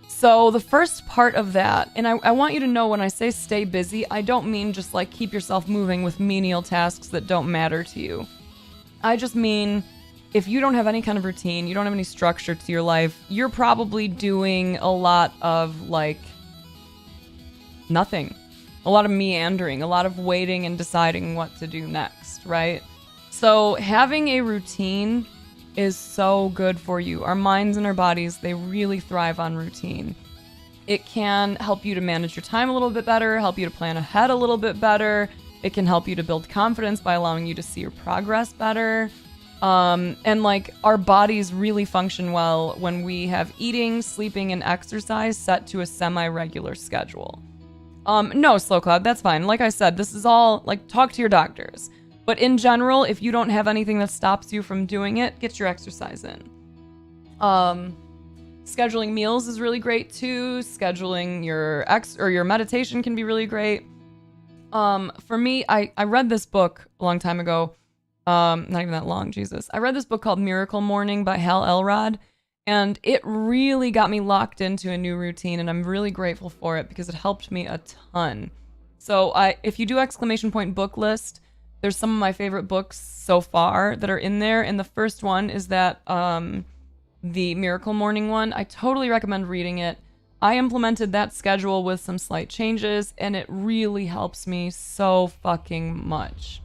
So the first part of that, and I want you to know when I say stay busy, I don't mean just like keep yourself moving with menial tasks that don't matter to you. I just mean if you don't have any kind of routine, you don't have any structure to your life, you're probably doing a lot of like nothing. A lot of meandering, a lot of waiting and deciding what to do next, right? So having a routine is so good for you. Our minds and our bodies, they really thrive on routine. It can help you to manage your time a little bit better, help you to plan ahead a little bit better. It can help you to build confidence by allowing you to see your progress better. And like our bodies really function well when we have eating, sleeping, and exercise set to a semi-regular schedule. No, Slow Cloud, that's fine. Like I said, this is all, like, talk to your doctors. But in general, if you don't have anything that stops you from doing it, get your exercise in. Scheduling meals is really great too. Scheduling your meditation can be really great. For me, I read this book a long time ago. Not even that long, Jesus. I read this book called Miracle Morning by Hal Elrod. And it really got me locked into a new routine, and I'm really grateful for it because it helped me a ton. So if you do exclamation point book list, there's some of my favorite books so far that are in there. And the first one is that the Miracle Morning one. I totally recommend reading it. I implemented that schedule with some slight changes, and it really helps me so fucking much.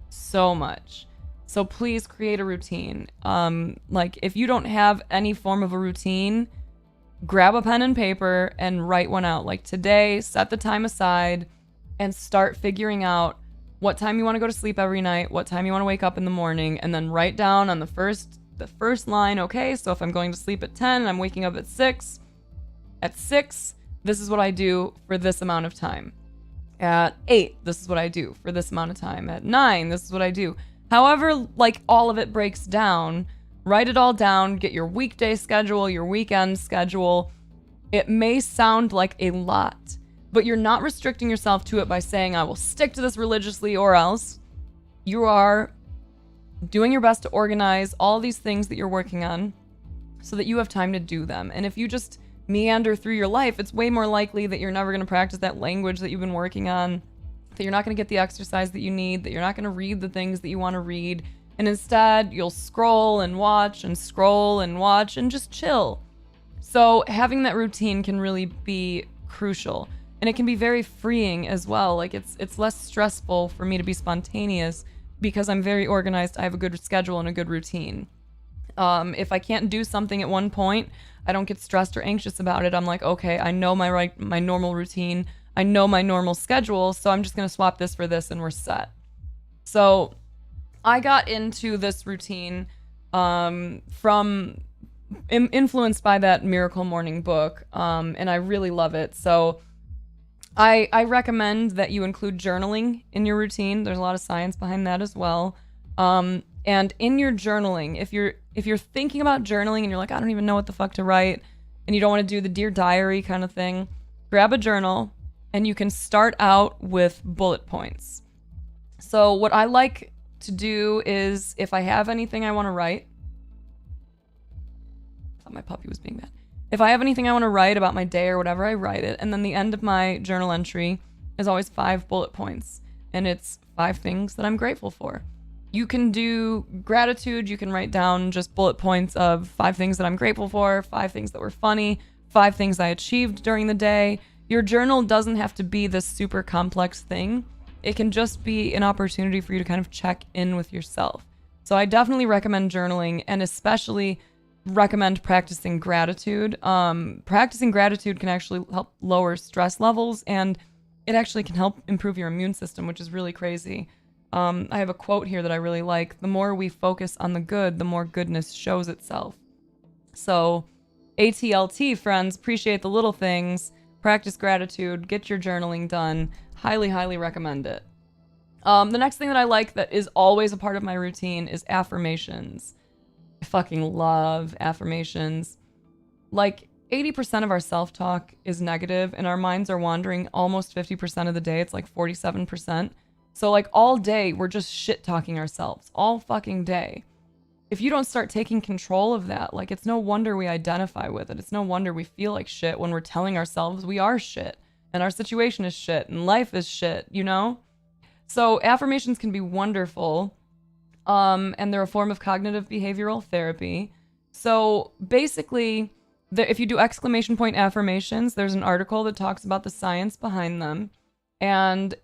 So much. So please create a routine. Like if you don't have any form of a routine, grab a pen and paper and write one out. Like today, set the time aside and start figuring out what time you want to go to sleep every night, what time you want to wake up in the morning, and then write down on the first line, okay, so if I'm going to sleep at 10 and I'm waking up at 6, this is what I do for this amount of time. At 8, this is what I do for this amount of time. At 9, this is what I do. However, like all of it breaks down, write it all down, get your weekday schedule, your weekend schedule. It may sound like a lot, but you're not restricting yourself to it by saying, I will stick to this religiously or else. You are doing your best to organize all these things that you're working on so that you have time to do them. And if you just meander through your life, it's way more likely that you're never going to practice that language that you've been working on, that you're not going to get the exercise that you need, that you're not going to read the things that you want to read, and instead you'll scroll and watch and just chill. So having that routine can really be crucial, and it can be very freeing as well. Like it's less stressful for me to be spontaneous because I'm very organized. I have a good schedule and a good routine. If I can't do something at one point, I don't get stressed or anxious about it. I'm like, okay, I know my normal routine. I know my normal schedule, so I'm just going to swap this for this and we're set. So I got into this routine from influenced by that Miracle Morning book, and I really love it. So I recommend that you include journaling in your routine. There's a lot of science behind that as well. And in your journaling, if you're thinking about journaling and you're like, I don't even know what the fuck to write, and you don't want to do the Dear Diary kind of thing, grab a journal. And you can start out with bullet points. So what I like to do is if I have anything I want to write, I thought my puppy was being bad. If I have anything I want to write about my day or whatever, I write it. And then the end of my journal entry is always 5 bullet points. And it's 5 things that I'm grateful for. You can do gratitude. You can write down just bullet points of 5 things that I'm grateful for, 5 things that were funny, 5 things I achieved during the day. Your journal doesn't have to be this super complex thing. It can just be an opportunity for you to kind of check in with yourself. So I definitely recommend journaling, and especially recommend practicing gratitude. Practicing gratitude can actually help lower stress levels, and it actually can help improve your immune system, which is really crazy. I have a quote here that I really like. The more we focus on the good, the more goodness shows itself. So ATLT, friends, appreciate the little things. Practice gratitude, get your journaling done. Highly, highly recommend it. The next thing that I like that is always a part of my routine is affirmations. I fucking love affirmations. Like 80% of our self-talk is negative and our minds are wandering almost 50% of the day. It's like 47%. So like all day, we're just shit talking ourselves all fucking day. If you don't start taking control of that, like it's no wonder we identify with it. It's no wonder we feel like shit when we're telling ourselves we are shit and our situation is shit and life is shit, you know? So affirmations can be wonderful. And they're a form of cognitive behavioral therapy. So basically, if you do exclamation point affirmations, there's an article that talks about the science behind them and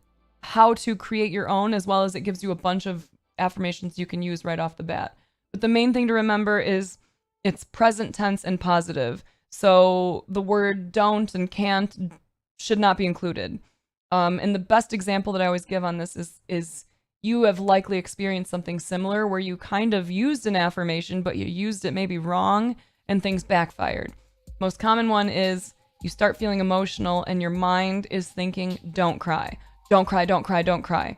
how to create your own, as well as it gives you a bunch of affirmations you can use right off the bat. But the main thing to remember is it's present tense and positive. So the word don't and can't should not be included. And the best example that I always give on this is you have likely experienced something similar where you kind of used an affirmation, but you used it maybe wrong and things backfired. Most common one is you start feeling emotional and your mind is thinking, don't cry, don't cry, don't cry, don't cry.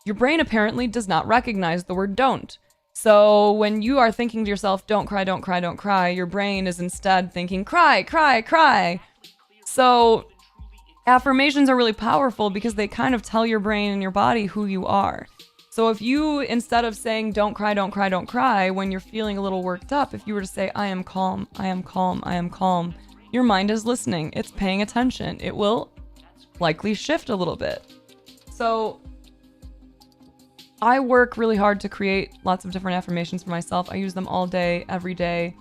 Your brain apparently does not recognize the word don't. So when you are thinking to yourself, don't cry, don't cry, don't cry, your brain is instead thinking, cry, cry, cry. So affirmations are really powerful because they kind of tell your brain and your body who you are. So if you, instead of saying, don't cry, don't cry, don't cry, when you're feeling a little worked up, if you were to say, I am calm, I am calm, I am calm, your mind is listening. It's paying attention. It will likely shift a little bit. So I work really hard to create lots of different affirmations for myself. I use them all day, every day.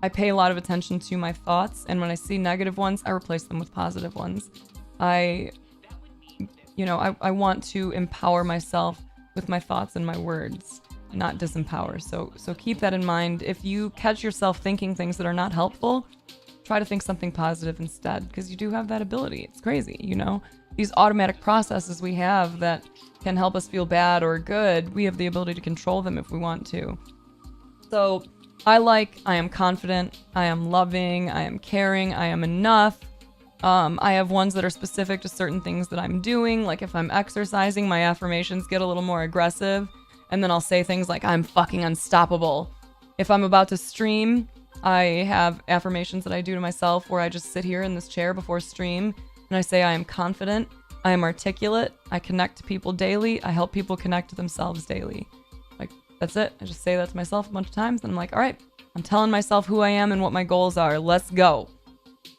I pay a lot of attention to my thoughts, and when I see negative ones, I replace them with positive ones. I want to empower myself with my thoughts and my words, not disempower. So keep that in mind. If you catch yourself thinking things that are not helpful, try to think something positive instead, because you do have that ability. It's crazy, you know? These automatic processes we have that can help us feel bad or good, we have the ability to control them if we want to. So I am confident, I am loving, I am caring, I am enough. I have ones that are specific to certain things that I'm doing. Like if I'm exercising, my affirmations get a little more aggressive. And then I'll say things like, I'm fucking unstoppable. If I'm about to stream, I have affirmations that I do to myself where I just sit here in this chair before stream and I say, I am confident, I am articulate, I connect to people daily, I help people connect to themselves daily. Like, that's it. I just say that to myself a bunch of times and I'm like, all right, I'm telling myself who I am and what my goals are. Let's go.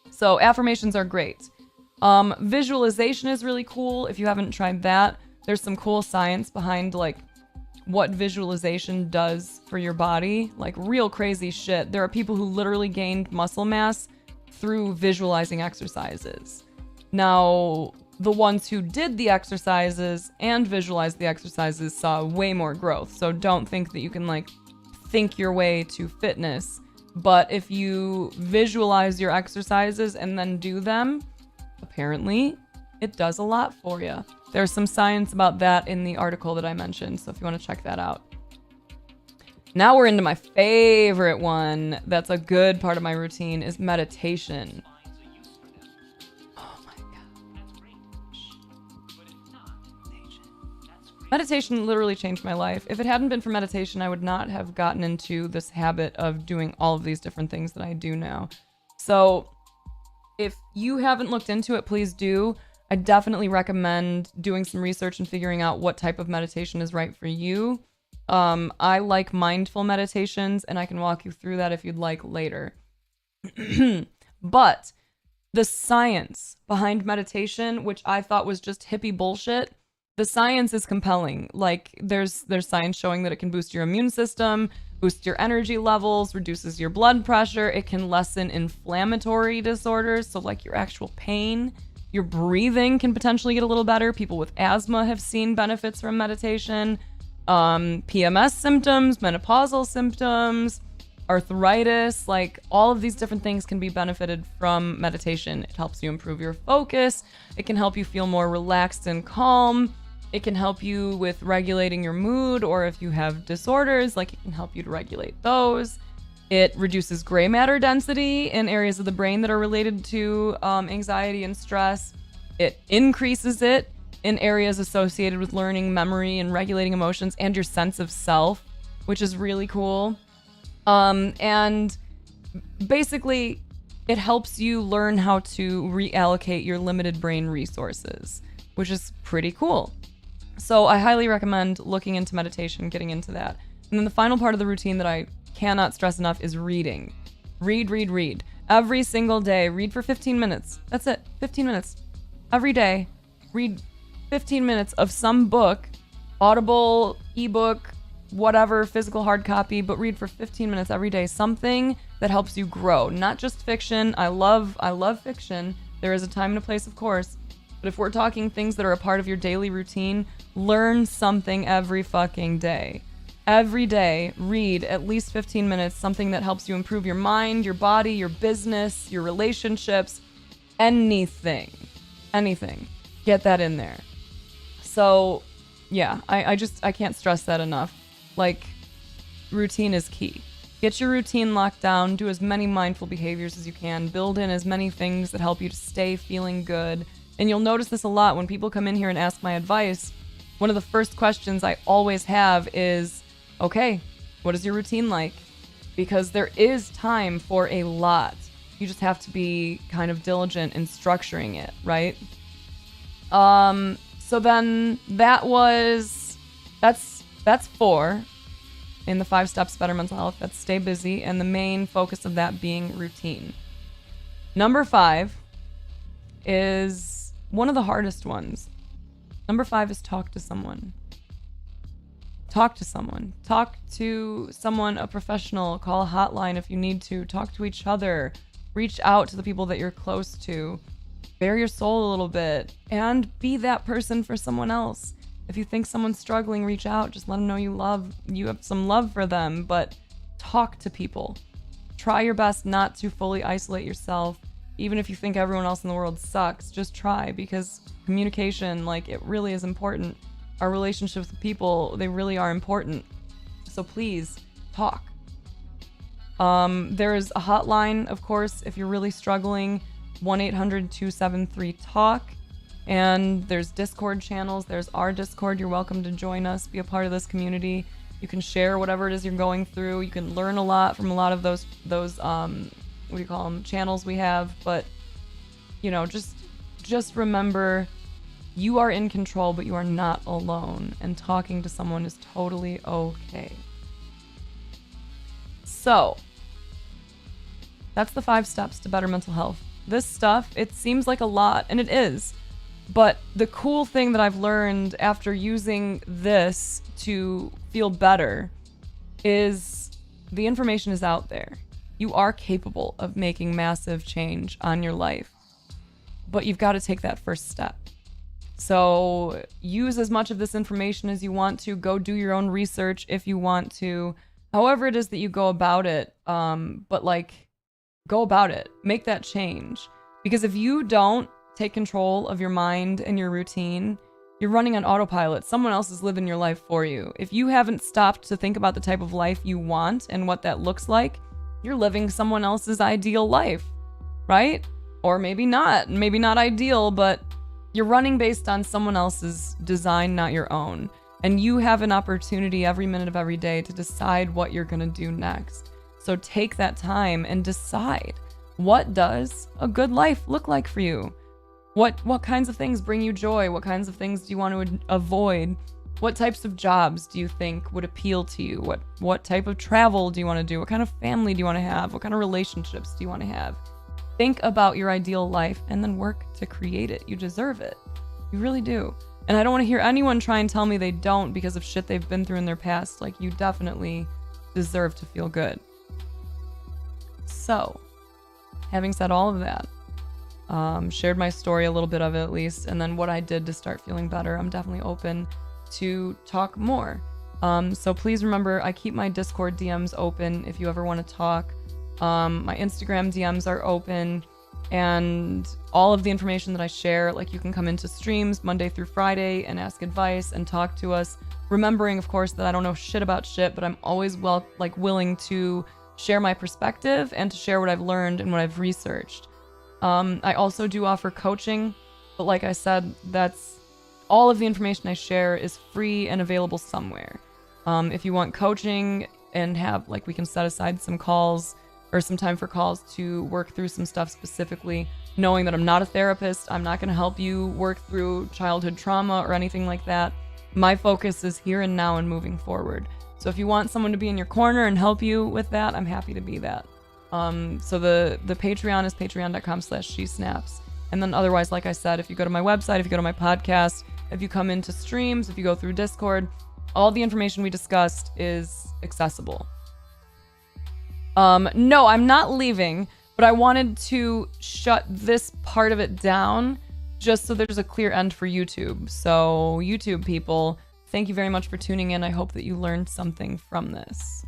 So affirmations are great. Visualization is really cool. If you haven't tried that, there's some cool science behind like what visualization does for your body, like real crazy shit. There are people who literally gained muscle mass through visualizing exercises. Now, the ones who did the exercises and visualized the exercises saw way more growth. So don't think that you can like think your way to fitness. But if you visualize your exercises and then do them, apparently it does a lot for you. There's some science about that in the article that I mentioned, so if you want to check that out. Now we're into my favorite one that's a good part of my routine is meditation. Oh my God. Meditation literally changed my life. If it hadn't been for meditation, I would not have gotten into this habit of doing all of these different things that I do now. So if you haven't looked into it, please do. I definitely recommend doing some research and figuring out what type of meditation is right for you. I like mindful meditations, and I can walk you through that if you'd like later. But the science behind meditation, which I thought was just hippie bullshit, the science is compelling. Like there's science showing that it can boost your immune system, boost your energy levels, reduces your blood pressure. It can lessen inflammatory disorders, so like your actual pain. Your breathing can potentially get a little better. People with asthma have seen benefits from meditation. PMS symptoms, menopausal symptoms, arthritis, like all of these different things can be benefited from meditation. It helps you improve your focus. It can help you feel more relaxed and calm. It can help you with regulating your mood, or if you have disorders, like it can help you to regulate those. It reduces gray matter density in areas of the brain that are related to anxiety and stress. It increases it in areas associated with learning, memory, and regulating emotions, and your sense of self, which is really cool. And basically, it helps you learn how to reallocate your limited brain resources, which is pretty cool. So I highly recommend looking into meditation, getting into that. And then the final part of the routine that I cannot stress enough is reading. Read, read, read. Every single day, read for 15 minutes. That's it, 15 minutes. Every day, read 15 minutes of some book, Audible, ebook, whatever, physical hard copy, but read for 15 minutes every day. Something that helps you grow, not just fiction. I love fiction. There is a time and a place, of course. But if we're talking things that are a part of your daily routine, learn something every fucking day. Every day, read at least 15 minutes, something that helps you improve your mind, your body, your business, your relationships, anything. Get that in there. So, yeah, I can't stress that enough. Like, routine is key. Get your routine locked down, do as many mindful behaviors as you can, build in as many things that help you to stay feeling good. And you'll notice this a lot when people come in here and ask my advice. One of the first questions I always have is, okay, what is your routine like? Because there is time for a lot. You just have to be kind of diligent in structuring it, right? So then that's 4 in the 5 steps to better mental health. That's stay busy, and the main focus of that being routine. Number 5 is one of the hardest ones. Number 5 is talk to someone. Talk to someone. Talk to someone, a professional. Call a hotline if you need to. Talk to each other. Reach out to the people that you're close to. Bare your soul a little bit. And be that person for someone else. If you think someone's struggling, reach out. Just let them know you have some love for them. But talk to people. Try your best not to fully isolate yourself. Even if you think everyone else in the world sucks, just try, because communication, like, it really is important. Our relationships with people, they really are important. So please, talk. There's a hotline, of course, if you're really struggling, 1-800-273-TALK. And there's Discord channels. There's our Discord. You're welcome to join us, be a part of this community. You can share whatever it is you're going through. You can learn a lot from a lot of those what do you call them, channels we have. But, you know, just remember, you are in control, but you are not alone, and talking to someone is totally okay. So, that's the 5 steps to better mental health. This stuff, it seems like a lot, and it is. But the cool thing that I've learned after using this to feel better is the information is out there. You are capable of making massive change on your life, but you've got to take that first step. So use as much of this information as you want to. Go do your own research if you want to. However it is that you go about it, but like, go about it. Make that change. Because if you don't take control of your mind and your routine, you're running on autopilot. Someone else is living your life for you. If you haven't stopped to think about the type of life you want and what that looks like, you're living someone else's ideal life, right? Or maybe not ideal, but you're running based on someone else's design, not your own. And you have an opportunity every minute of every day to decide what you're gonna do next. So take that time and decide, what does a good life look like for you? What kinds of things bring you joy? What kinds of things do you want to avoid? What types of jobs do you think would appeal to you? What type of travel do you want to do? What kind of family do you want to have? What kind of relationships do you want to have? Think about your ideal life and then work to create it. You deserve it. You really do. And I don't want to hear anyone try and tell me they don't because of shit they've been through in their past. Like, you definitely deserve to feel good. So, having said all of that, shared my story, a little bit of it at least, and then what I did to start feeling better, I'm definitely open to talk more. So please remember, I keep my Discord DMs open if you ever want to talk. My Instagram DMs are open, and all of the information that I share, like, you can come into streams Monday through Friday and ask advice and talk to us. Remembering, of course, that I don't know shit about shit, but I'm always willing to share my perspective and to share what I've learned and what I've researched. I also do offer coaching, but like I said, that's all of the information I share is free and available somewhere. If you want coaching and have, like, we can set aside some calls or some time for calls to work through some stuff specifically, knowing that I'm not a therapist. I'm not going to help you work through childhood trauma or anything like that. My focus is here and now and moving forward. So if you want someone to be in your corner and help you with that, I'm happy to be that. So the Patreon is patreon.com/SheSnaps. And then otherwise, like I said, if you go to my website, if you go to my podcast, if you come into streams, if you go through Discord, all the information we discussed is accessible. No, I'm not leaving, but I wanted to shut this part of it down just so there's a clear end for YouTube. So YouTube people, thank you very much for tuning in. I hope that you learned something from this.